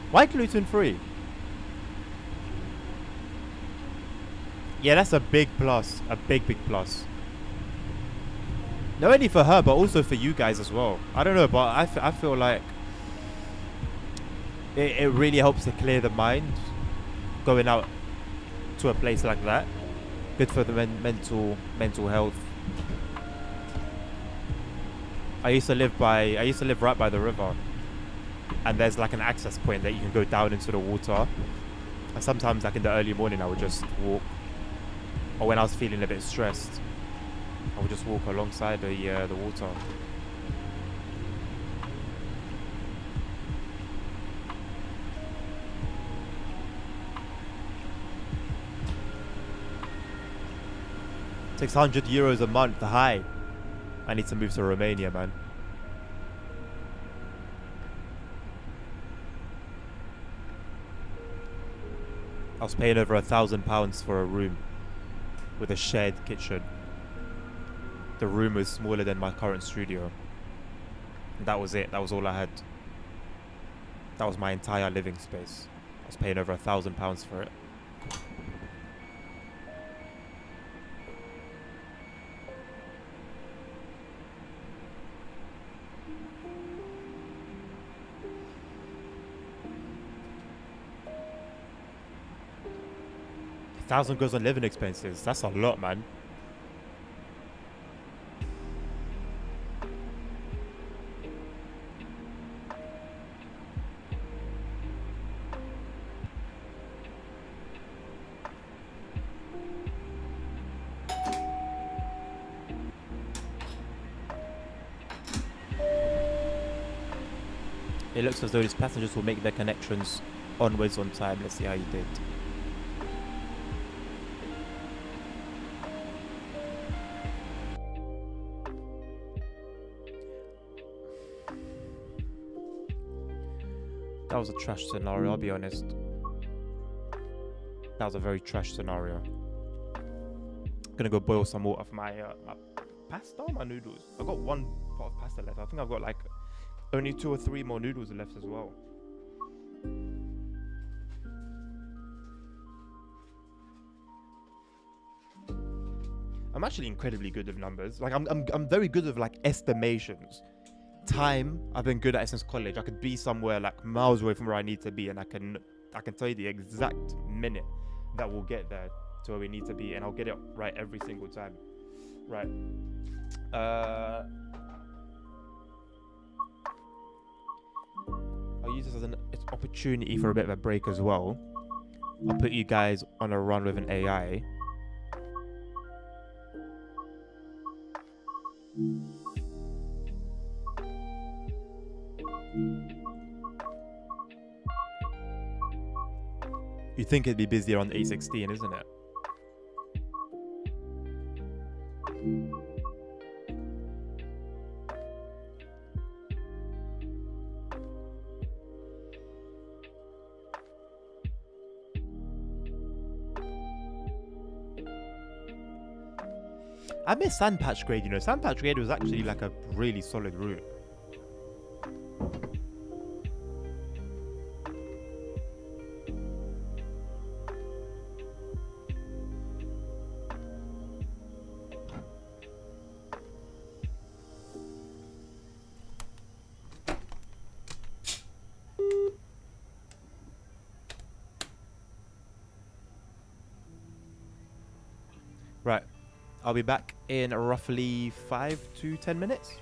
Why gluten-free? Yeah, that's a big plus. A big plus. Not only for her, but also for you guys as well. I don't know, but I feel like it really helps to clear the mind going out to a place like that. Good for the mental health. I used to live right by the river, and there's like an access point that you can go down into the water. And sometimes, like in the early morning, I would just walk, or when I was feeling a bit stressed, I would just walk alongside the water. €600 a month. Hi. I need to move to Romania, man. I was paying over £1,000 for a room with a shared kitchen. The room was smaller than my current studio. And that was it. That was all I had. That was my entire living space. I was paying over £1,000 for it. £1,000 goes on living expenses. That's a lot, man. It looks as though these passengers will make their connections onwards on time. Let's see how you did. That was a trash scenario, I'll be honest. That was a very trash scenario. I'm gonna go boil some water for my pasta or my noodles. I've got one pot of pasta left. I think I've got like only 2 or 3 more noodles left as well. I'm actually incredibly good with numbers. Like I'm very good with like estimations. Time, I've been good at it since college. I could be somewhere like miles away from where I need to be, and I can tell you the exact minute that we'll get there to where we need to be, and I'll get it right every single time. Right. I'll use this as an opportunity for a bit of a break as well. I'll put you guys on a run with an AI. You think it'd be busier on the A16, isn't it? I miss Sandpatch Grade, you know. Sandpatch Grade was actually like a really solid route. Right. I'll be back in roughly 5 to 10 minutes.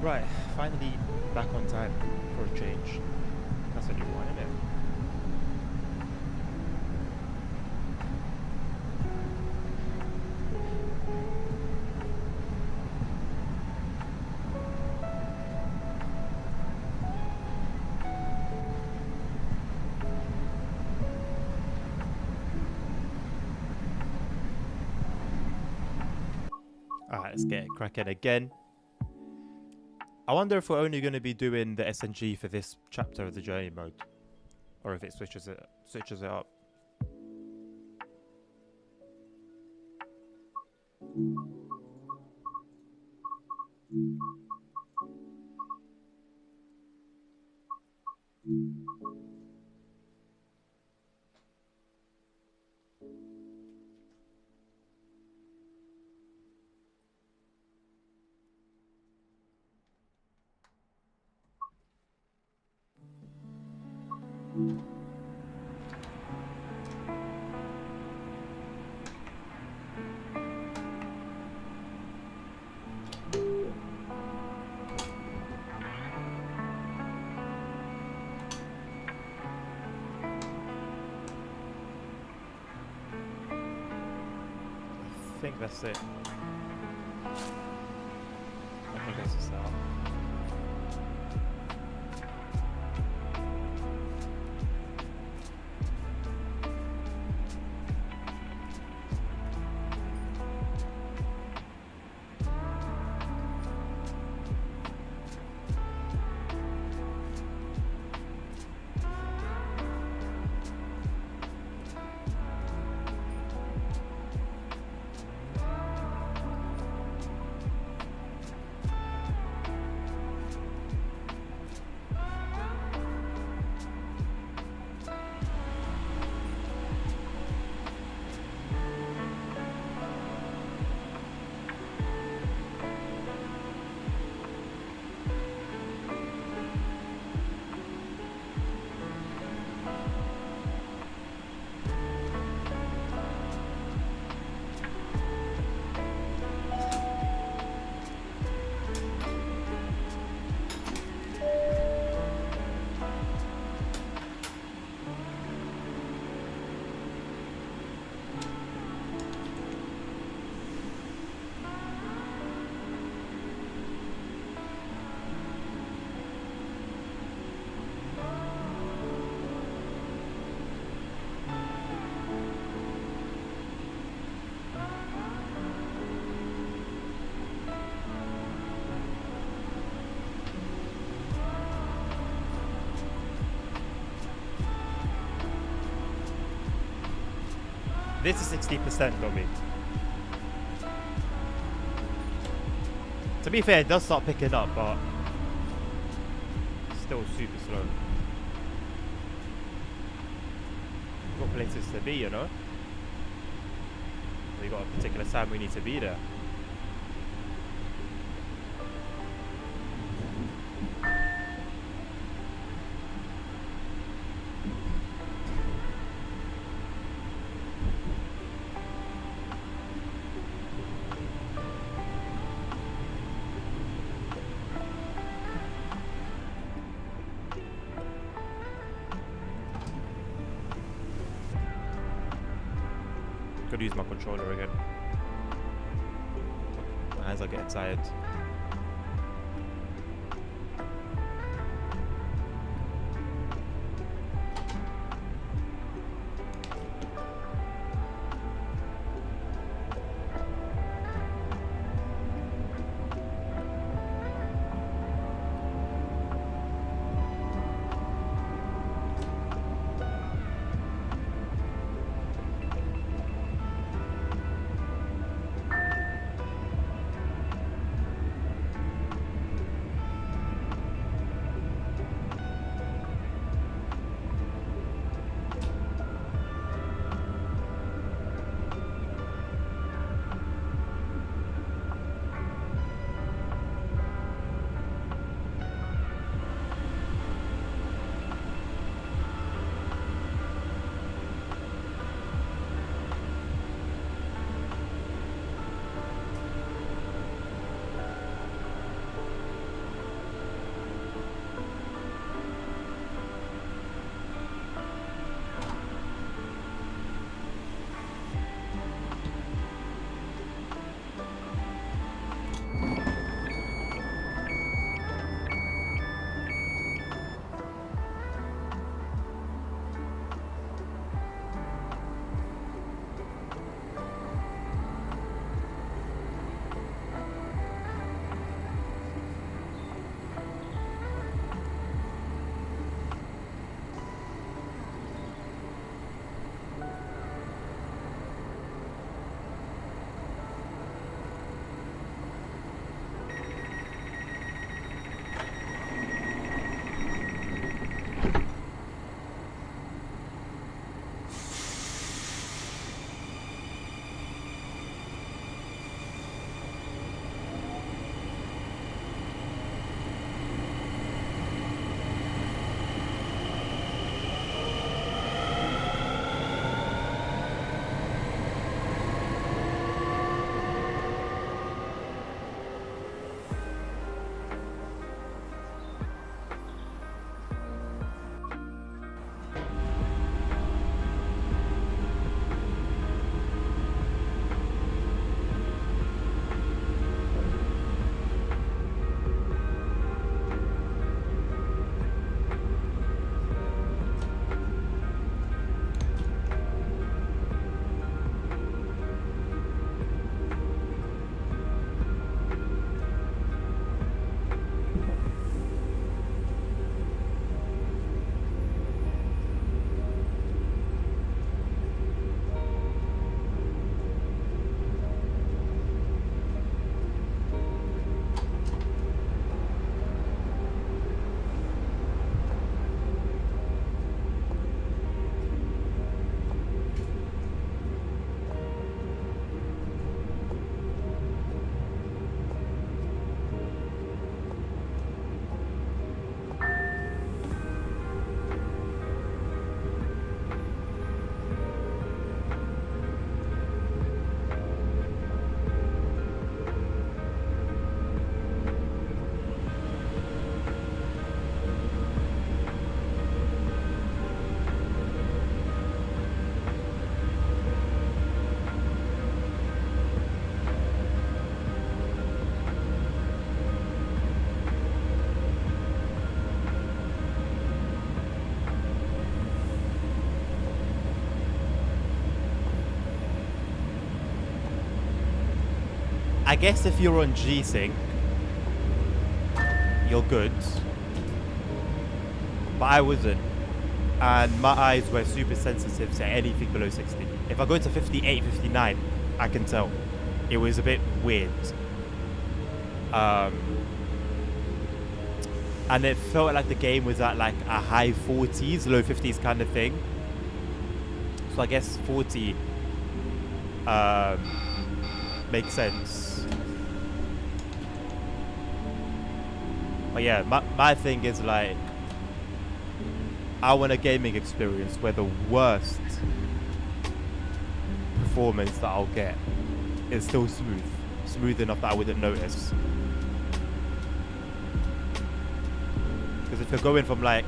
Right, finally back on time for a change. That's a new one, isn't it? Alright, let's get cracking again. I wonder if we're only going to be doing the SNG for this chapter of the journey mode, or if it switches it up. I think that's it. I think that's the start. This is 60% for me. To be fair, it does start picking up, but still super slow. Got places to be, you know? We got a particular time we need to be there. Could use my controller again. My hands are getting tired. I guess if you're on G-Sync, you're good. But I wasn't. And my eyes were super sensitive to anything below 60. If I go to 58, 59, I can tell. It was a bit weird. And it felt like the game was at like a high 40s, low 50s kind of thing. So I guess 40 makes sense. But yeah, my thing is like, I want a gaming experience where the worst performance that I'll get is still smooth enough that I wouldn't notice. Because if you're going from like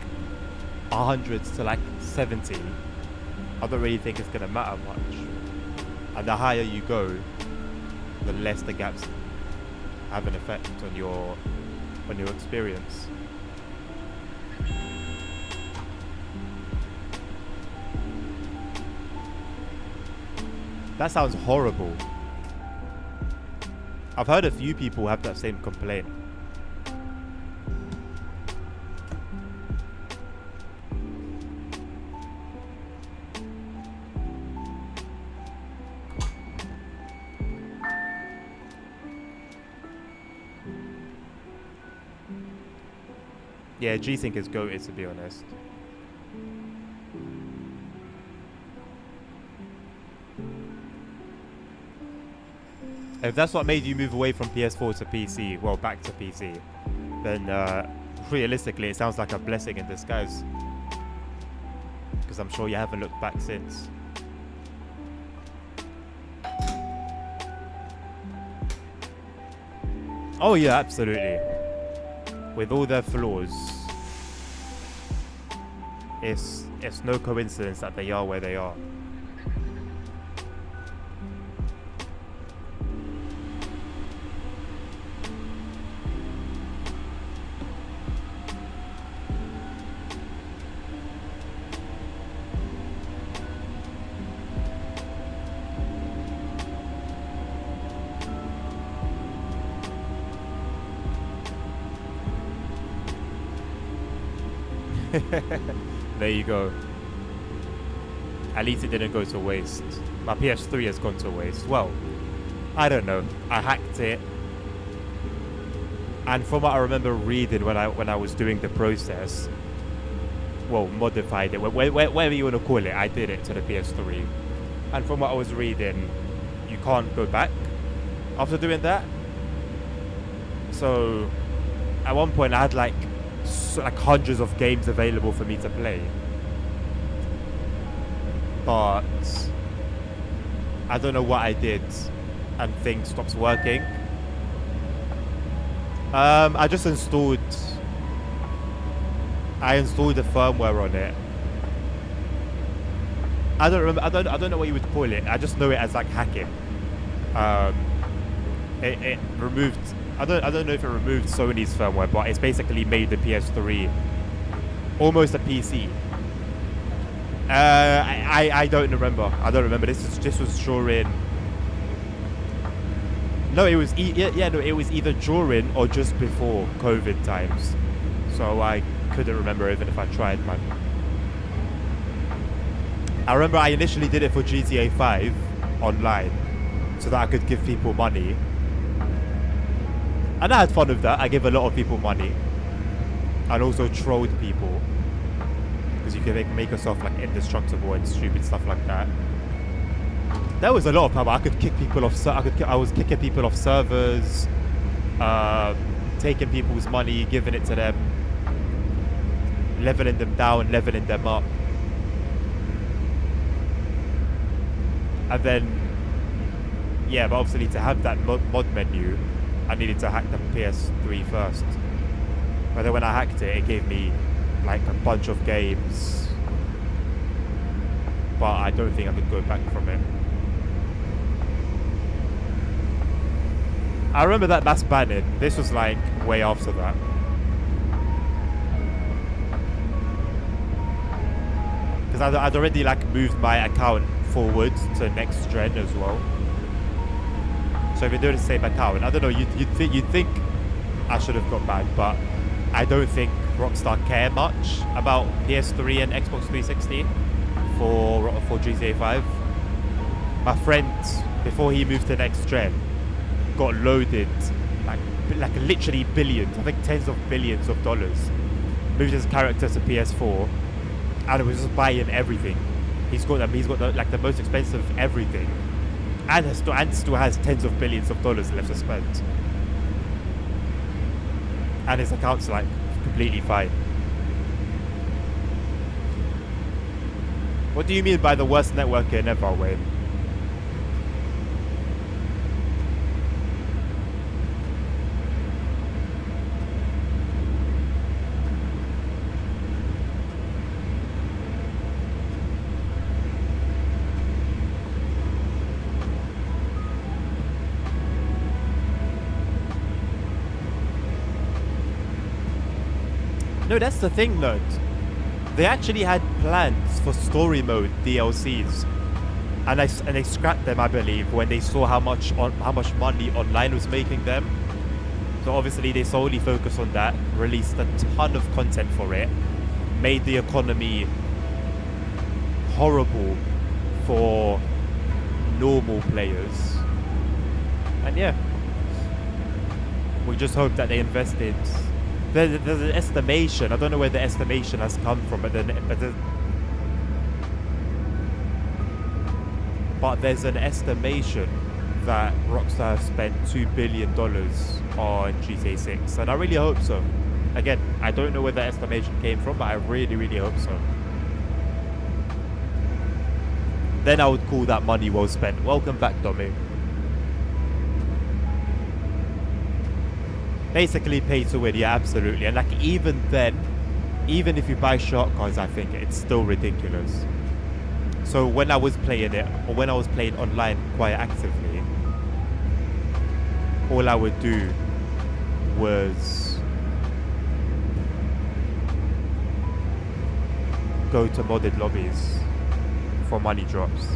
100s to like 70, I don't really think it's gonna matter much. And the higher you go, the less the gaps have an effect on your experience. That sounds horrible. I've heard a few people have that same complaint. Yeah, G-Sync is goated, to be honest. If that's what made you move away from PS4 to PC, well, back to PC, then realistically, it sounds like a blessing in disguise. Because I'm sure you haven't looked back since. Oh yeah, absolutely. With all their flaws, it's no coincidence that they are where they are. There you go. At least it didn't go to waste. My PS3 has gone to waste. Well, I don't know. I hacked it, and from what I remember reading when I was doing the process, well, modified it, whatever you want to call it, I did it to the PS3. And from what I was reading, you can't go back after doing that. So at one point I had like hundreds of games available for me to play, but I don't know what I did and things stopped working. I installed the firmware on it. I don't remember. I don't know what you would call it. I just know it as like hacking. It removed. I don't know if it removed Sony's firmware, but it's basically made the PS3 almost a PC. I don't remember. I don't remember. This was during. No, it was it was either during or just before COVID times. So I couldn't remember even if I tried, man. I remember I initially did it for GTA 5 online so that I could give people money. And I had fun with that. I gave a lot of people money. And also trolled people. Because you can make yourself like indestructible and stupid stuff like that. There was a lot of power. I could kick people off. I was kicking people off servers, taking people's money, giving it to them, leveling them down, leveling them up. And then, yeah, but obviously to have that mod menu, I needed to hack the PS3 first. But then when I hacked it, it gave me like a bunch of games. But I don't think I could go back from it. I remember that mass banning. This was like way after that. Because I'd already like moved my account forward to next gen as well. So So if you're doing the same account, I don't know, you'd think I should have got banned, but I don't think Rockstar care much about PS3 and Xbox 360 for GTA 5. My friend, before he moved to next gen, got loaded like literally billions, I think tens of billions of dollars. Moved his character to PS4 and was just buying everything. He's got the most expensive everything, and still has tens of billions of dollars left to spend. And his account's like completely fine. What do you mean by the worst networking ever, Wayne? No, that's the thing, Nerd. They actually had plans for story mode DLCs, and they scrapped them, I believe, when they saw how much money online was making them. So obviously they solely focused on that, released a ton of content for it, made the economy horrible for normal players, and yeah, we just hope that they invested. There's an estimation. I don't know where the estimation has come from, but there's an estimation that Rockstar have spent $2 billion on GTA 6, and I really hope so. Again, I don't know where the estimation came from, but I really, really hope so. Then I would call that money well spent. Welcome back, Domi. Basically pay to win, yeah, absolutely. And like even then, even if you buy shark cards, I think it's still ridiculous. So when I was playing it, or when I was playing online quite actively, all I would do was go to modded lobbies for money drops,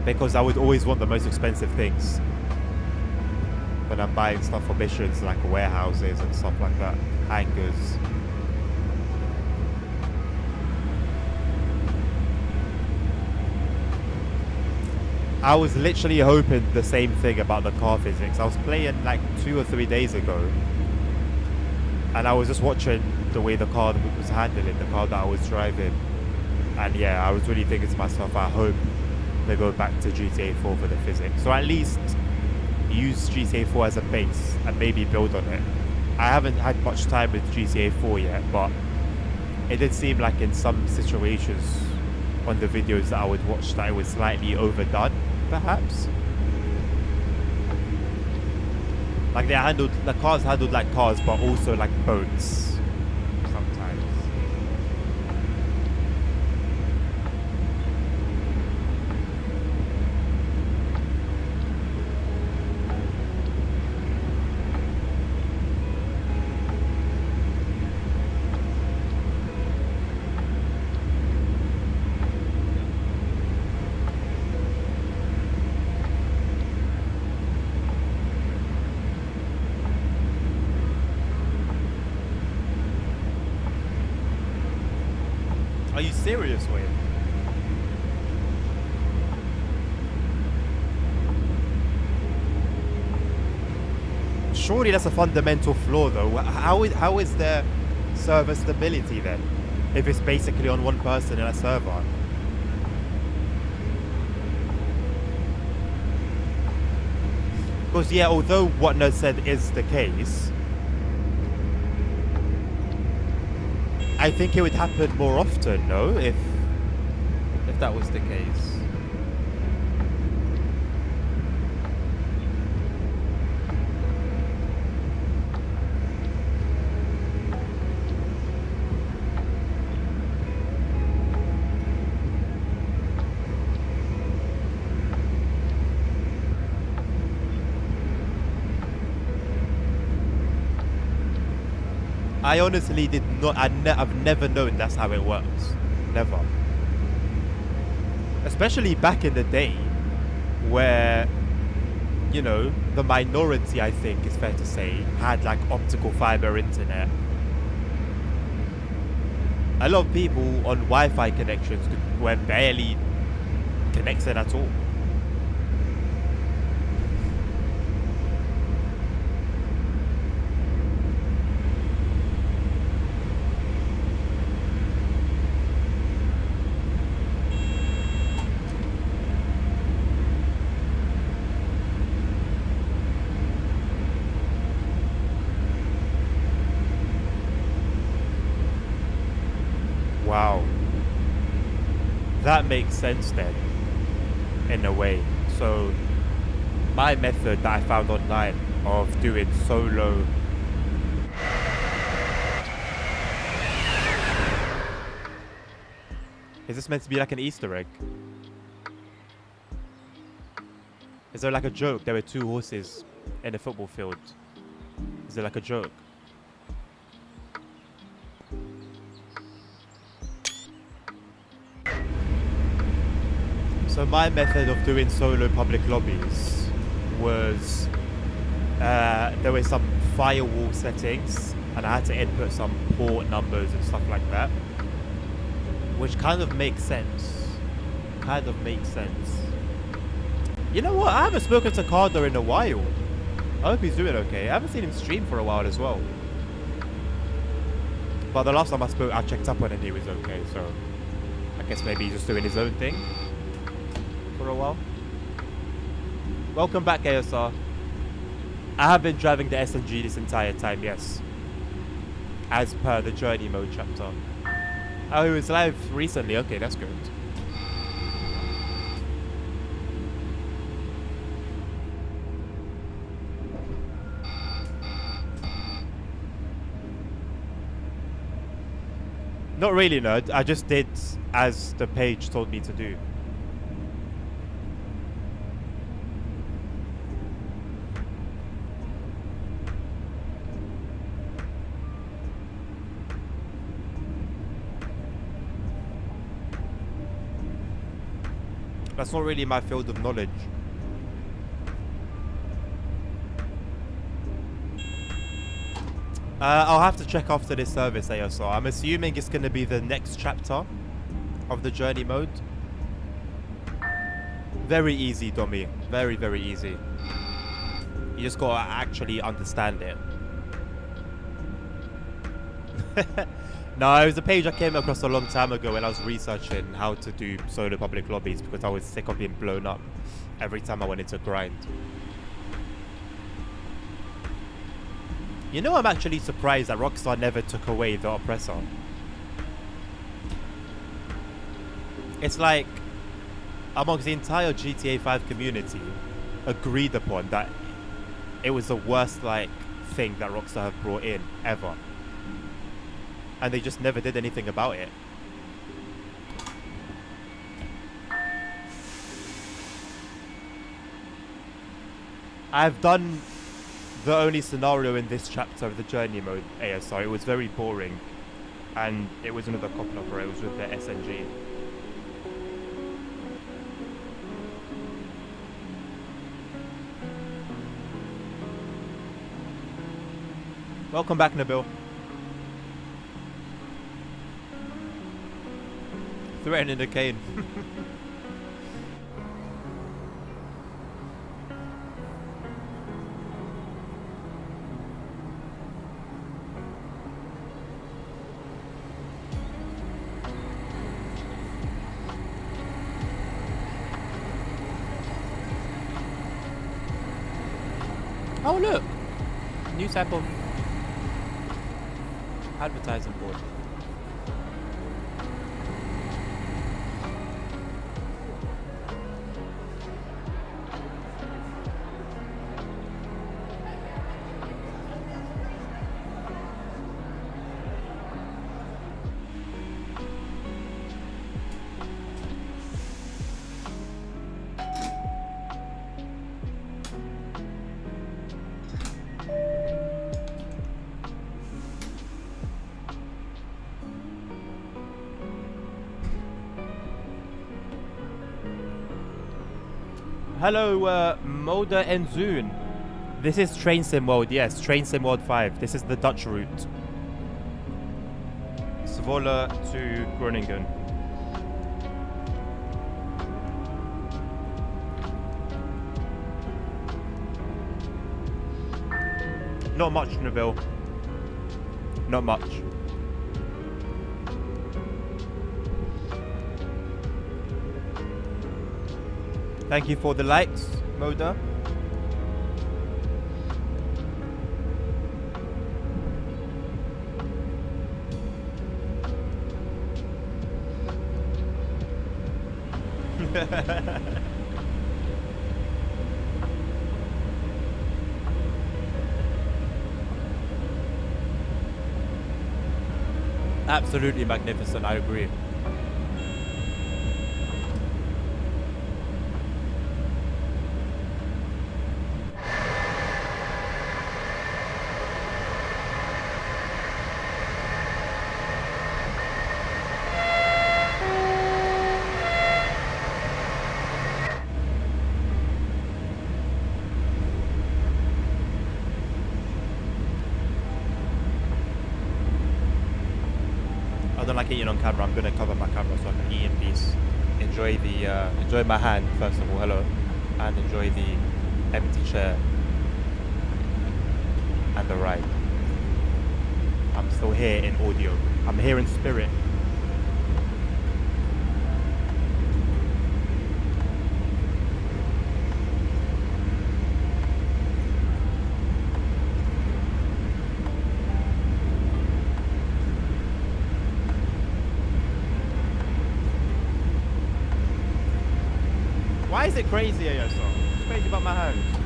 because I would always want the most expensive things when I'm buying stuff for missions, like warehouses and stuff like that, hangars. I was literally hoping the same thing about the car physics. I was playing like 2 or 3 days ago, and I was just watching the way the car was handling, the car that I was driving, and yeah, I was really thinking to myself, I hope they go back to GTA 4 for the physics, so at least use GTA 4 as a base and maybe build on it. I haven't had much time with GTA 4 yet, but it did seem like in some situations on the videos that I would watch that it was slightly overdone, perhaps. Like the cars handled like cars, but also like boats sometimes. Are you serious, Wayne? Surely that's a fundamental flaw, though. How is there server stability then, if it's basically on one person in a server? Because yeah, although what Nerd said is the case, I think it would happen more often, no? If that was the case. I honestly did not. I've never known that's how it works. Never. Especially back in the day, where you know, the minority, I think it's fair to say, had like optical fiber internet. A lot of people on Wi-Fi connections were barely connected at all. Wow. That makes sense then, in a way. So, my method that I found online of doing solo... Is this meant to be like an Easter egg? Is there like a joke? There were two horses in a football field. Is there like a joke? So my method of doing solo public lobbies was there were some firewall settings and I had to input some port numbers and stuff like that, which kind of makes sense. You know what? I haven't spoken to Cardo in a while. I hope he's doing okay. I haven't seen him stream for a while as well. But the last time I spoke, I checked up on him and he was okay, so I guess maybe he's just doing his own thing for a while. Welcome back, ASR. I have been driving the SNG this entire time, yes. As per the journey mode chapter. Oh, he was live recently. Okay, that's good. Not really, nerd. I just did as the page told me to do. That's not really my field of knowledge. I'll have to check after this service, ASR. I'm assuming it's going to be the next chapter of the journey mode. Very easy, Domi. Very, very easy. You just got to actually understand it. No, it was a page I came across a long time ago when I was researching how to do solo public lobbies because I was sick of being blown up every time I wanted to grind. You know, I'm actually surprised that Rockstar never took away the oppressor. It's like, amongst the entire GTA 5 community, agreed upon that it was the worst, like, thing that Rockstar have brought in, ever. And they just never did anything about it. I've done the only scenario in this chapter of the journey mode ASR. It was very boring, and it was another cop opera. It was with the SNG. Welcome back, Nabil. Threatening the cane. Oh look, new type of advertising board. hello, Moda and Zune. This is Train Sim World, yes, Train Sim World 5. This is the Dutch route. Zwolle to Groningen. Not much, Nabil. Not much. Thank you for the likes, Moda. Absolutely magnificent, I agree. I don't like eating on camera. I'm gonna cover my camera so I can eat in peace. Enjoy the enjoy my hand first of all. Hello, and enjoy the empty chair and the ride. I'm still here in audio. I'm here in spirit. Why is it crazy, ASO? It's crazy about my hands.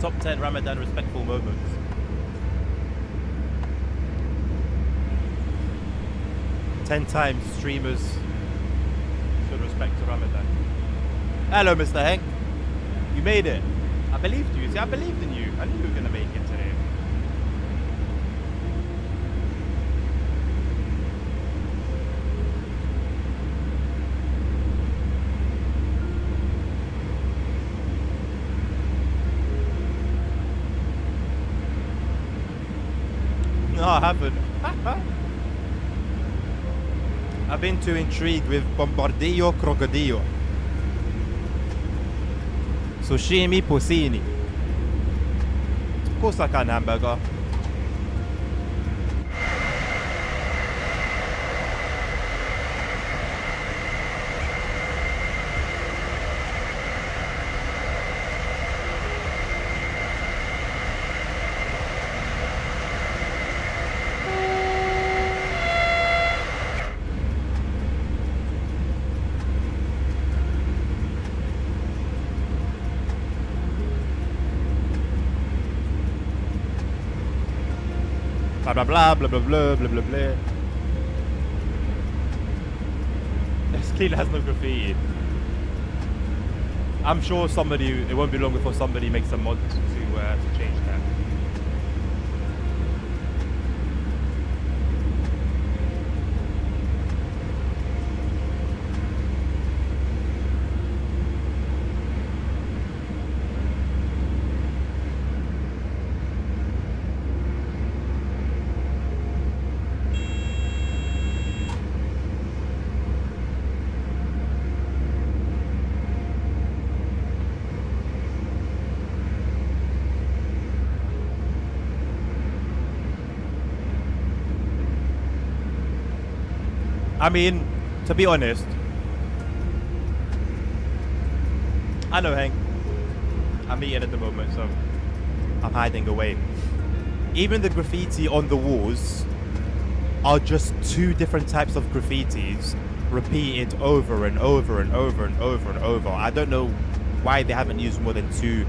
Top 10 Ramadan respectful moments. Ten times streamers should respect to Ramadan. Hello, Mr. Hank. You made it. I believed you. See, I believed in you. I knew you were going to make it today. No, I haven't. I've been too intrigued with Bombardillo Crocodillo. Sushimi Puccini. Of course I can, hamburger. Blah blah blah blah blah blah blah blah. This kid has no graffiti. I'm sure somebody. It won't be long before somebody makes a mod to change that. I mean, to be honest, I know, Hank. I'm eating at the moment, so I'm hiding away. Even the graffiti on the walls are just two different types of graffitis repeated over and over and over and over and over. I don't know why they haven't used more than two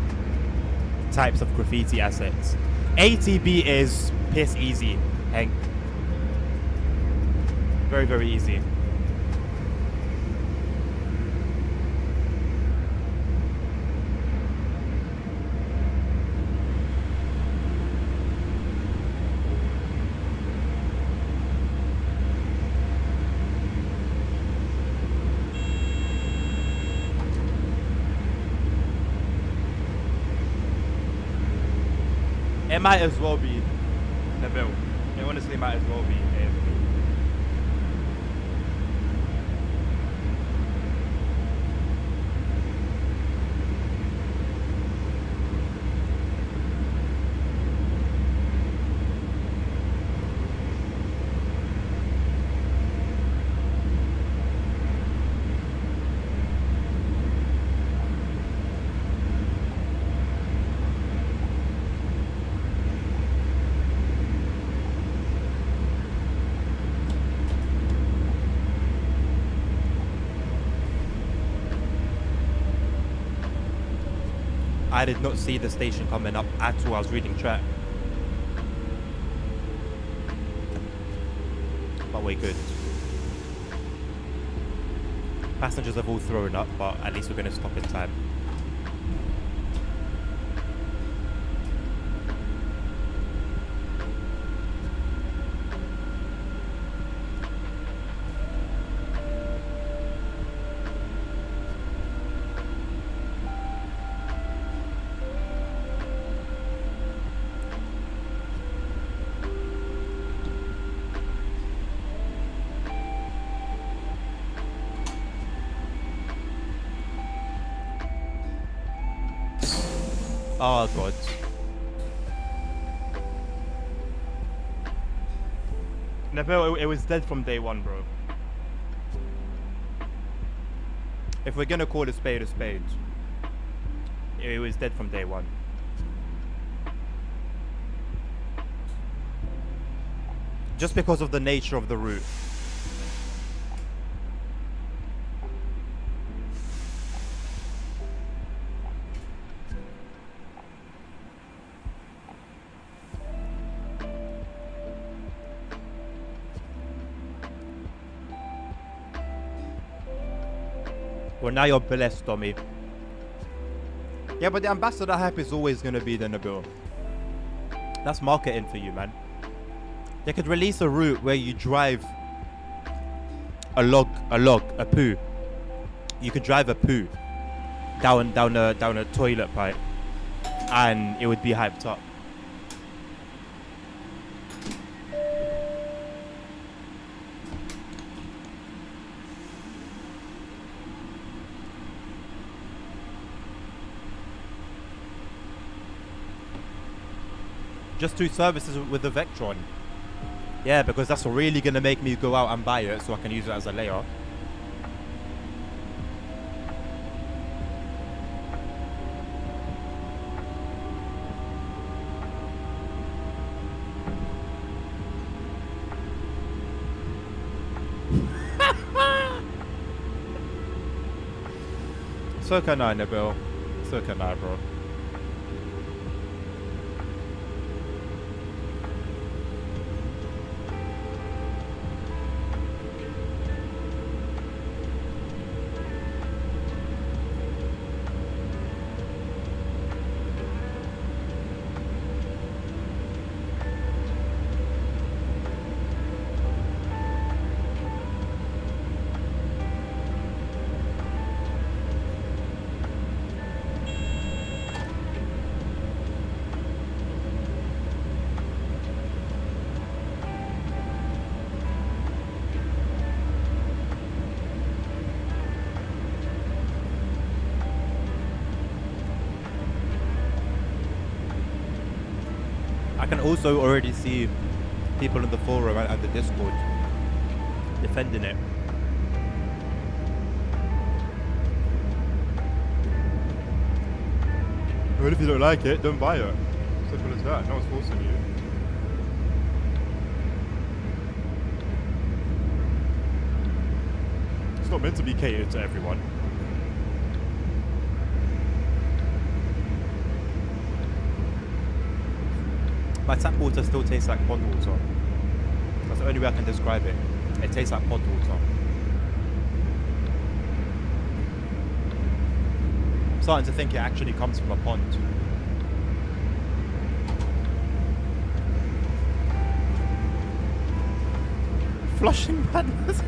types of graffiti assets. ATB is piss easy, Hank. Very, very easy. It might as well be Neville. It honestly might as well be AFB. I did not see the station coming up at all. I was reading chat. But we're good. Passengers have all thrown up, but at least we're going to stop in time. Oh god. Neville, it was dead from day one, bro. If we're gonna call a spade, it was dead from day one. Just because of the nature of the route. Well, now you're blessed, Tommy. Yeah, but the ambassador hype is always going to be the Nabil. That's marketing for you, man. They could release a route where you drive a poo. You could drive a poo down a toilet pipe, and it would be hyped up. Just 2 services with the Vectron. Yeah, because that's really going to make me go out and buy it so I can use it as a layer. So can I, Nabil. So can I, bro. I can also already see people in the forum and the Discord defending it. Well, if you don't like it, don't buy it. Simple as that. No one's forcing you. It's not meant to be catered to everyone. My tap water still tastes like pond water. That's the only way I can describe it. It tastes like pond water. I'm starting to think it actually comes from a pond. Flushing madness.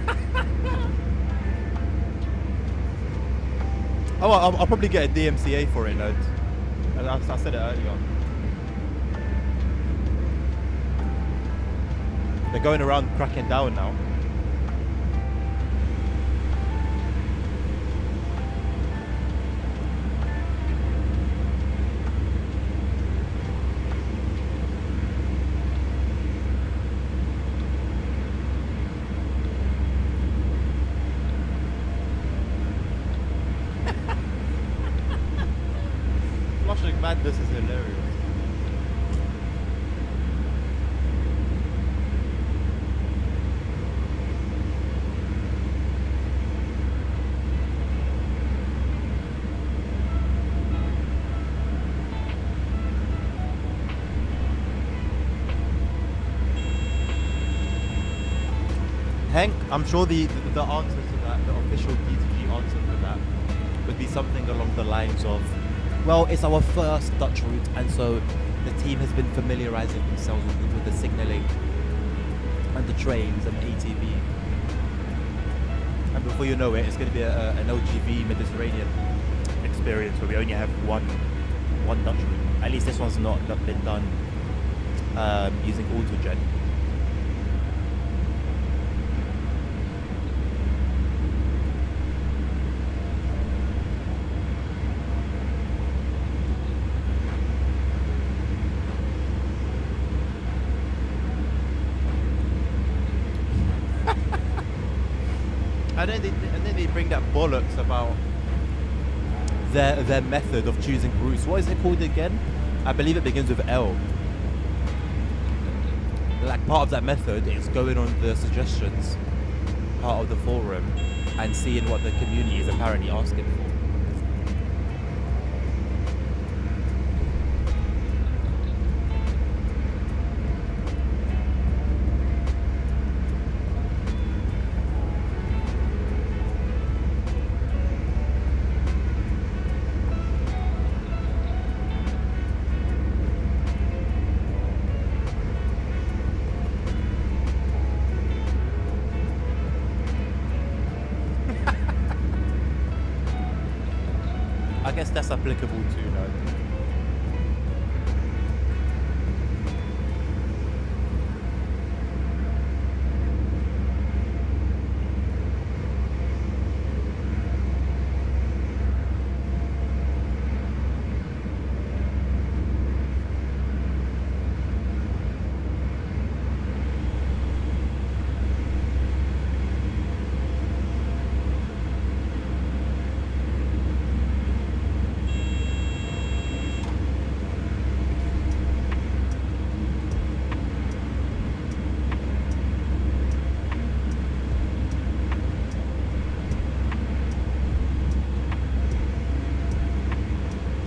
Oh, I'll probably get a DMCA for it, loads. I said it earlier. They're going around cracking down now. Flushing madness is hilarious. Hank, I'm sure the answer to that, the official DTG answer to that, would be something along the lines of, well, it's our first Dutch route, and so the team has been familiarizing themselves with the signalling and the trains and the ATV. And before you know it, it's going to be an LGV Mediterranean experience where we only have one Dutch route. At least this one's not been done using autogen. And then they bring that bollocks about their method of choosing routes. What is it called again? I believe it begins with L. Like part of that method is going on the suggestions part of the forum and seeing what the community is apparently asking for. I guess that's applicable to, no?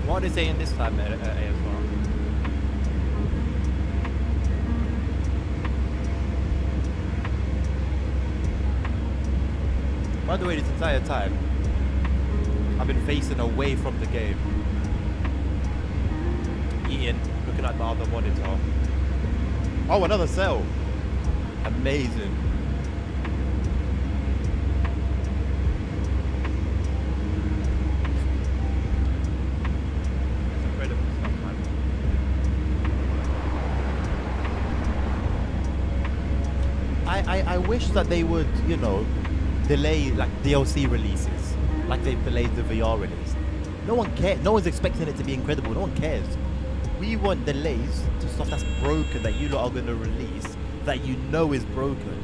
What are they saying this time at ASR? By the way, this entire time, I've been facing away from the game. Eating, looking at my other monitor. Oh, another cell. Amazing. I wish that they would, you know, delay like DLC releases, like they've delayed the VR release. No one cares. No one's expecting it to be incredible. No one cares. We want delays to stuff that's broken that you lot are going to release that you know is broken.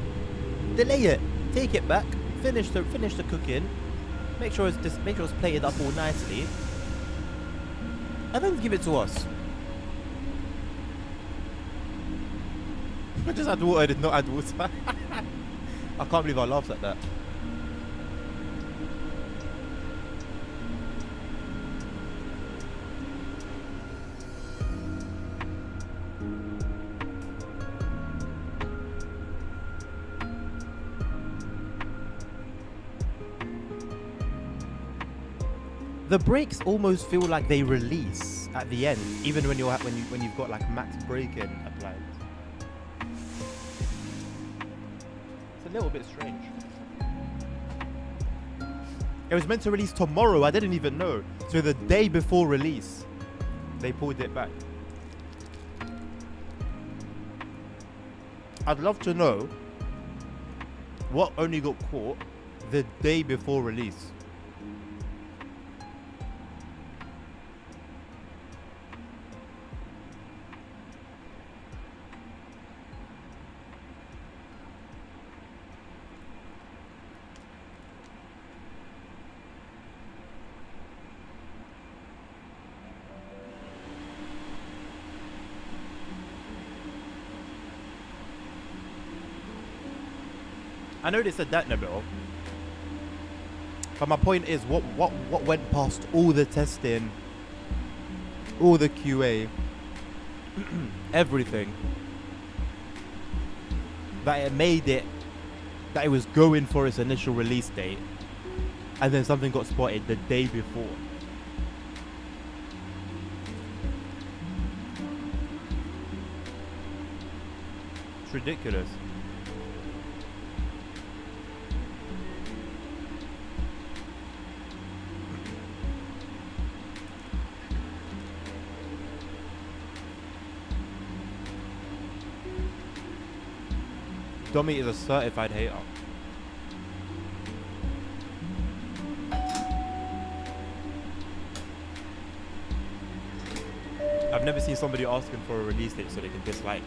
Delay it. take it back, finish the cooking, make sure it's plated up all nicely, and then give it to us. I just add water, I did not add water. I can't believe I laughed at that. The brakes almost feel like they release at the end, even when you've got like max braking applied. It's a little bit strange. It was meant to release tomorrow. I didn't even know. So the day before release, they pulled it back. I'd love to know what only got caught the day before release. I know they said that in the middle, but my point is, what went past all the testing, all the QA, everything, that it made it, that it was going for its initial release date, and then something got spotted the day before. It's ridiculous. Dommy is a certified hater. I've never seen somebody asking for a release date so they can dislike.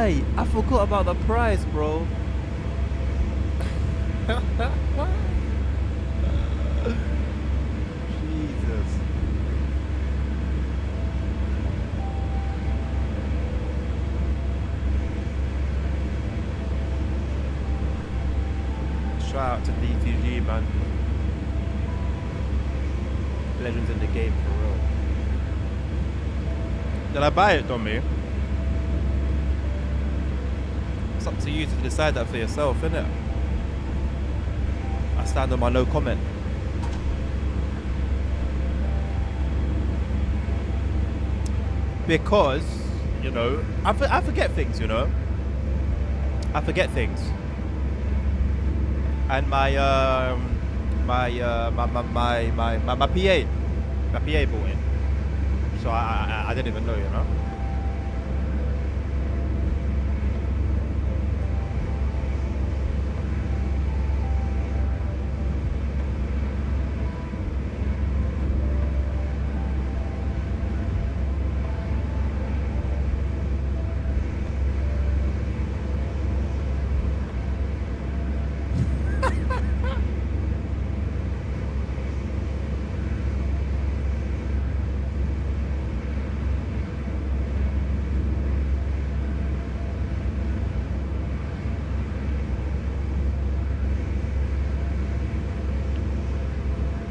right. I forgot about the price, bro. Jesus. Shout out to DTG, man. Legends in the game, for real. Did I buy it, Tommy? It's up to you to decide that for yourself, innit? I stand on my no comment. Because, you know, I forget things, you know? I forget things. And my PA bought it. So I didn't even know, you know?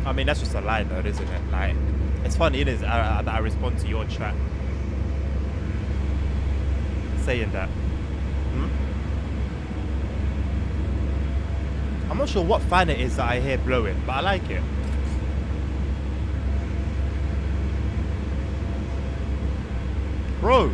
I mean, that's just a lie, though, isn't it? Like, it's funny, it is, that I respond to your chat saying that. I'm not sure what fan it is that I hear blowing, but I like it. Bro.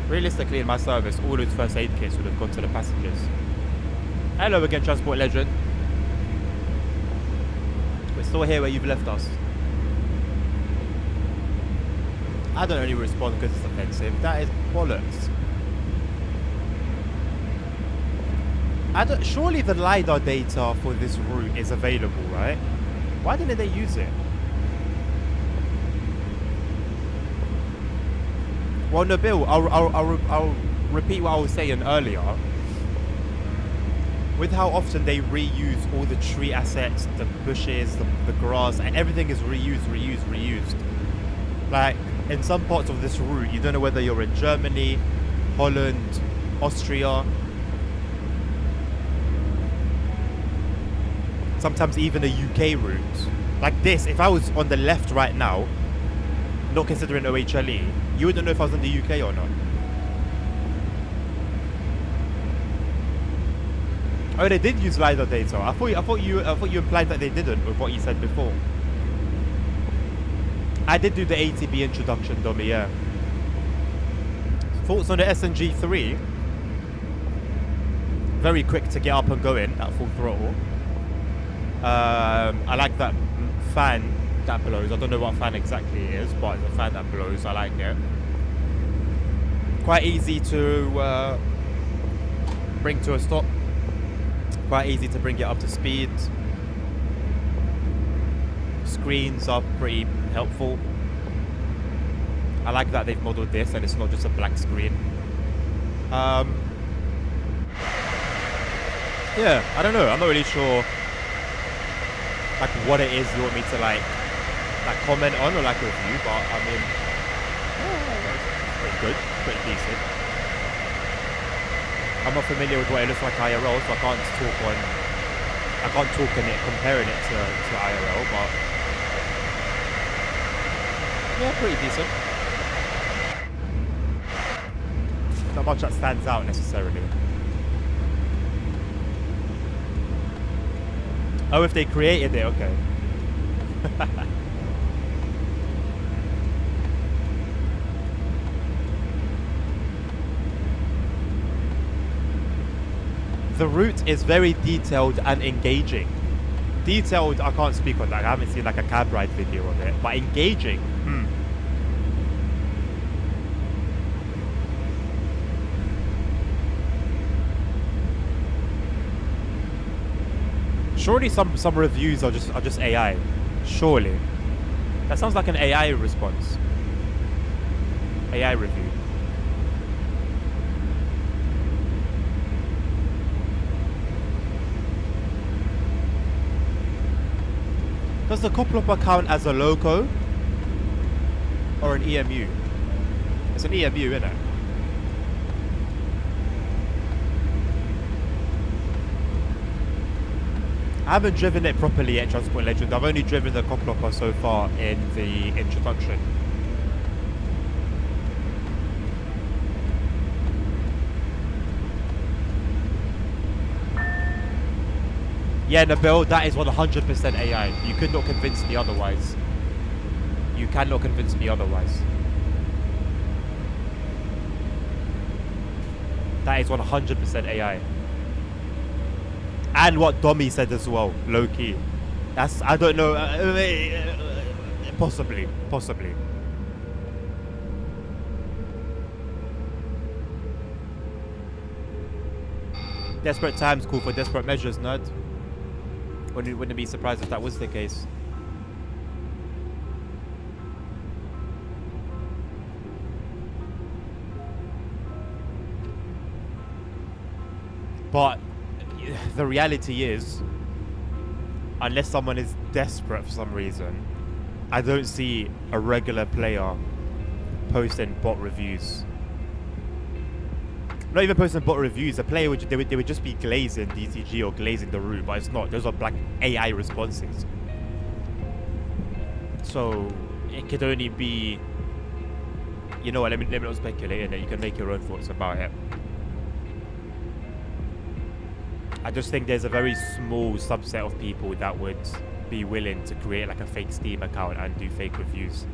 Realistically, in my service, all those first aid kits would have gone to the passengers. Hello again, Transport Legend. We're still here where you've left us. I don't only respond because it's offensive. That is bollocks. Surely the LiDAR data for this route is available, right? Why didn't they use it? Well, Nabil, I'll repeat what I was saying earlier. With how often they reuse all the tree assets, the bushes, the grass, and everything is reused. Like, in some parts of this route, you don't know whether you're in Germany, Holland, Austria. Sometimes even a UK route. Like this, if I was on the left right now, not considering OHLE, you wouldn't know if I was in the UK or not. Oh, they did use LiDAR data. I thought you implied that they didn't with what you said before. I did do the ATB introduction, dummy, yeah. Thoughts on the SNG3? Very quick to get up and going at full throttle. I like that fan that blows. I don't know what fan exactly it is, but the fan that blows, I like it. Quite easy to bring to a stop. Quite easy to bring it up to speed. Screens are pretty helpful. I like that they've modeled this and it's not just a black screen. Yeah, I don't know. I'm not really sure like what it is you want me to like comment on or like review, but I mean, it's pretty good, pretty decent. I'm not familiar with what it looks like IRL, so I can't talk on it, comparing it to IRL, but yeah, pretty decent. Not much that stands out necessarily. Oh, if they created it, okay. The route is very detailed and engaging. Detailed, I can't speak on that. I haven't seen like a cab ride video of it. But engaging, Surely some reviews are just AI. Surely. That sounds like an AI response. AI review. Does the Coploper count as a loco or an EMU? It's an EMU, isn't it? I haven't driven it properly yet, Transport Legend. I've only driven the Coploper so far in the introduction. Yeah, Nabil, that is 100% AI. You could not convince me otherwise. You cannot convince me otherwise. That is 100% AI. And what Domi said as well, low key. That's, I don't know, possibly. Desperate times call for desperate measures, nerd. Wouldn't be surprised if that was the case. But the reality is, unless someone is desperate for some reason, I don't see a regular player posting bot reviews. Not even posting bot reviews. A player they would just be glazing DTG or glazing the route, but it's not. Those are black AI responses. So it could only be, you know what? Let me not speculate in it. You can make your own thoughts about it. I just think there's a very small subset of people that would be willing to create like a fake Steam account and do fake reviews.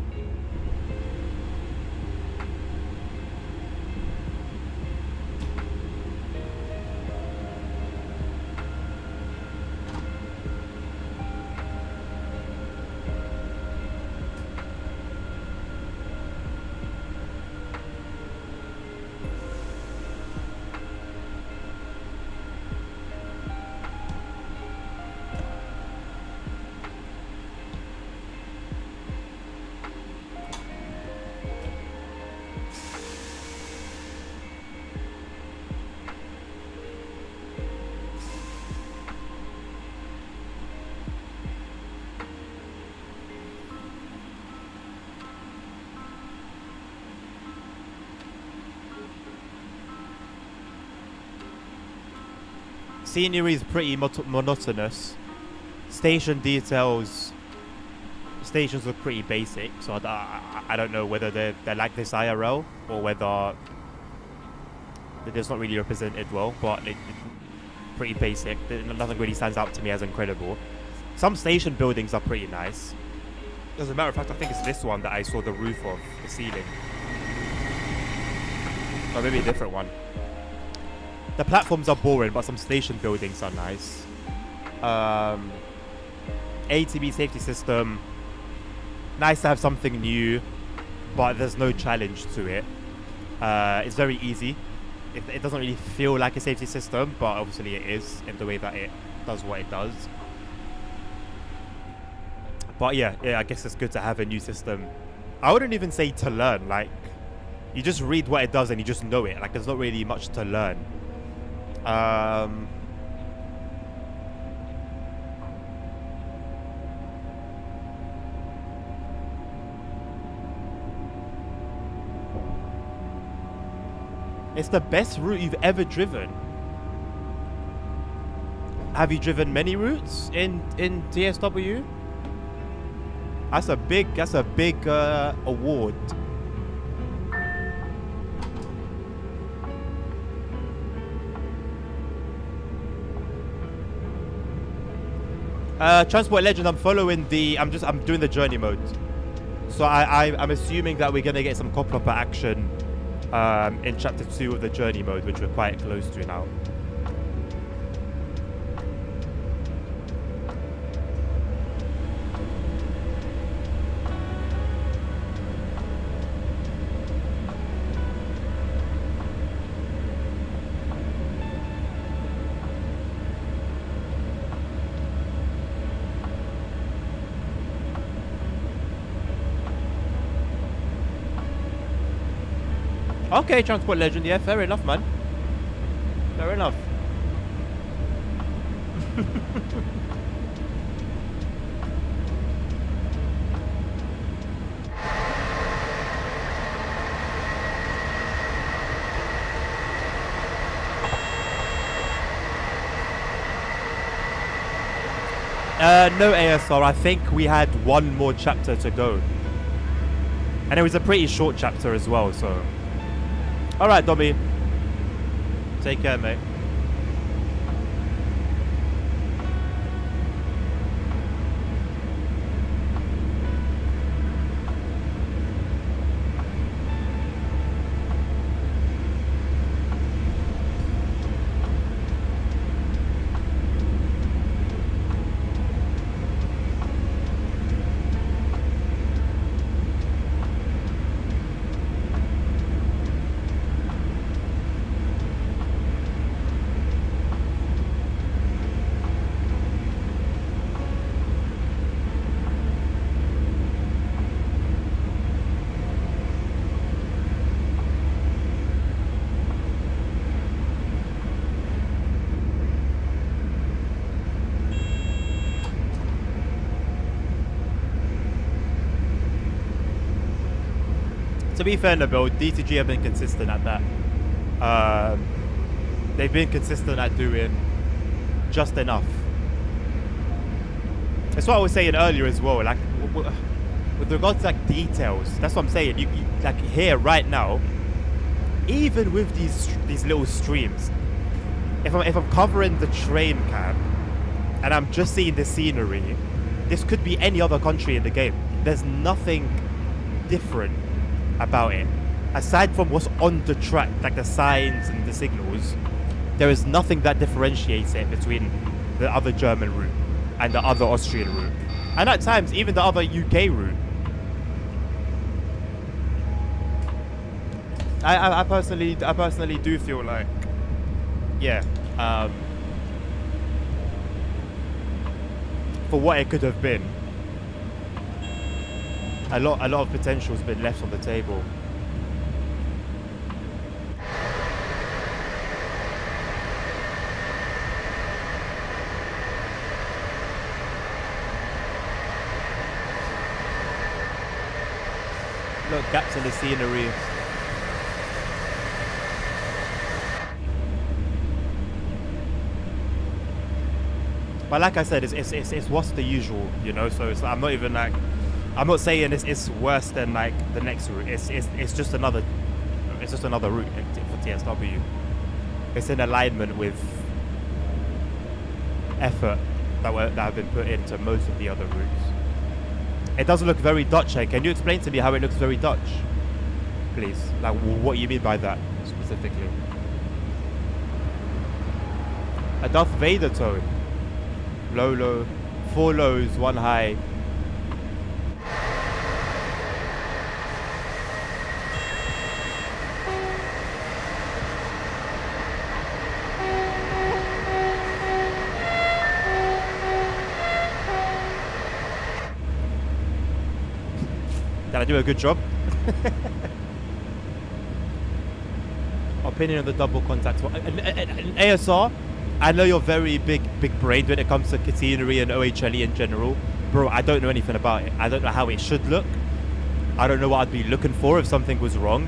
Scenery is pretty monotonous. Station details. Stations are pretty basic, so I don't know whether they're like this IRL or whether they're just not really represented well, but it's pretty basic. Nothing really stands out to me as incredible. Some station buildings are pretty nice. As a matter of fact, I think it's this one that I saw the roof of, the ceiling. Or maybe a different one. The platforms are boring, but some station buildings are nice. ATB safety system. Nice to have something new, but there's no challenge to it. It's very easy. It doesn't really feel like a safety system, but obviously it is in the way that it does what it does. But yeah, I guess it's good to have a new system. I wouldn't even say to learn. Like, you just read what it does and you just know it. Like, there's not really much to learn. It's the best route you've ever driven. Have you driven many routes in TSW? That's a big award. Transport Legend, I'm following I'm doing the journey mode. So I'm assuming that we're gonna get some Coploper action in chapter 2 of the journey mode, which we're quite close to now. Okay, Transport Legend. Yeah, fair enough, man. Fair enough. No ASR. I think we had one more chapter to go. And it was a pretty short chapter as well, so... Alright, Dobby. Take care, mate. To be fair, Nabil, DTG have been consistent at that. They've been consistent at doing just enough. That's what I was saying earlier as well. Like, with regards to like details, that's what I'm saying. You like here right now, even with these little streams, if I'm covering the train cam and I'm just seeing the scenery, this could be any other country in the game. There's nothing different about it. Aside from what's on the track, like the signs and the signals, there is nothing that differentiates it between the other German route and the other Austrian route. And at times, even the other UK route. I personally do feel like, yeah, for what it could have been, a lot of potential has been left on the table. Look, gaps in the scenery. But like I said, it's what's the usual, you know. So it's, I'm not saying it's worse than like the next route. It's just another route for TSW. It's in alignment with effort that have been put into most of the other routes. It doesn't look very Dutch. Can you explain to me how it looks very Dutch, please? Like what you mean by that specifically? A Darth Vader tone. Low, low, 4 lows, 1 high. Did I do a good job? Opinion on the double contact. An ASR, I know you're very big brained when it comes to catenary and OHLE in general. Bro, I don't know anything about it. I don't know how it should look. I don't know what I'd be looking for if something was wrong.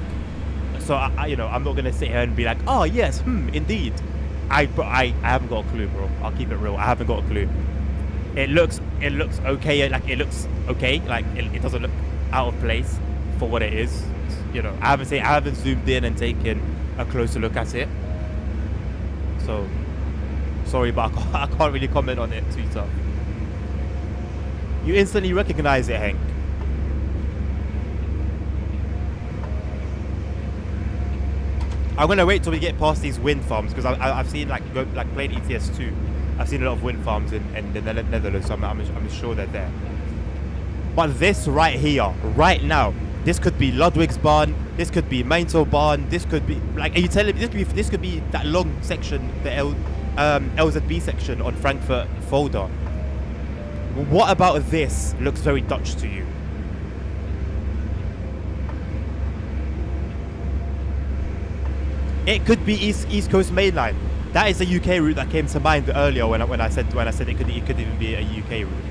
So, I'm not going to sit here and be like, oh, yes, indeed. I haven't got a clue, bro. I'll keep it real. I haven't got a clue. It looks okay. Like, it looks okay. Like, it doesn't look out of place for what it is. I haven't zoomed in and taken a closer look at it. So, sorry, but I can't really comment on it too tough. You instantly recognize it, Hank. I'm gonna wait till we get past these wind farms because I've seen playing ETS2. I've seen a lot of wind farms in the Netherlands, so I'm sure they're there. But this right here, right now, this could be Ludwigsbahn, this could be Mainzelbahn, this could be like, are you telling me this could be that long section, the LZB section on Frankfurt Folder? What about this looks very Dutch to you? It could be East Coast Main Line. That is a UK route that came to mind earlier when I said it could even be a UK route.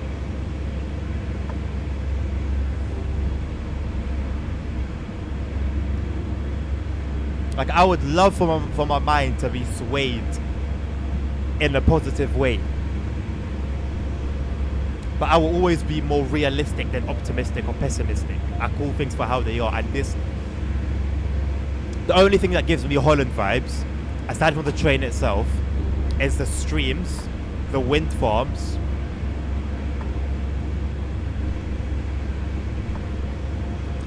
Like, I would love for my mind to be swayed in a positive way, but I will always be more realistic than optimistic or pessimistic. I call things for how they are, and the only thing that gives me Holland vibes, aside from the train itself, is the streams, the wind farms,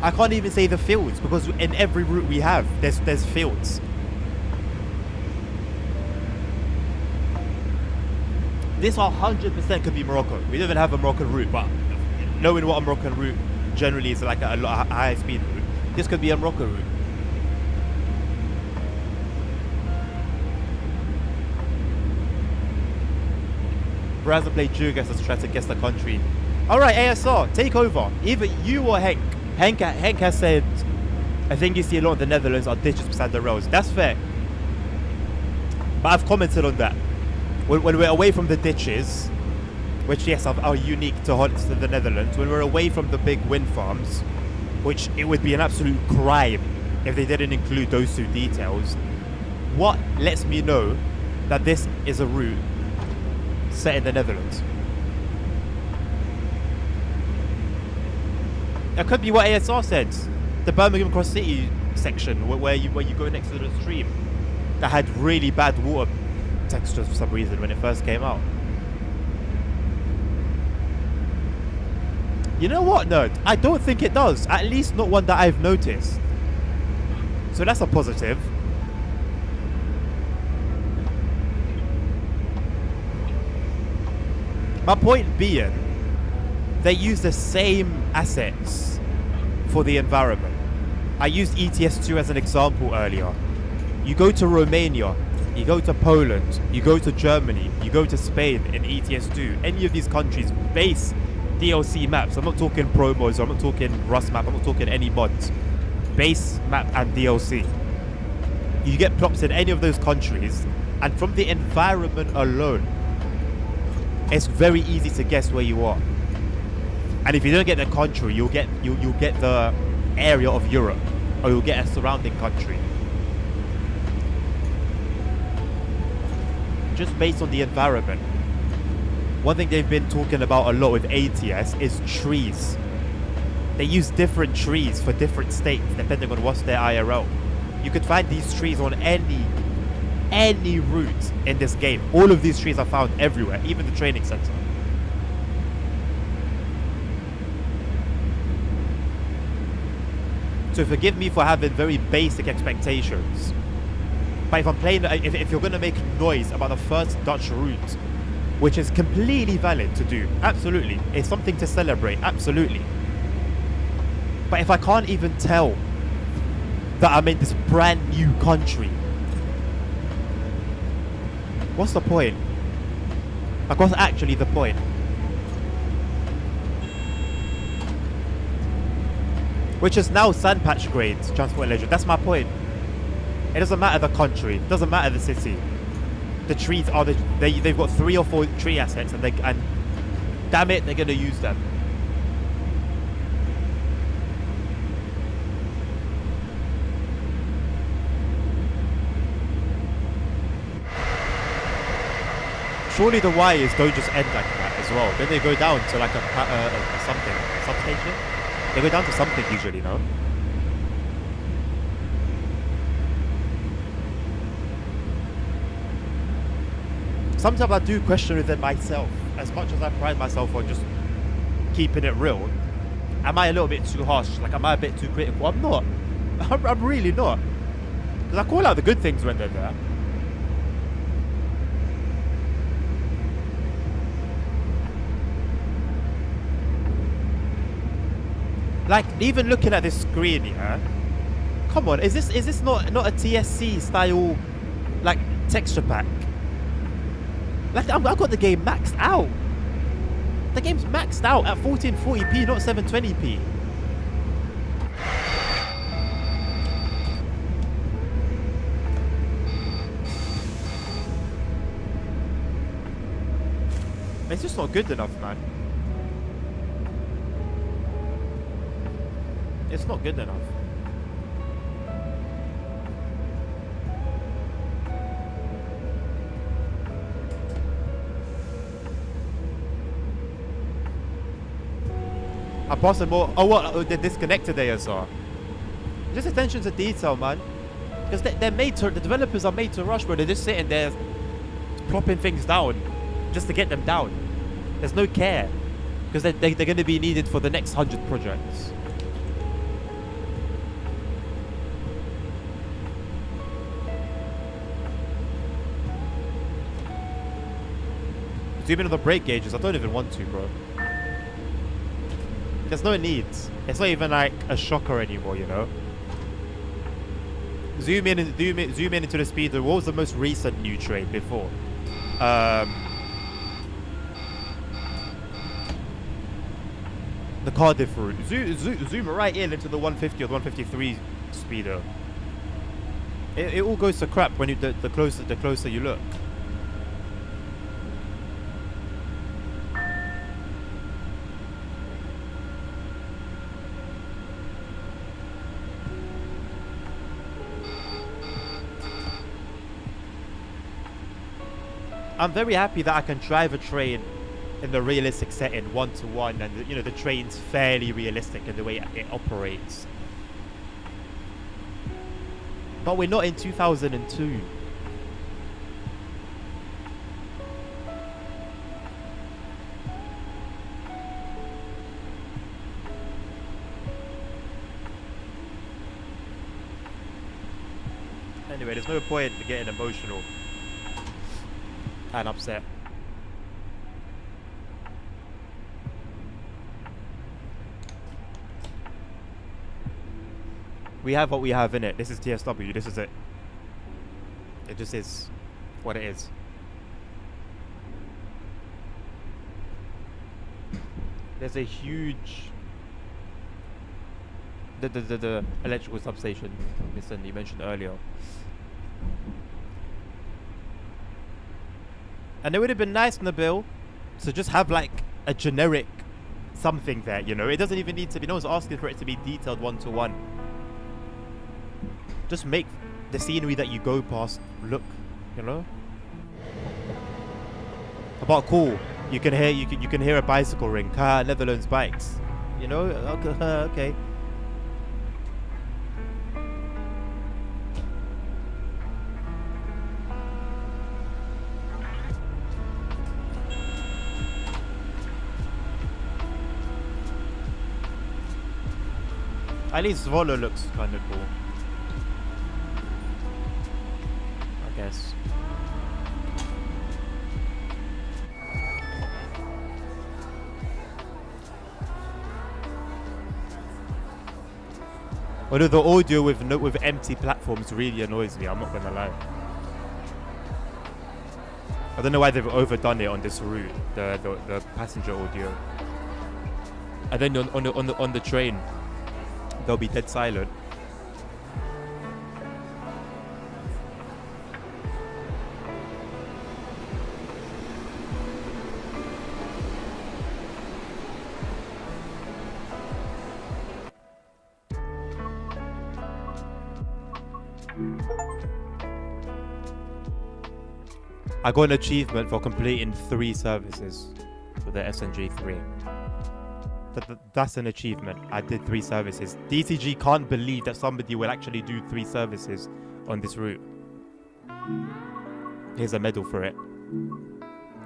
I can't even say the fields, because in every route we have, there's fields. This 100% could be Morocco. We don't even have a Moroccan route, but knowing what a Moroccan route generally is, like a high speed route, this could be a Morocco route. Bro hasn't played Jugas to try to guess the country. Alright, ASR, take over. Either you or Henk. Henk has said, I think you see a lot of the Netherlands are ditches beside the roads. That's fair. But I've commented on that. When we're away from the ditches, which yes are unique to the Netherlands, when we're away from the big wind farms, which it would be an absolute crime if they didn't include those two details, what lets me know that this is a route set in the Netherlands? It could be what ASR said, the Birmingham Cross City section where you go next to the stream that had really bad water textures for some reason when it first came out. You know what, nerd? I don't think it does. At least not one that I've noticed. So that's a positive. My point being, they use the same assets for the environment. I used ETS2 as an example earlier. You go to Romania, you go to Poland, you go to Germany, you go to Spain in ETS2. Any of these countries base DLC maps. I'm not talking promos, I'm not talking Rust map, I'm not talking any mods. Base map and DLC. You get plops in any of those countries, and from the environment alone, it's very easy to guess where you are. And if you don't get the country, you'll get the area of Europe, or you'll get a surrounding country. Just based on the environment. One thing they've been talking about a lot with ATS is trees. They use different trees for different states depending on what's their IRL. You could find these trees on any route in this game. All of these trees are found everywhere, even the training center. So forgive me for having very basic expectations. But if I'm playing, if you're going to make noise about the first Dutch route, which is completely valid to do, absolutely. It's something to celebrate, absolutely. But if I can't even tell that I'm in this brand new country, what's the point? Like, what's actually the point? Which is now sandpatch grades, transport leisure. That's my point. It doesn't matter the country. It doesn't matter the city. The trees are they've got 3 or 4 tree assets, and damn it, they're gonna use them. Surely the wires don't just end like that as well. Then they go down to like a substation. They go down to something usually, no? Sometimes I do question within myself, as much as I pride myself on just keeping it real. Am I a little bit too harsh? Like, am I a bit too critical? I'm not. I'm really not. Because I call out the good things when they're there. Like, even looking at this screen here, come on, is this not a TSC style, like, texture pack? Like, I've got the game maxed out. The game's maxed out at 1440p, not 720p. It's just not good enough, man. It's not good enough. I passed more. Oh, what? Oh, the disconnected ASR. Just attention to detail, man. Because they're made to. The developers are made to rush, bro. They're just sitting there, plopping things down, just to get them down. There's no care, because they're going to be needed for the next 100 projects. Zoom in on the brake gauges. I don't even want to, bro. There's no need. It's not even like a shocker anymore, you know. Zoom in into the speeder. What was the most recent new train before? The Cardiff route. Zoom right in into the 150 or the 153 speeder. It all goes to crap when the closer you look. I'm very happy that I can drive a train in the realistic setting 1-to-1, and you know the train's fairly realistic in the way it operates. But we're not in 2002. Anyway, there's no point in getting emotional and upset. We have what we have in it. This is TSW. This is it. It just is what it is. There's a huge the electrical substation, Mr. you mentioned earlier. And it would have been nice in the bill to just have like a generic something there, you know. It doesn't even need to be, no one's asking for it to be detailed 1-to-1. Just make the scenery that you go past look, you know. About cool. You can hear a bicycle ring. Netherlands bikes. You know? Okay. At least Volo looks kind of cool, I guess. Although the audio with empty platforms really annoys me, I'm not gonna lie. I don't know why they've overdone it on this route, the passenger audio. And then on the train, they'll be dead silent. I got an achievement for completing 3 services with the SNG3. That's an achievement. I did 3 services. DCG can't believe that somebody will actually do 3 services on this route. Here's a medal for it.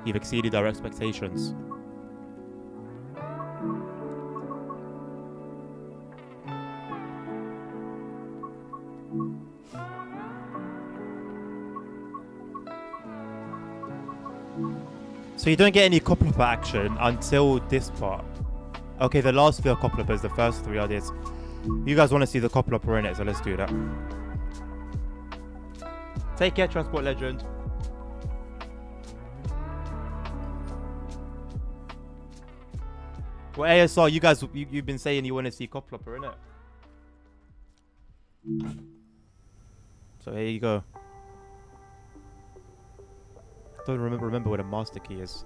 You've exceeded our expectations. So you don't get any copper action until this part. Okay, the last 3 are coploppers, the first 3 are this. You guys want to see the coplopper in it, so let's do that. Take care, Transport Legend. Well, ASR, you guys, you've been saying you want to see coplopper in it. So here you go. I don't remember where the master key is.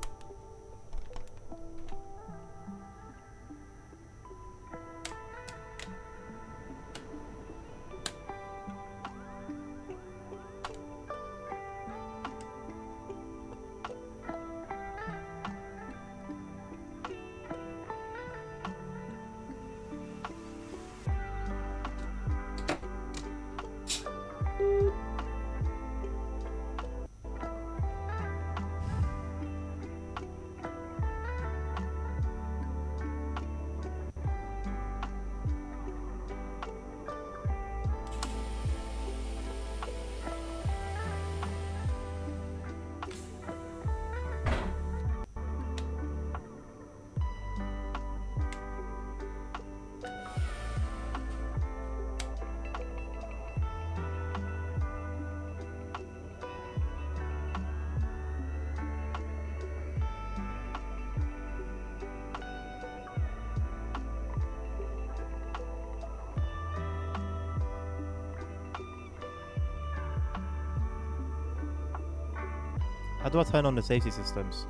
How do I turn on the safety systems?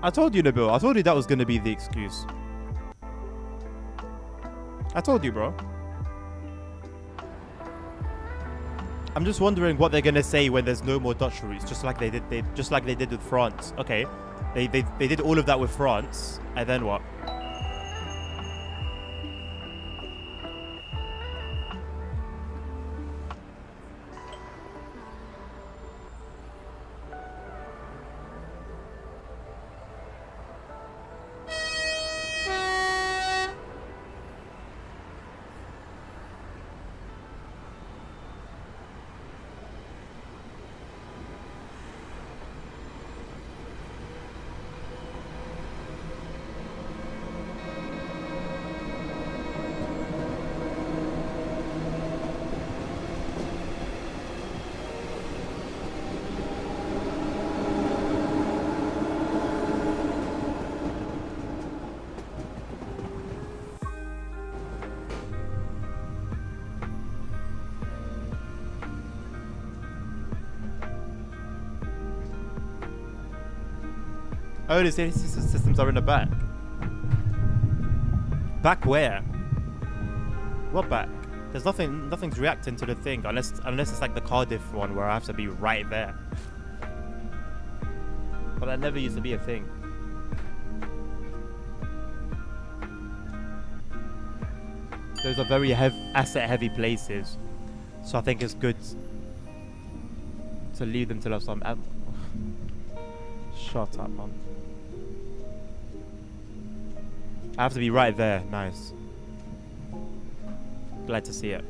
I told you, Nabil. I told you that was going to be the excuse. I told you, bro. I'm just wondering what they're going to say when there's no more Dutch routes, just like they did with France. Okay. They did all of that with France, and then what? Oh, the safety systems are in the back. Back where? What back? There's nothing's reacting to the thing unless it's like the Cardiff one where I have to be right there. But that never used to be a thing. Those are very asset-heavy places, so I think it's good to leave them till some. Shut up, man. I have to be right there. Nice. Glad to see it.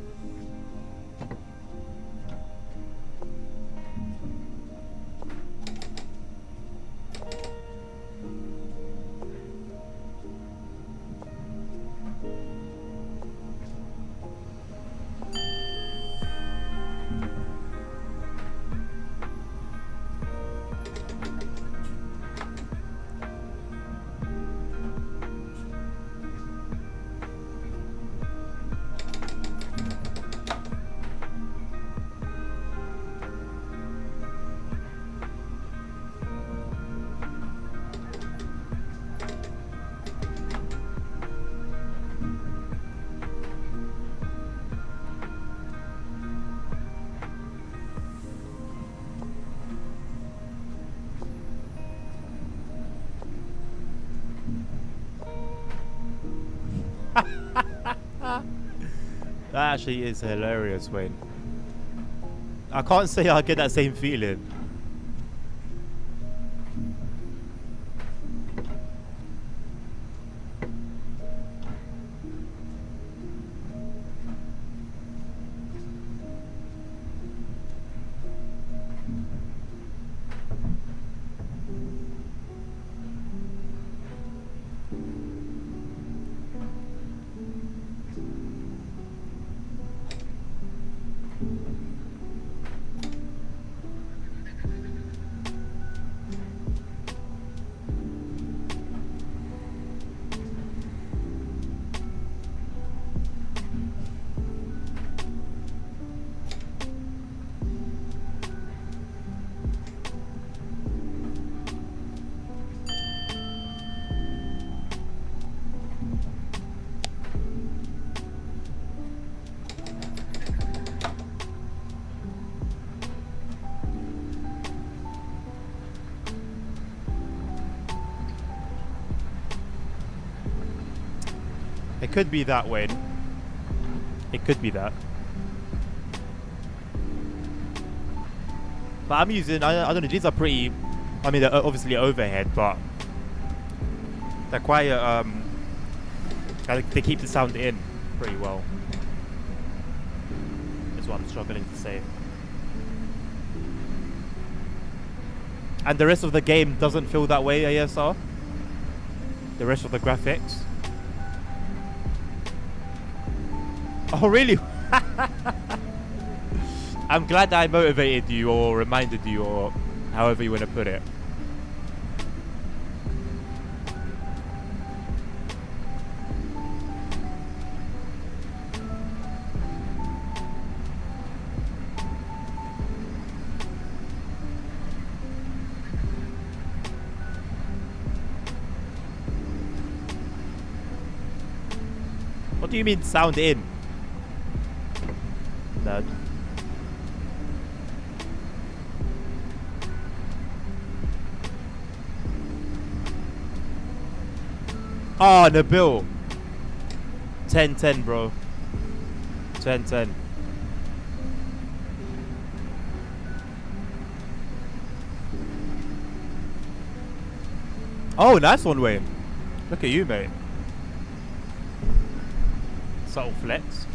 That actually is hilarious, Wayne. I can't say I get that same feeling. It could be that way. It could be that. But I'm using, I don't know, these are pretty, I mean, they're obviously overhead, but they're quite, they keep the sound in pretty well. Is what I'm struggling to say. And the rest of the game doesn't feel that way, ASR. The rest of the graphics. Oh, really? I'm glad that I motivated you or reminded you or however you want to put it. What do you mean sound in? Nerd. Oh, Nabil. 10-10, bro. 10-10. Oh, nice one, Wayne. Look at you, mate. Subtle flex.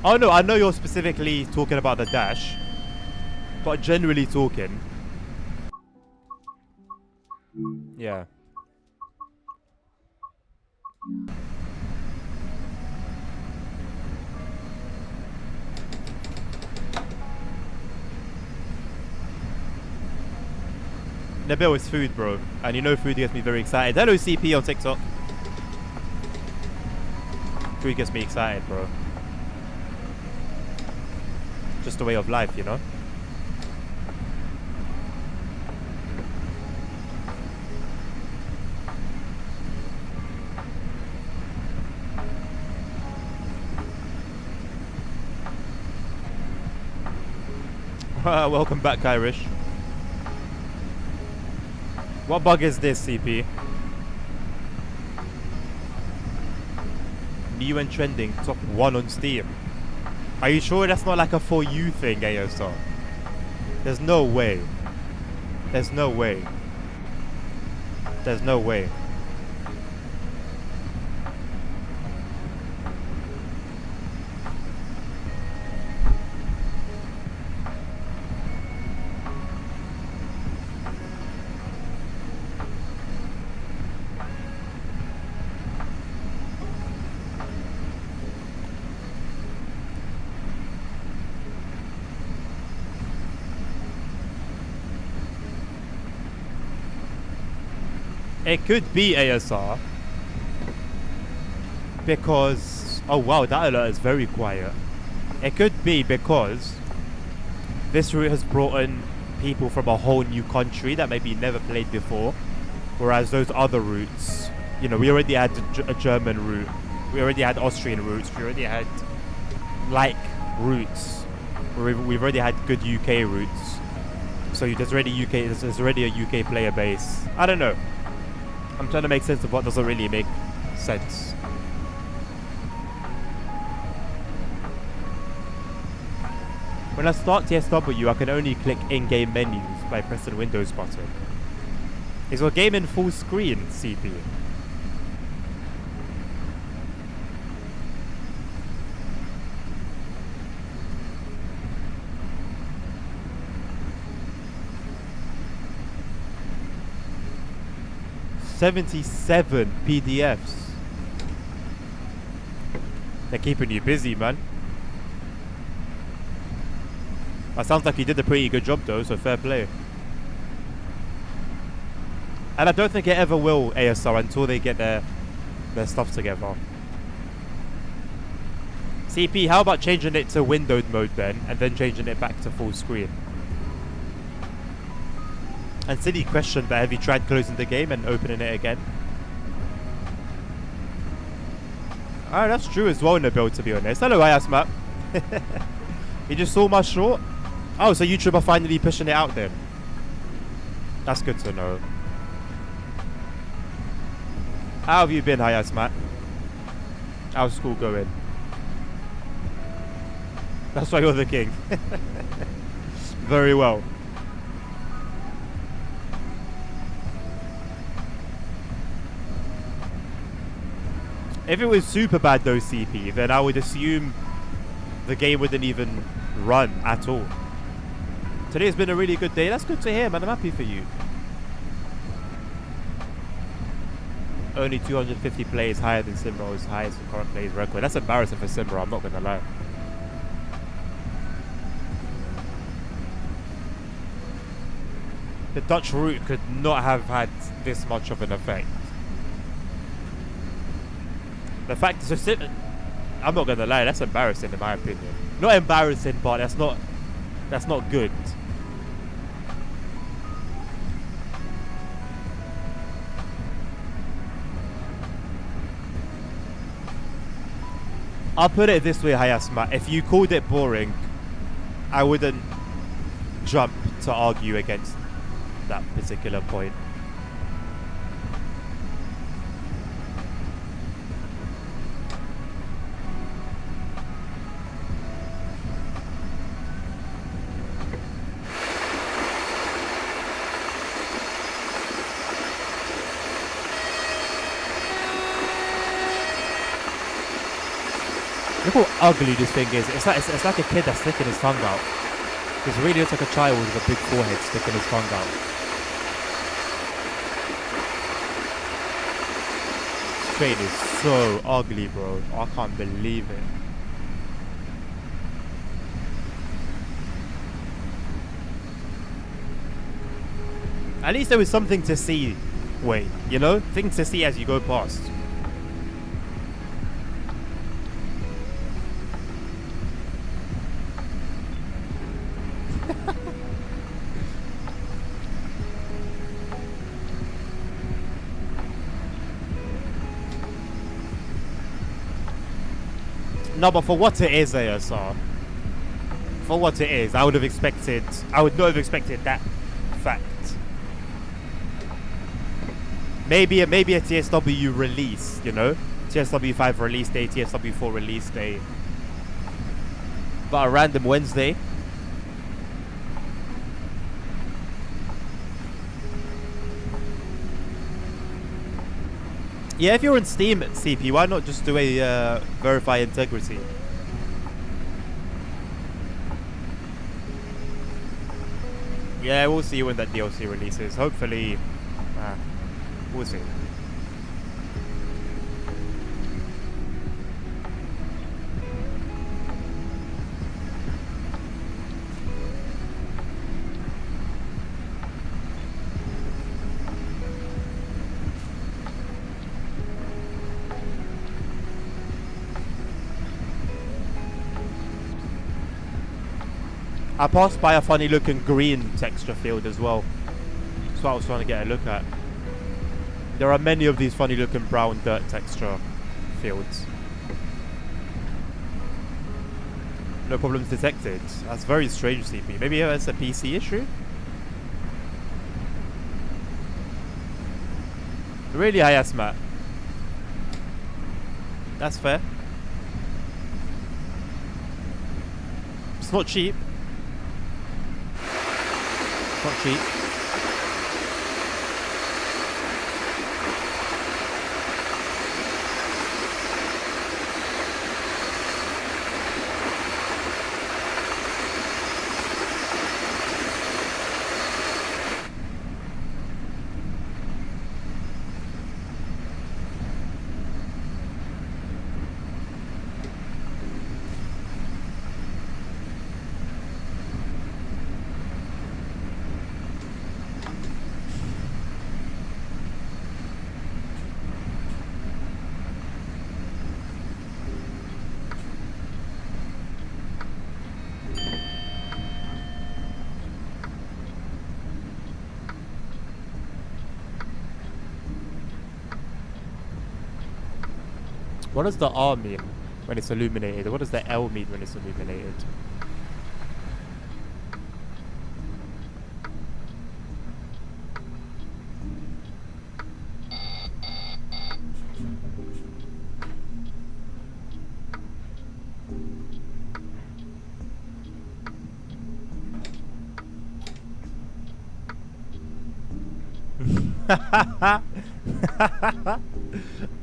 Oh, no, I know you're specifically talking about the dash. But generally talking... Yeah. Nabil is food, bro. And you know food gets me very excited. Hello, CP on TikTok. Food gets me excited, bro. Just a way of life, you know? Welcome back, Irish. What bug is this, CP? New and trending, top 1 on Steam. Are you sure that's not like a For You thing, ASR? There's no way. There's no way. There's no way. It could be ASR because, oh wow, that alert is very quiet. It could be because this route has brought in people from a whole new country that maybe never played before, whereas those other routes, you know, we already had a German route, we already had Austrian routes, we already had like routes, we've already had good UK routes, so there's already a UK player base. I don't know. I'm trying to make sense of what doesn't really make sense. When I start TSW, I can only click in-game menus by pressing Windows button. Is your game in full screen, CP? $77 PDFs. They're keeping you busy, man. That sounds like you did a pretty good job though, so fair play. And I don't think it ever will, ASR, until they get their stuff together. CP, how about changing it to windowed mode then, and then changing it back to full screen? And silly question, but have you tried closing the game and opening it again? Oh, that's true as well, Nabil, to be honest. Hello, Ayasmat. You just saw my short? Oh, so YouTube are finally pushing it out then. That's good to know. How have you been, Ayasmat? How's school going? That's why you're the king. Very well. If it was super bad though, CP, then I would assume the game wouldn't even run at all. Today's been a really good day. That's good to hear, man. I'm happy for you. only 250 plays higher than Simro's highest current plays record. That's embarrassing for Simro, I'm not gonna lie. The Dutch route could not have had this much of an effect. The fact is, I'm not gonna lie, that's embarrassing in my opinion. Not embarrassing, but that's not good. I'll put it this way, Hayasma. If you called it boring, I wouldn't jump to argue against that particular point. Look how ugly this thing is. It's like a kid that's sticking his tongue out. It really looks like a child with a big forehead sticking his tongue out. This train is so ugly, bro. I can't believe it. At least there was something to see. Wait, you know? Things to see as you go past. No, but for what it is, ASR. For what it is, I would not have expected that fact. Maybe a TSW release, you know? TSW 5 release day, TSW 4 release day. But a random Wednesday. Yeah, if you're in Steam, CP, why not just do a verify integrity? Yeah, we'll see when that DLC releases. Hopefully, we'll see. I passed by a funny looking green texture field as well. That's what I was trying to get a look at. There are many of these funny looking brown dirt texture fields. No problems detected. That's very strange, CP. Maybe it's a PC issue? Really, Hayasma? That's fair. It's not cheap. Not cheap. What does the R mean when it's illuminated? What does the L mean when it's illuminated?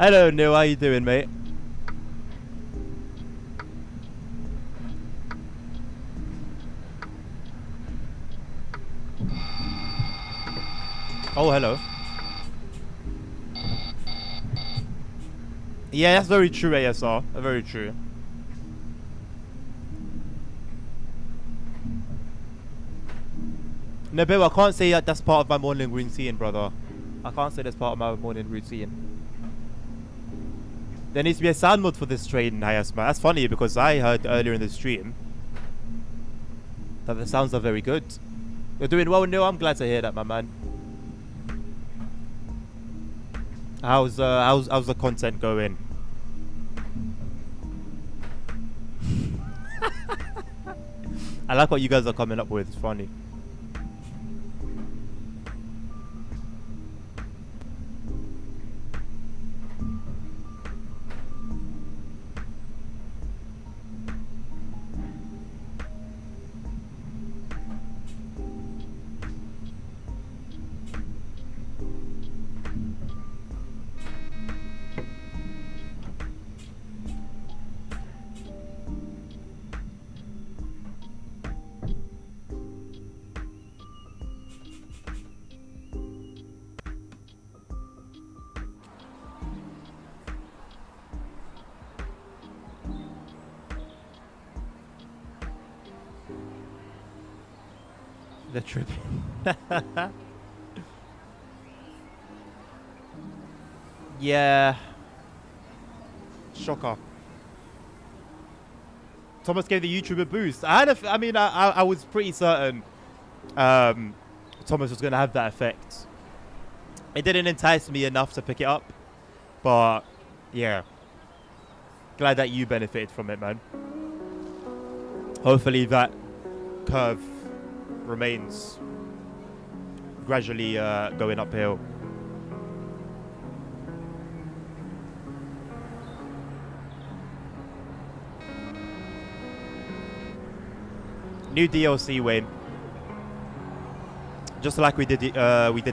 Hello, Neil. How you doing, mate? Oh, hello. Yeah, that's very true, ASR. Very true. No, Bill, I can't say that that's part of my morning routine, brother. I can't say that's part of my morning routine. There needs to be a sound mode for this train, Hayasma. That's funny because I heard earlier in the stream that the sounds are very good. You're doing well, Neil. I'm glad to hear that, my man. How's the content going? I like what you guys are coming up with. It's funny. The trip. Yeah. Shocker. Thomas gave the YouTube a boost. I was pretty certain Thomas was going to have that effect. It didn't entice me enough to pick it up. But, yeah. Glad that you benefited from it, man. Hopefully that curve remains gradually going uphill. New DLC, Wayne. Just like we did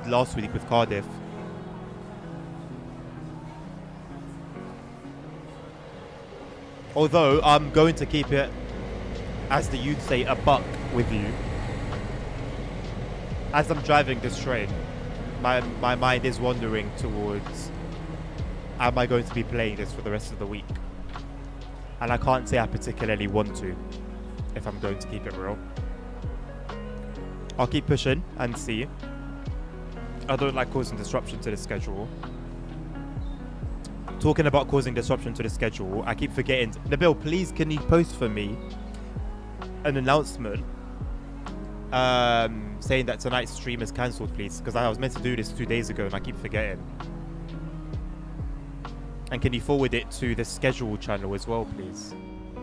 last week with Cardiff. Although I'm going to keep it, as the youth say, a buck with you. As I'm driving this train, my mind is wandering towards, am I going to be playing this for the rest of the week? And I can't say I particularly want to, if I'm going to keep it real. I'll keep pushing and see. I don't like causing disruption to the schedule. Talking about causing disruption to the schedule, I keep forgetting. Nabil, please can you post for me an announcement saying that tonight's stream is cancelled, please, because I was meant to do this 2 days ago and I keep forgetting. And can you forward it to the schedule channel as well, please?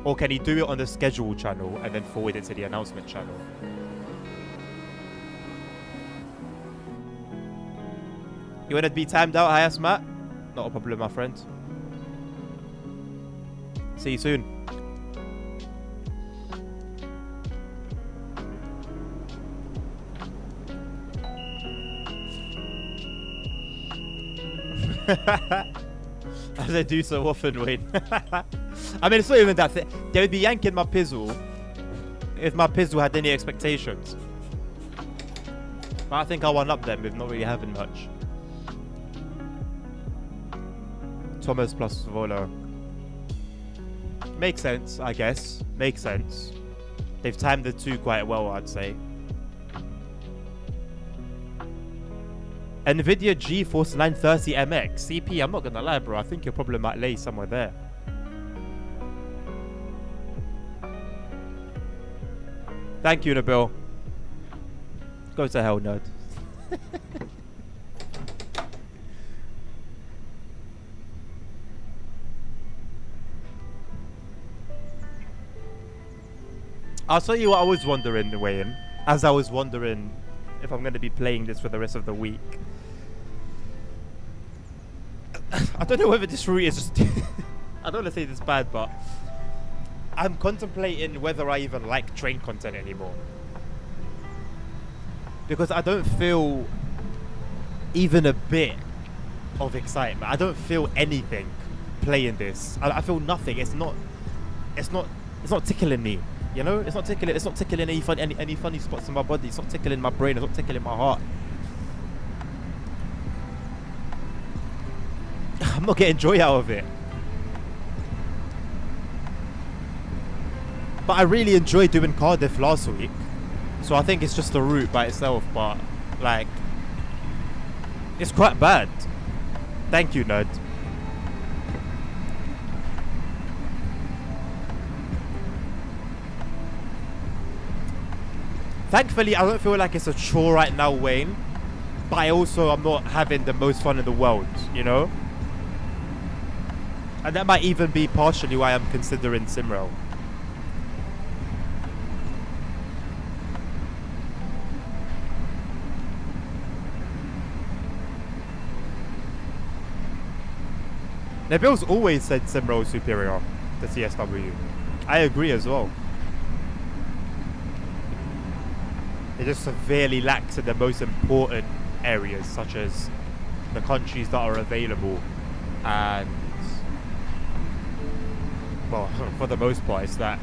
Or can you do it on the schedule channel and then forward it to the announcement channel? You want to be timed out, Hayas, Matt? Not a problem, my friend. See you soon. As I do so often, Wayne. I mean, it's not even that. They would be yanking my pizzle if my pizzle had any expectations. But I think I one up them with not really having much. Thomas plus Volo. Makes sense, I guess. Makes sense. They've timed the two quite well, I'd say. NVIDIA GeForce 930 MX. CP, I'm not gonna lie, bro. I think your problem might lay somewhere there. Thank you, Nabil. Go to hell, nerd. I'll tell you what I was wondering, Wayne. As I was wondering if I'm going to be playing this for the rest of the week. I don't know whether this route is just... I don't want to say this bad, but... I'm contemplating whether I even like train content anymore. Because I don't feel even a bit of excitement. I don't feel anything playing this. I feel nothing. It's not tickling me. You know, it's not tickling any funny spots in my body. It's not tickling my brain. It's not tickling my heart. I'm not getting joy out of it. But I really enjoyed doing Cardiff last week. So I think it's just a route by itself, but like it's quite bad. Thank you, nerd. Thankfully, I don't feel like it's a chore right now, Wayne. But I'm not having the most fun in the world, you know? And that might even be partially why I'm considering Simrel. Nabil's always said Simrel is superior to TSW. I agree as well. It just severely lacks in the most important areas, such as the countries that are available, and well, for the most part, it's that.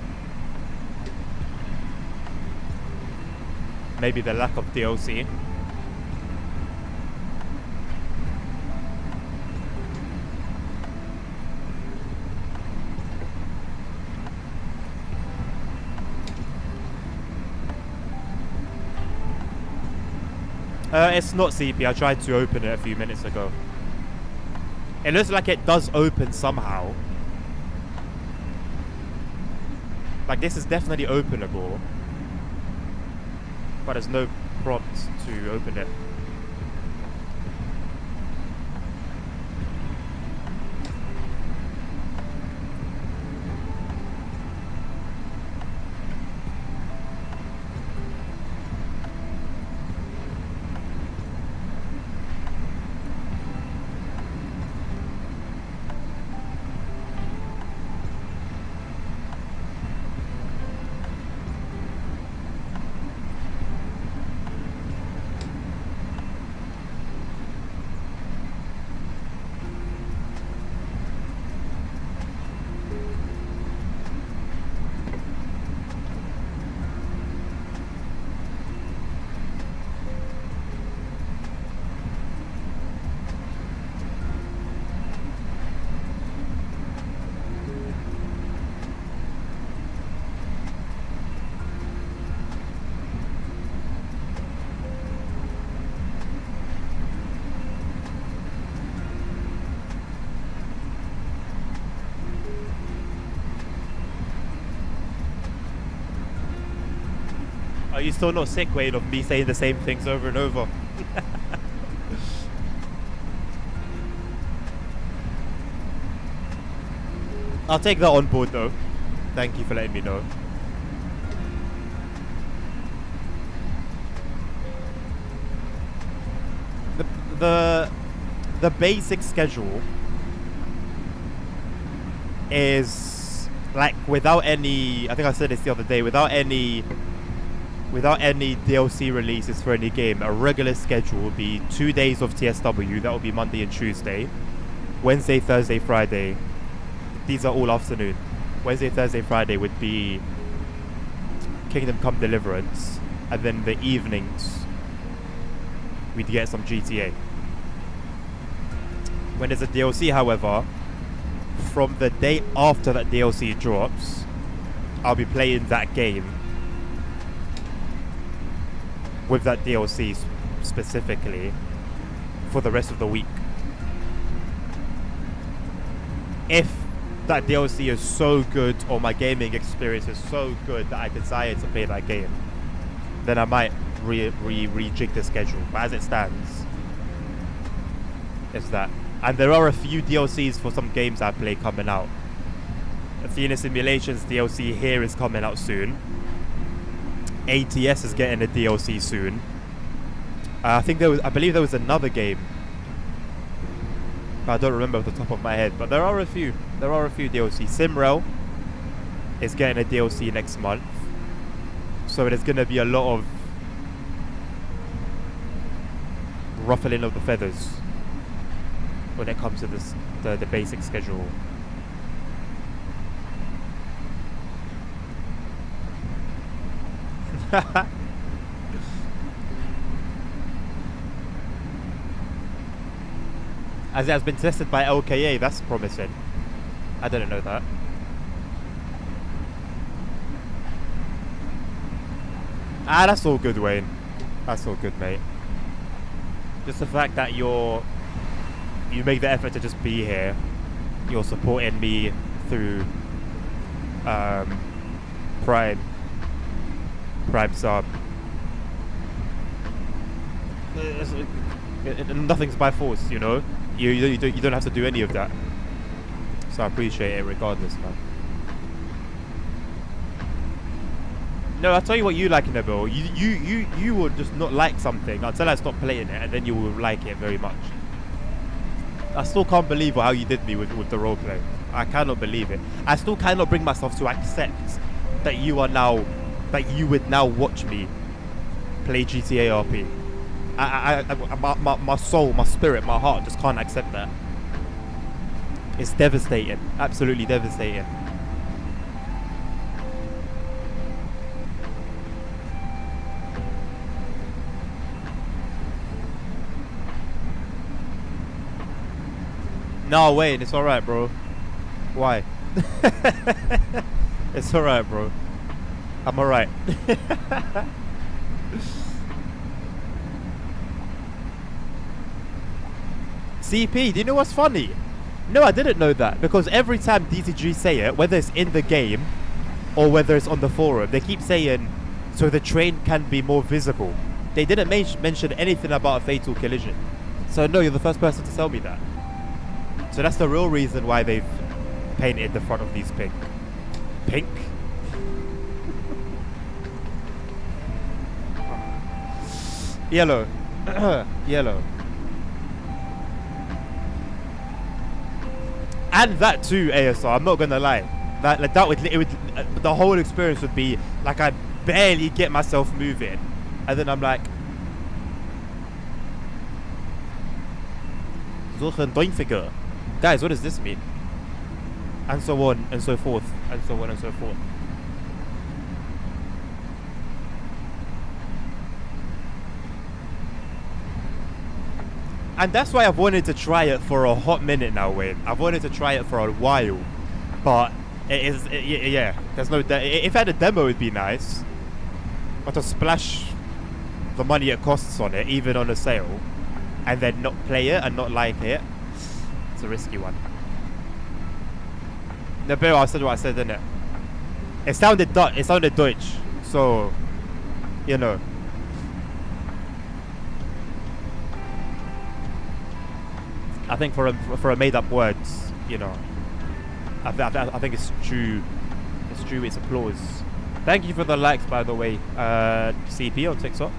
Maybe the lack of DLC. It's not CP. I tried to open it a few minutes ago. It looks like it does open somehow. Like, this is definitely openable. But there's no prompt to open it. Are you still not sick, Wayne, of me saying the same things over and over? I'll take that on board, though. Thank you for letting me know. The basic schedule is like without any. I think I said this the other day. Without any DLC releases for any game, a regular schedule will be 2 days of TSW. That will be Monday and Tuesday. Wednesday, Thursday, Friday. These are all afternoon. Wednesday, Thursday, Friday would be Kingdom Come Deliverance. And then the evenings, we'd get some GTA. When there's a DLC, however, from the day after that DLC drops, I'll be playing that game with that DLC specifically for the rest of the week. If that DLC is so good, or my gaming experience is so good that I desire to play that game, then I might rejig the schedule. But as it stands, it's that. And there are a few DLCs for some games I play coming out. Athena Simulations DLC here is coming out soon. ATS is getting a DLC soon. I believe there was another game, but I don't remember off the top of my head. But there are a few DLCs. Simrel is getting a DLC next month, so there's going to be a lot of ruffling of the feathers when it comes to the basic schedule. As it has been tested by LKA, that's promising. I didn't know that. Ah, that's all good, Wayne. That's all good, mate. Just the fact that you make the effort to just be here. You're supporting me through Prime sub. Nothing's by force, you know. You don't have to do any of that. So I appreciate it regardless, man. No, I'll tell you what you like in the bill. You would just not like something until I stop playing it, and then you will like it very much. I still can't believe how you did me with the roleplay. I cannot believe it. I still cannot bring myself to accept that you would now watch me play GTA RP. My soul, my spirit, my heart just can't accept that. It's devastating. Absolutely devastating. No, wait, it's alright, bro. Why? It's alright, bro. I'm alright. CP, do you know what's funny? No, I didn't know that, because every time DTG say it, whether it's in the game or whether it's on the forum, they keep saying, so the train can be more visible. They didn't mention anything about a fatal collision. So no, you're the first person to tell me that. So that's the real reason why they've painted the front of these pink. Pink? Yellow. Yellow. And that too, ASR, I'm not gonna lie. The whole experience would be like I barely get myself moving. And then I'm like, figure. Guys, what does this mean? And so on and so forth. And so on and so forth. And that's why I've wanted to try it for a hot minute now, Wayne. I've wanted to try it for a while. But yeah, there's no... if I had a demo, it'd be nice. But to splash the money it costs on it, even on a sale, and then not play it and not like it, it's a risky one. No, but I said what I said, didn't it? It sounded Deutsch, so, you know. I think for a made-up words, you know, I think it's true. It's true. It's applause. Thank you for the likes, by the way, CP on TikTok.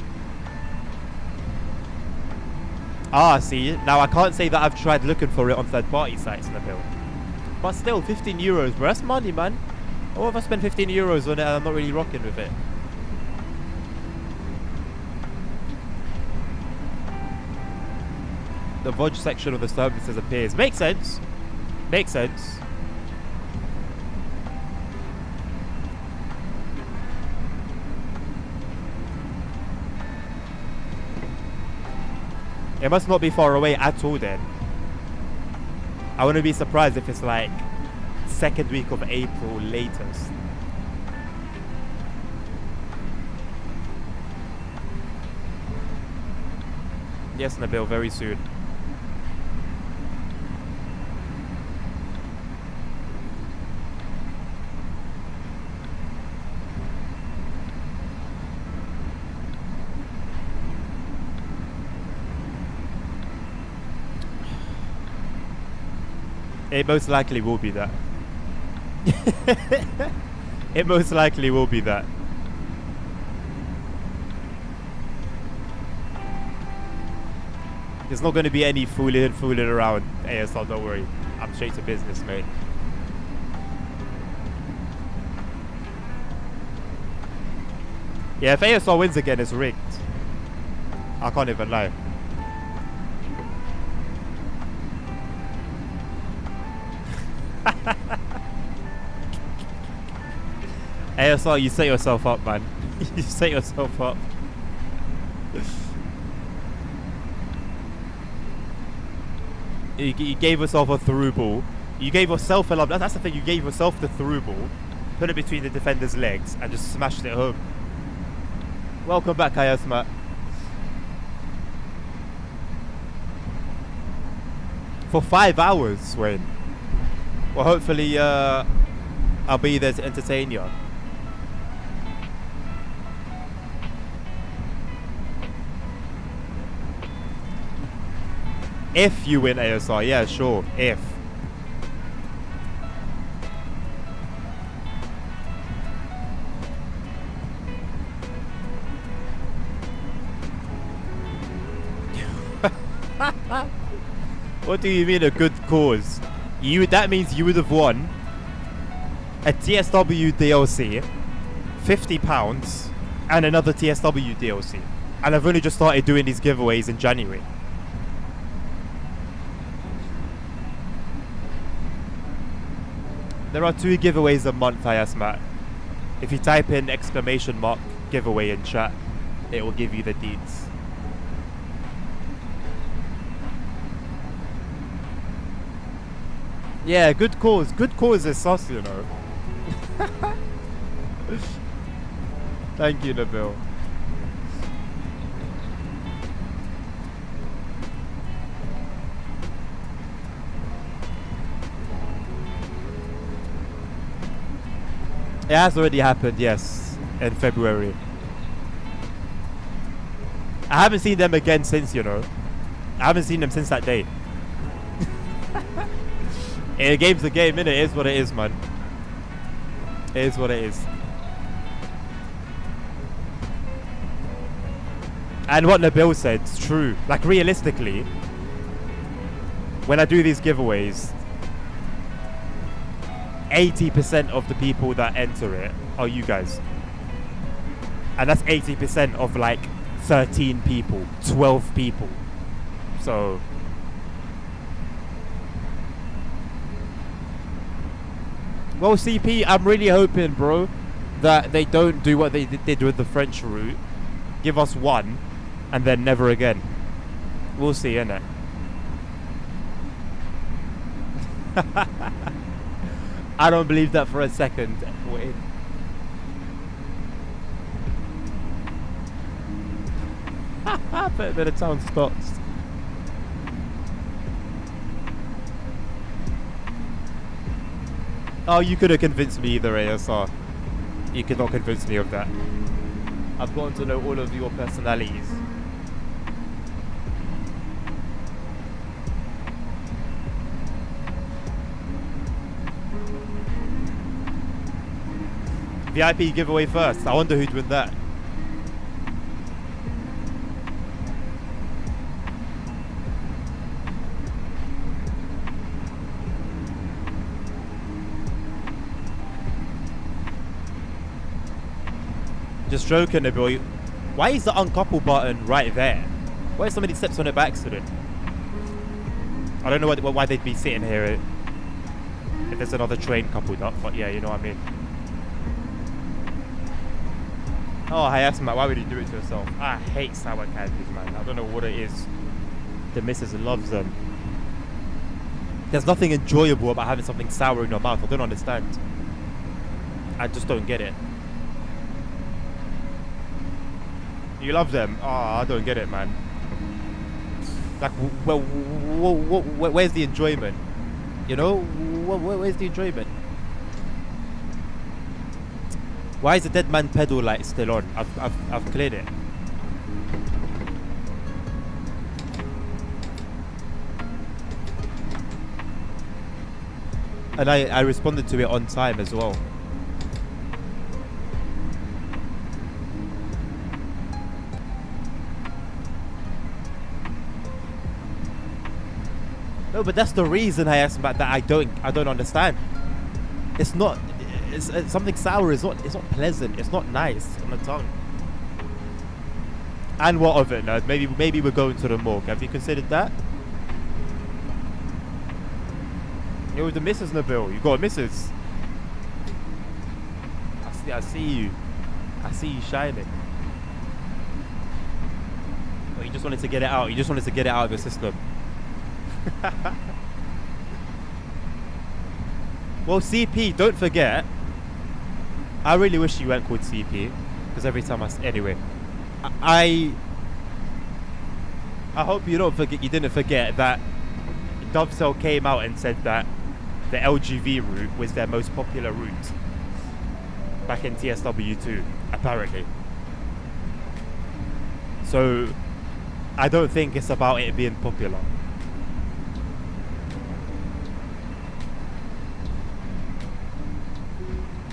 Ah, see, now I can't say that I've tried looking for it on third-party sites in the bill. But still, 15 euros, bro, that's money, man. What if I spend 15 euros on it and I'm not really rocking with it? The VOD section of the services appears. Makes sense. Makes sense. It must not be far away at all then. I wouldn't be surprised if it's like second week of April latest. Yes, Nabil, very soon. It most likely will be that. It most likely will be that. There's not going to be any fooling around, ASL, don't worry. I'm straight to business, mate. Yeah, if ASL wins again, it's rigged. I can't even lie. ASL, you set yourself up, man. You set yourself up. You gave yourself a through ball. You gave yourself a love. That's the thing. You gave yourself the through ball, put it between the defender's legs, and just smashed it home. Welcome back, Hayasma. For 5 hours, Wayne. Well, hopefully, I'll be there to entertain you. If you win ASR, yeah, sure. If. What do you mean a good cause? That means you would have won a TSW DLC, £50, and another TSW DLC. And I've only just started doing these giveaways in January. There are 2 giveaways a month, Hayasmat. If you type in !giveaway in chat, it will give you the deeds. Yeah, good cause. Good cause is sus, you know. Thank you, Nabil. It has already happened, yes, in February. I haven't seen them again since, you know. I haven't seen them since that day. A game's a game, innit? It is what it is, man. It is what it is. And what Nabil said, it's true. Like, realistically, when I do these giveaways, 80% of the people that enter it are you guys. And that's 80% of like 13 people, 12 people. So well, CP, I'm really hoping, bro, that they don't do what they did with the French route. Give us one and then never again. We'll see, innit? I don't believe that for a second. Wait. Put a bit of town spots. Oh, you could have convinced me either, ASR. You could not convince me of that. I've gotten to know all of your personalities. VIP giveaway first. I wonder who'd win that. Just joking, boy. Why is the uncouple button right there? Why if somebody steps on it by accident? I don't know why they'd be sitting here if there's another train coupled up, but yeah, you know what I mean. Oh, Hayasma, why would you do it to yourself? I hate sour candies, man. I don't know what it is. The missus loves them. There's nothing enjoyable about having something sour in your mouth. I don't understand. I just don't get it. You love them? Oh, I don't get it, man. Like, well, where's the enjoyment? You know? Where's the enjoyment? Why is the dead man pedal light still on? I've cleared it. And I responded to it on time as well. No, but that's the reason I asked about that. I don't understand. It's not. It's something sour. It's not pleasant. It's not nice on the tongue. And what of it, nerd? Maybe we're going to the morgue. Have you considered that? It was the missus, Nabil. You got a missus. I see you. I see you shining. Well, you just wanted to get it out. You just wanted to get it out of your system. Well, CP, don't forget. I really wish you weren't called CP, because every time anyway, I hope you didn't forget that Dovetail came out and said that the LGV route was their most popular route back in TSW2, apparently. So I don't think it's about it being popular.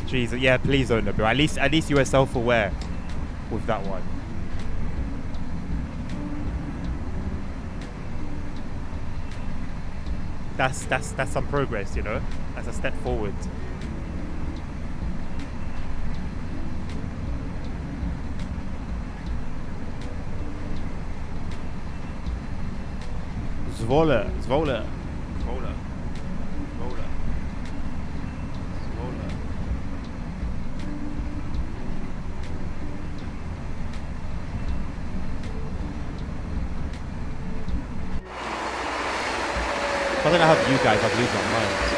Jesus, yeah, please don't, Nabil. At least you were self-aware with that one. That's some progress, you know. That's a step forward. Zwolle. If I think I have you guys, I'd lose my mind.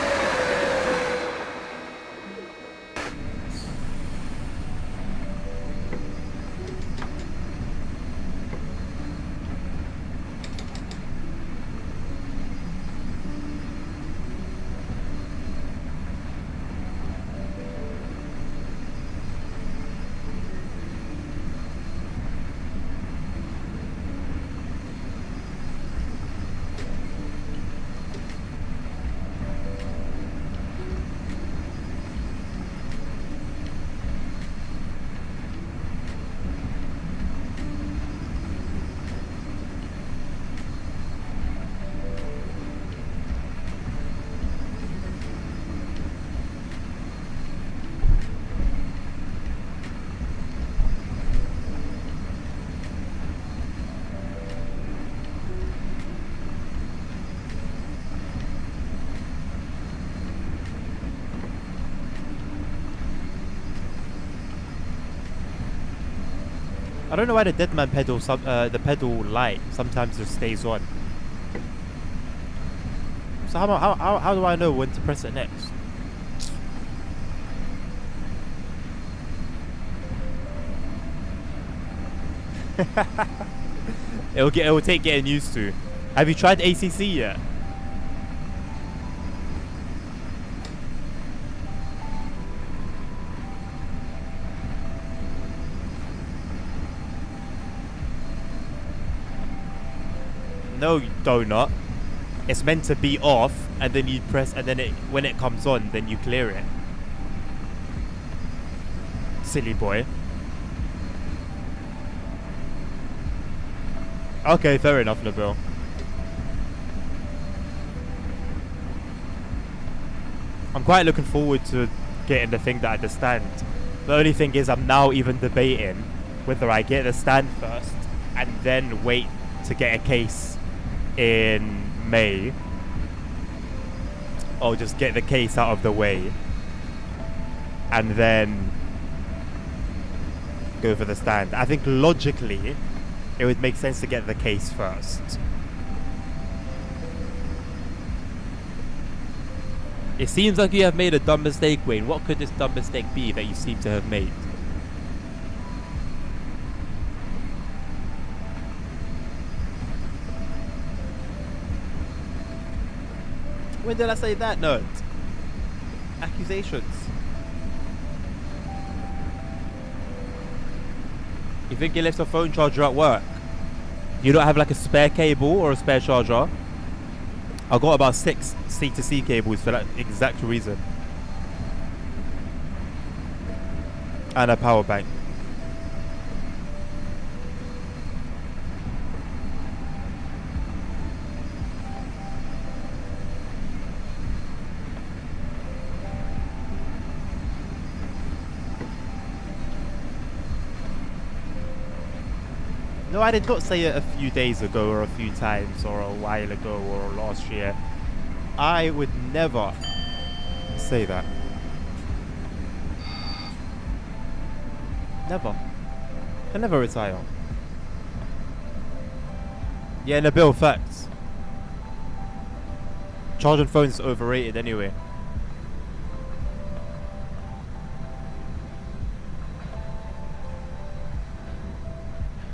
I don't know why the Deadman pedal, the pedal light sometimes just stays on. So how do I know when to press it next? it will take getting used to. Have you tried ACC yet? No, donut. It's meant to be off, and then you press, and then when it comes on, then you clear it. Silly boy. Okay, fair enough, Nabil. I'm quite looking forward to getting the thing that I just stand. The only thing is I'm now even debating whether I get the stand first and then wait to get a case in May, or just get the case out of the way and then go for the stand. I think logically it would make sense to get the case first. It seems like you have made a dumb mistake, Wayne. What could this dumb mistake be that you seem to have made? When did I say that? No. Accusations. You think you left a phone charger at work? You don't have like a spare cable or a spare charger? I've got about 6 C2C cables for that exact reason. And a power bank. No, I did not say it a few days ago or a few times or a while ago or last year. I would never say that. Never. I never retire. Yeah, Nabil, facts. Charging phones is overrated anyway.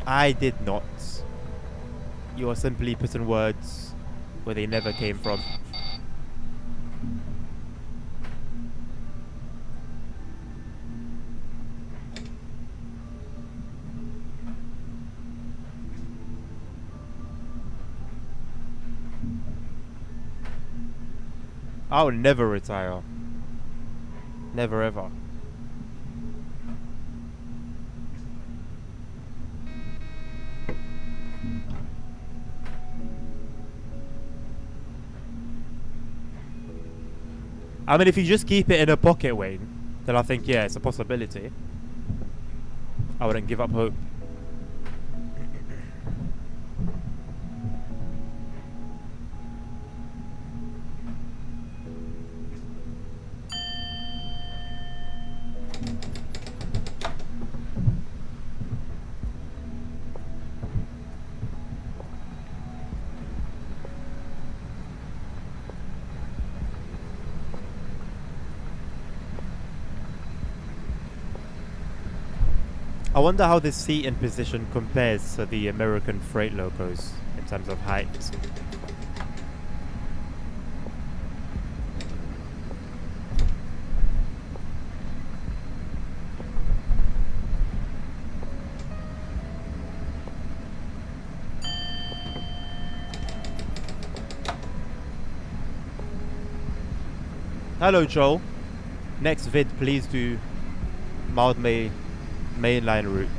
I did not. You are simply putting words where they never came from. I'll never retire. Never ever. I mean, if you just keep it in a pocket, Wayne, then I think, yeah, it's a possibility. I wouldn't give up hope. I wonder how this seating position compares to the American freight locos in terms of height. Hello, Joel. Next vid, please do mild mainline route.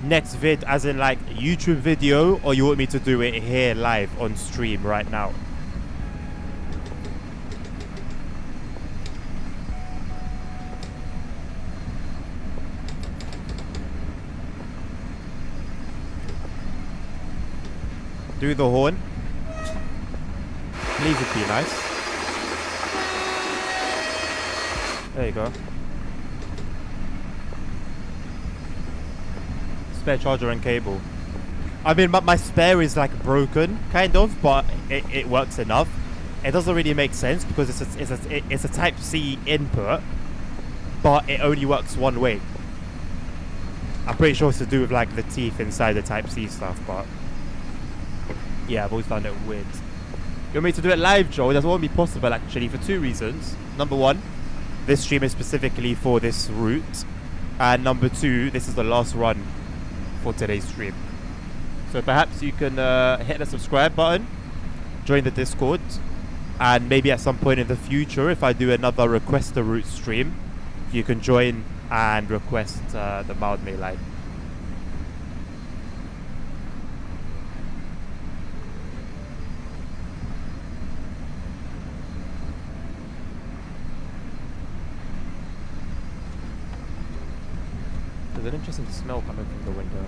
Next vid, as in like YouTube video, or you want me to do it here live on stream right now? Do the horn. Please, would be nice. There you go. Spare charger and cable. I mean, my spare is like broken, kind of, but it works enough. It doesn't really make sense because it's a Type C input, but it only works one way. I'm pretty sure it's to do with like the teeth inside the Type C stuff, but yeah, I've always found it weird. You want me to do it live, Joe? That won't be possible actually for two reasons. Number one, this stream is specifically for this route, and number two, this is the last run for today's stream. So perhaps you can hit the subscribe button, join the Discord, and maybe at some point in the future, if I do another request a route stream, you can join and request the mild mainline. There's an interesting smell coming from the window.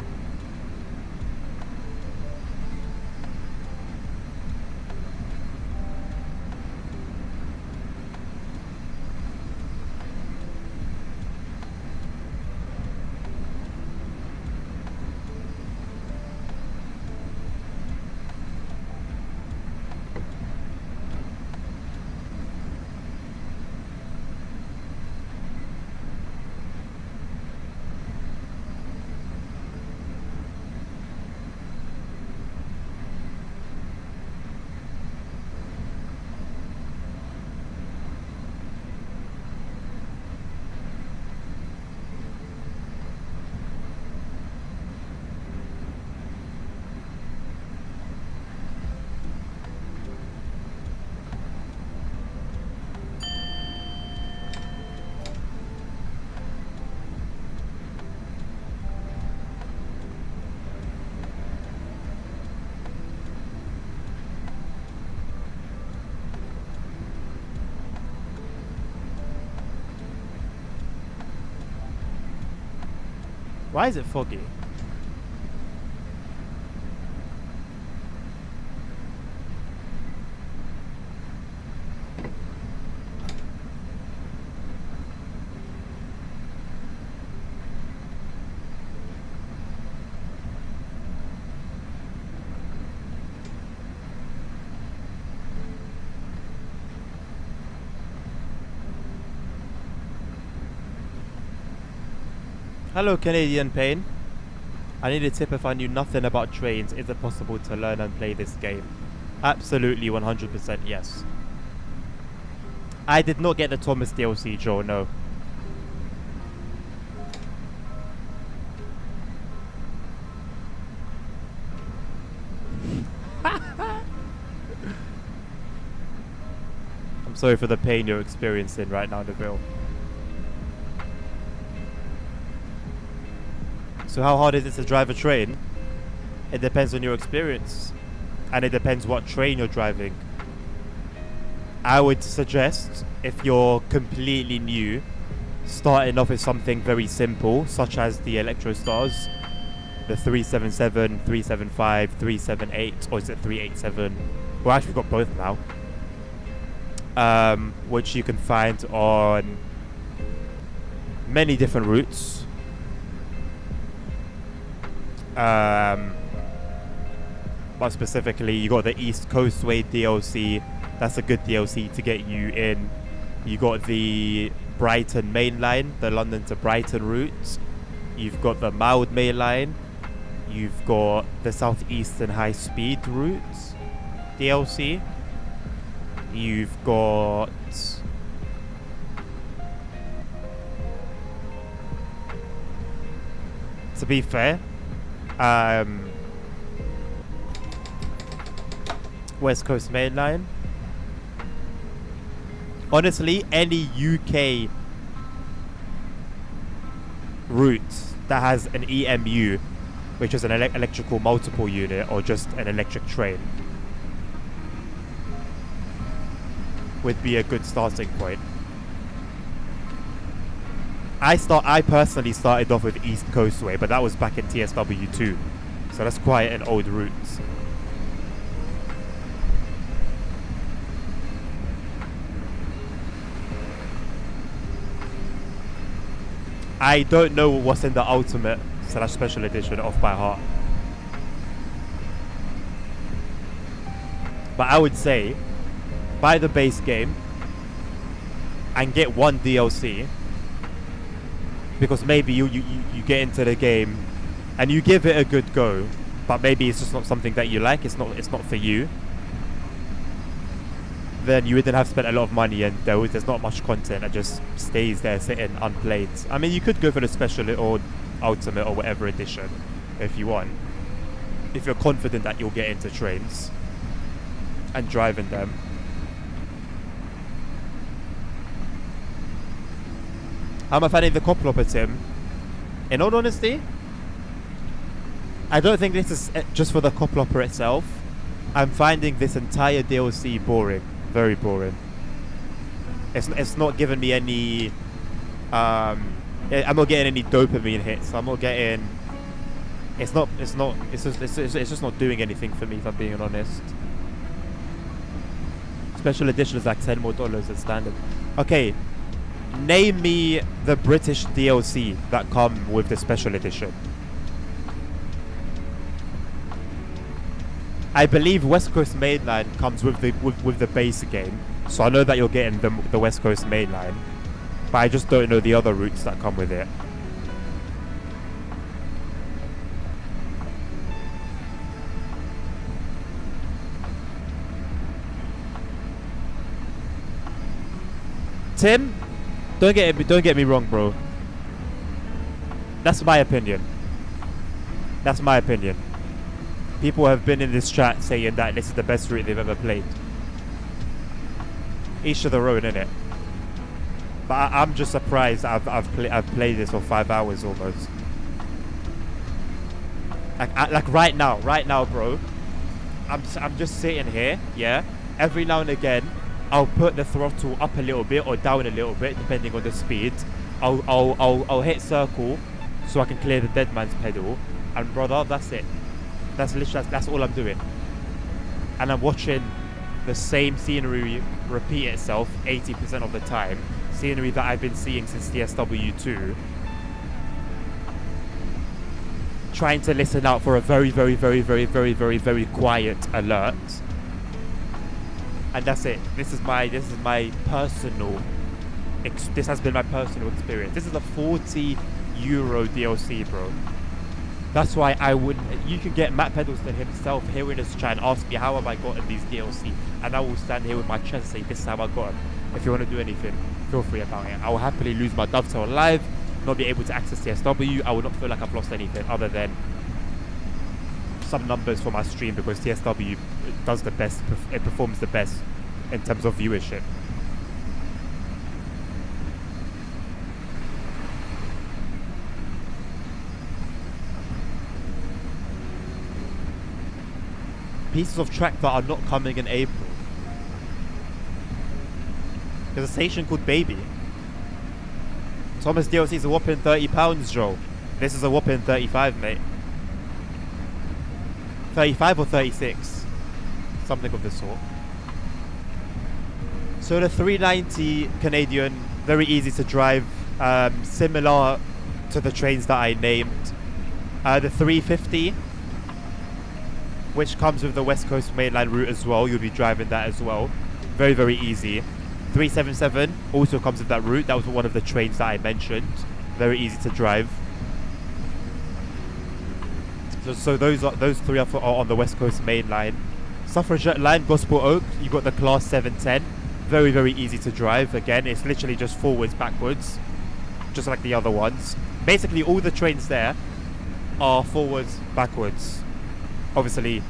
Why is it foggy? Hello, Canadian Pain. I need a tip if I knew nothing about trains. Is it possible to learn and play this game? Absolutely, 100% yes. I did not get the Thomas DLC, Joe, no. I'm sorry for the pain you're experiencing right now, Neville. So how hard is it to drive a train? It depends on your experience. And it depends what train you're driving. I would suggest, if you're completely new, starting off with something very simple, such as the Electrostars, the 377, 375, 378, or is it 387? Well, actually, we've got both now. Which you can find on many different routes. But specifically, you got the East Coastway DLC. That's a good DLC to get you in. You got the Brighton Main Line, the London to Brighton route. You've got the Mild Main Line. You've got the Southeastern High Speed route DLC. You've got to be fair, West Coast Main Line. Honestly, any UK route that has an EMU, which is an electrical multiple unit, or just an electric train, would be a good starting point. I personally started off with East Coastway, but that was back in TSW 2, so that's quite an old route. I don't know what's in the Ultimate / Special Edition off by heart, but I would say buy the base game and get one DLC, because maybe you get into the game and you give it a good go, but maybe it's just not something that you like. It's not for you. Then you wouldn't have spent a lot of money, and there's not much content that just stays there sitting unplayed. I mean, you could go for the special or ultimate or whatever edition if you want, if you're confident that you'll get into trains and driving them. I'm a fan of the Coploper, Tim. In all honesty, I don't think this is just for the Coploper itself. I'm finding this entire DLC boring. Very boring. It's not giving me any I'm not getting any dopamine hits. I'm not getting it's just not doing anything for me, if I'm being honest. Special edition is like $10 more than standard. Okay, name me the British DLC that come with the special edition. I believe West Coast Mainline comes with the base game, so I know that you're getting the West Coast Mainline, but I just don't know the other routes that come with it. Tim, don't get me wrong, bro. That's my opinion. That's my opinion. People have been in this chat saying that this is the best route they've ever played. Each to their own, innit? But I'm just surprised I've played this for 5 hours almost. Like right now, bro. I'm just sitting here, yeah. Every now and again, I'll put the throttle up a little bit or down a little bit depending on the speed. I'll hit circle so I can clear the dead man's pedal, and brother, that's it. That's literally that's all I'm doing. And I'm watching the same scenery repeat itself 80% of the time. Scenery that I've been seeing since TSW 2. Trying to listen out for a very, very, very, very, very, very, very quiet alert. And that's it. This has been my personal experience. This is a 40 Euro DLC, bro. That's why I would. You can get Matt Peddleston himself here in this chat and ask me how have I gotten these DLC, and I will stand here with my chest and say this is how I got them. If you want to do anything, feel free about it. I will happily lose my Dovetail live, not be able to access TSW. I will not feel like I've lost anything other than some numbers for my stream, because TSW does the best. It performs the best in terms of viewership. Pieces of track that are not coming in April. There's a station called Baby. Thomas DLC is a whopping £30, Joe. This is a whopping 35, mate. 35 or 36. Something of the sort. So the 390 Canadian, very easy to drive. Similar to the trains that I named. The 350, which comes with the West Coast mainline route as well. You'll be driving that as well. Very, very easy. 377 also comes with that route. That was one of the trains that I mentioned. Very easy to drive. So those three are on the West Coast mainline. Suffragette line, Gospel Oak, you got the Class 710. Very, very easy to drive. Again, it's literally just forwards, backwards, just like the other ones. Basically, all the trains there are forwards, backwards. Obviously,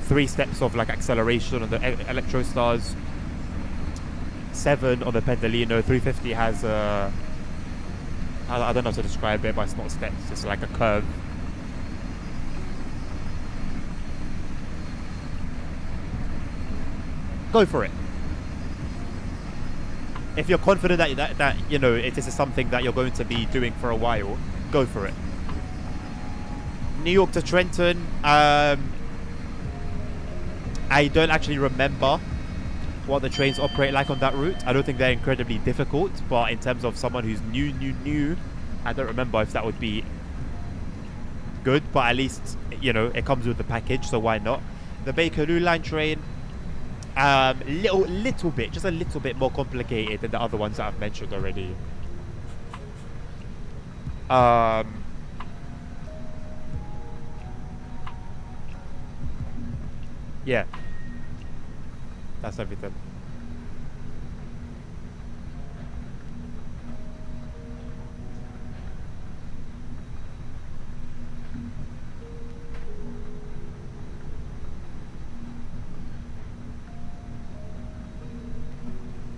3 steps of like acceleration on the Electrostars. 7 on the Pendolino. 350 has I don't know how to describe it, but it's not steps. It's like a curve. Go for it. If you're confident that you know this is something that you're going to be doing for a while, go for it. New York to Trenton. I don't actually remember what the trains operate like on that route. I don't think they're incredibly difficult, but in terms of someone who's new, I don't remember if that would be good, but at least, you know, it comes with the package, so why not? The Bakerloo line train, little bit, just a little bit more complicated than the other ones that I've mentioned already. Yeah. That's everything.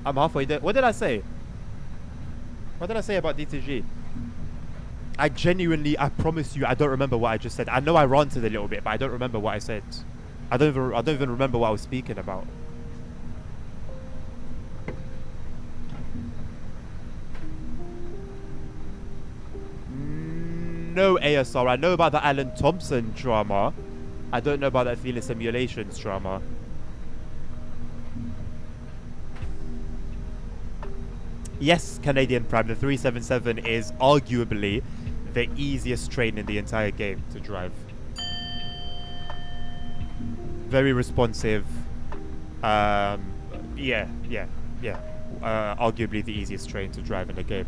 I'm halfway there. What did I say? What did I say about DTG? I promise you, I don't remember what I just said. I know I ranted a little bit, but I don't remember what I said. I don't even remember what I was speaking about. No ASR. I know about the Alan Thompson drama. I don't know about that Feeling Simulations drama. Yes, Canadian Prime, the 377 is arguably the easiest train in the entire game to drive. Very responsive. Yeah. Arguably the easiest train to drive in the game.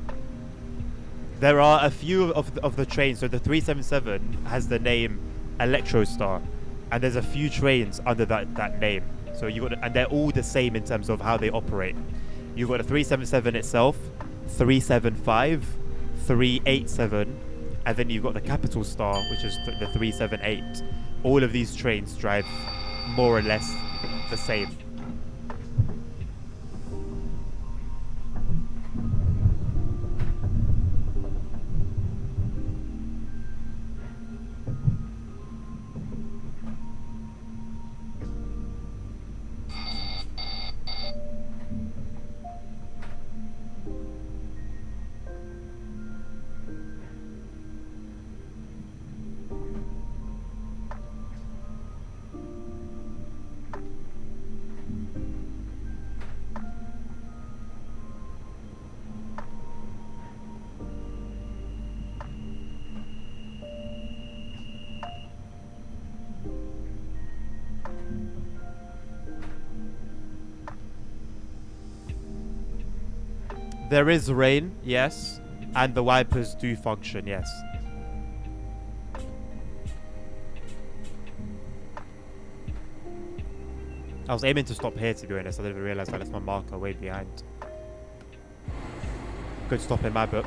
There are a few of the trains. So the 377 has the name Electrostar, and there's a few trains under that name. So you got, and they're all the same in terms of how they operate. You've got a 377 itself, 375, 387, and then you've got the Capital Star, which is the 378. All of these trains drive more or less the same. There is rain, yes. And the wipers do function, yes. I was aiming to stop here, to be honest. I didn't even realize I left my marker way behind. Good stop in my book.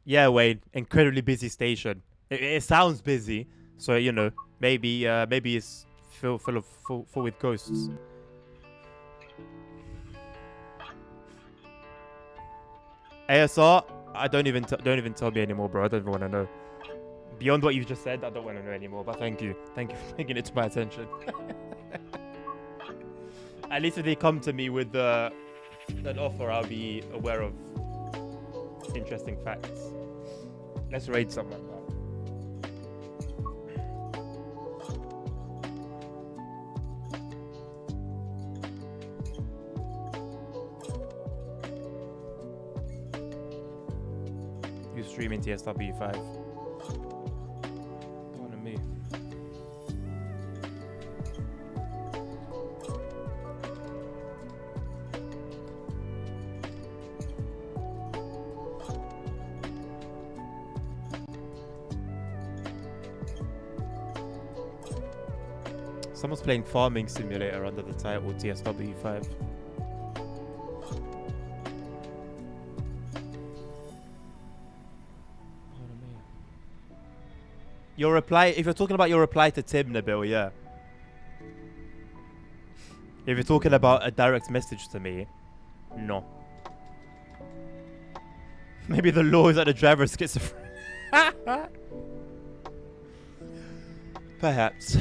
Yeah, Wayne, incredibly busy station. It sounds busy, so you know, maybe it's full with ghosts. ASR, don't even tell me anymore, bro. I don't even want to know. Beyond what you just said, I don't want to know anymore. But thank you for bringing it to my attention. At least if they come to me with an offer, I'll be aware of interesting facts. Let's raid someone. Who's streaming TSW 5? One of me. Someone's playing Farming Simulator under the title TSW 5. Your reply, if you're talking about your reply to Tim, Nabil, yeah. If you're talking about a direct message to me, no. Maybe the law is that the driver is schizophrenic. Perhaps.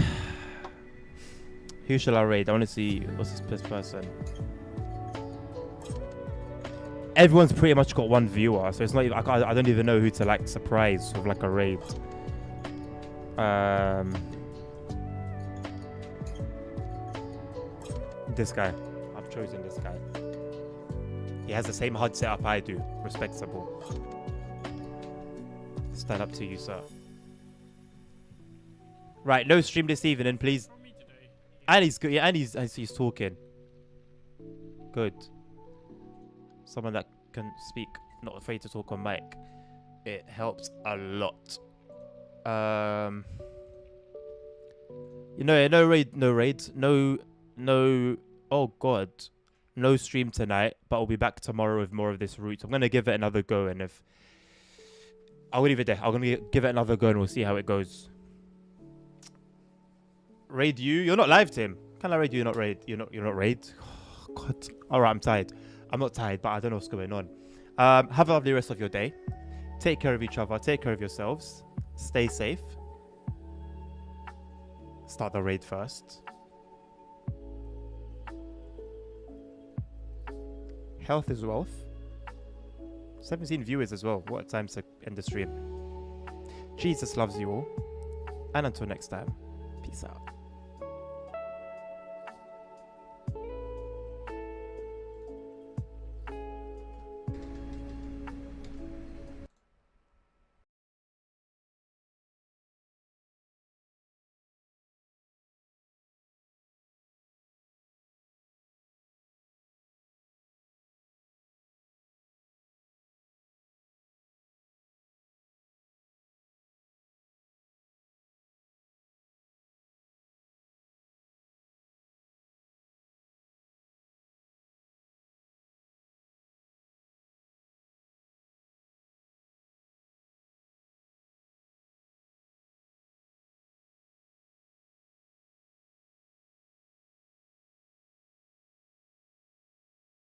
Who shall I raid? I want to see what's this person. Everyone's pretty much got one viewer, so it's not even, I don't even know who to like surprise with like a raid. This guy. I've chosen this guy. He has the same HUD setup I do. Respectable. Stand up to you, sir. Right, no stream this evening, please. And he's good. Yeah, and he's talking. Good. Someone that can speak, not afraid to talk on mic. It helps a lot. You know, no raids, no. Oh God, no stream tonight. But I'll be back tomorrow with more of this route. I'm gonna give it another go, and if I'll leave it there, I'm gonna give it another go, and we'll see how it goes. Raid you? You're not live, Tim. Can I raid you? You're not raid. You're not raid. Oh, God. All right, I'm tired. I'm not tired, but I don't know what's going on. Have a lovely rest of your day. Take care of each other. Take care of yourselves. Stay safe. Start the raid first. Health is wealth. 17 viewers as well. What a time to end the stream. Jesus loves you all. And until next time, peace out.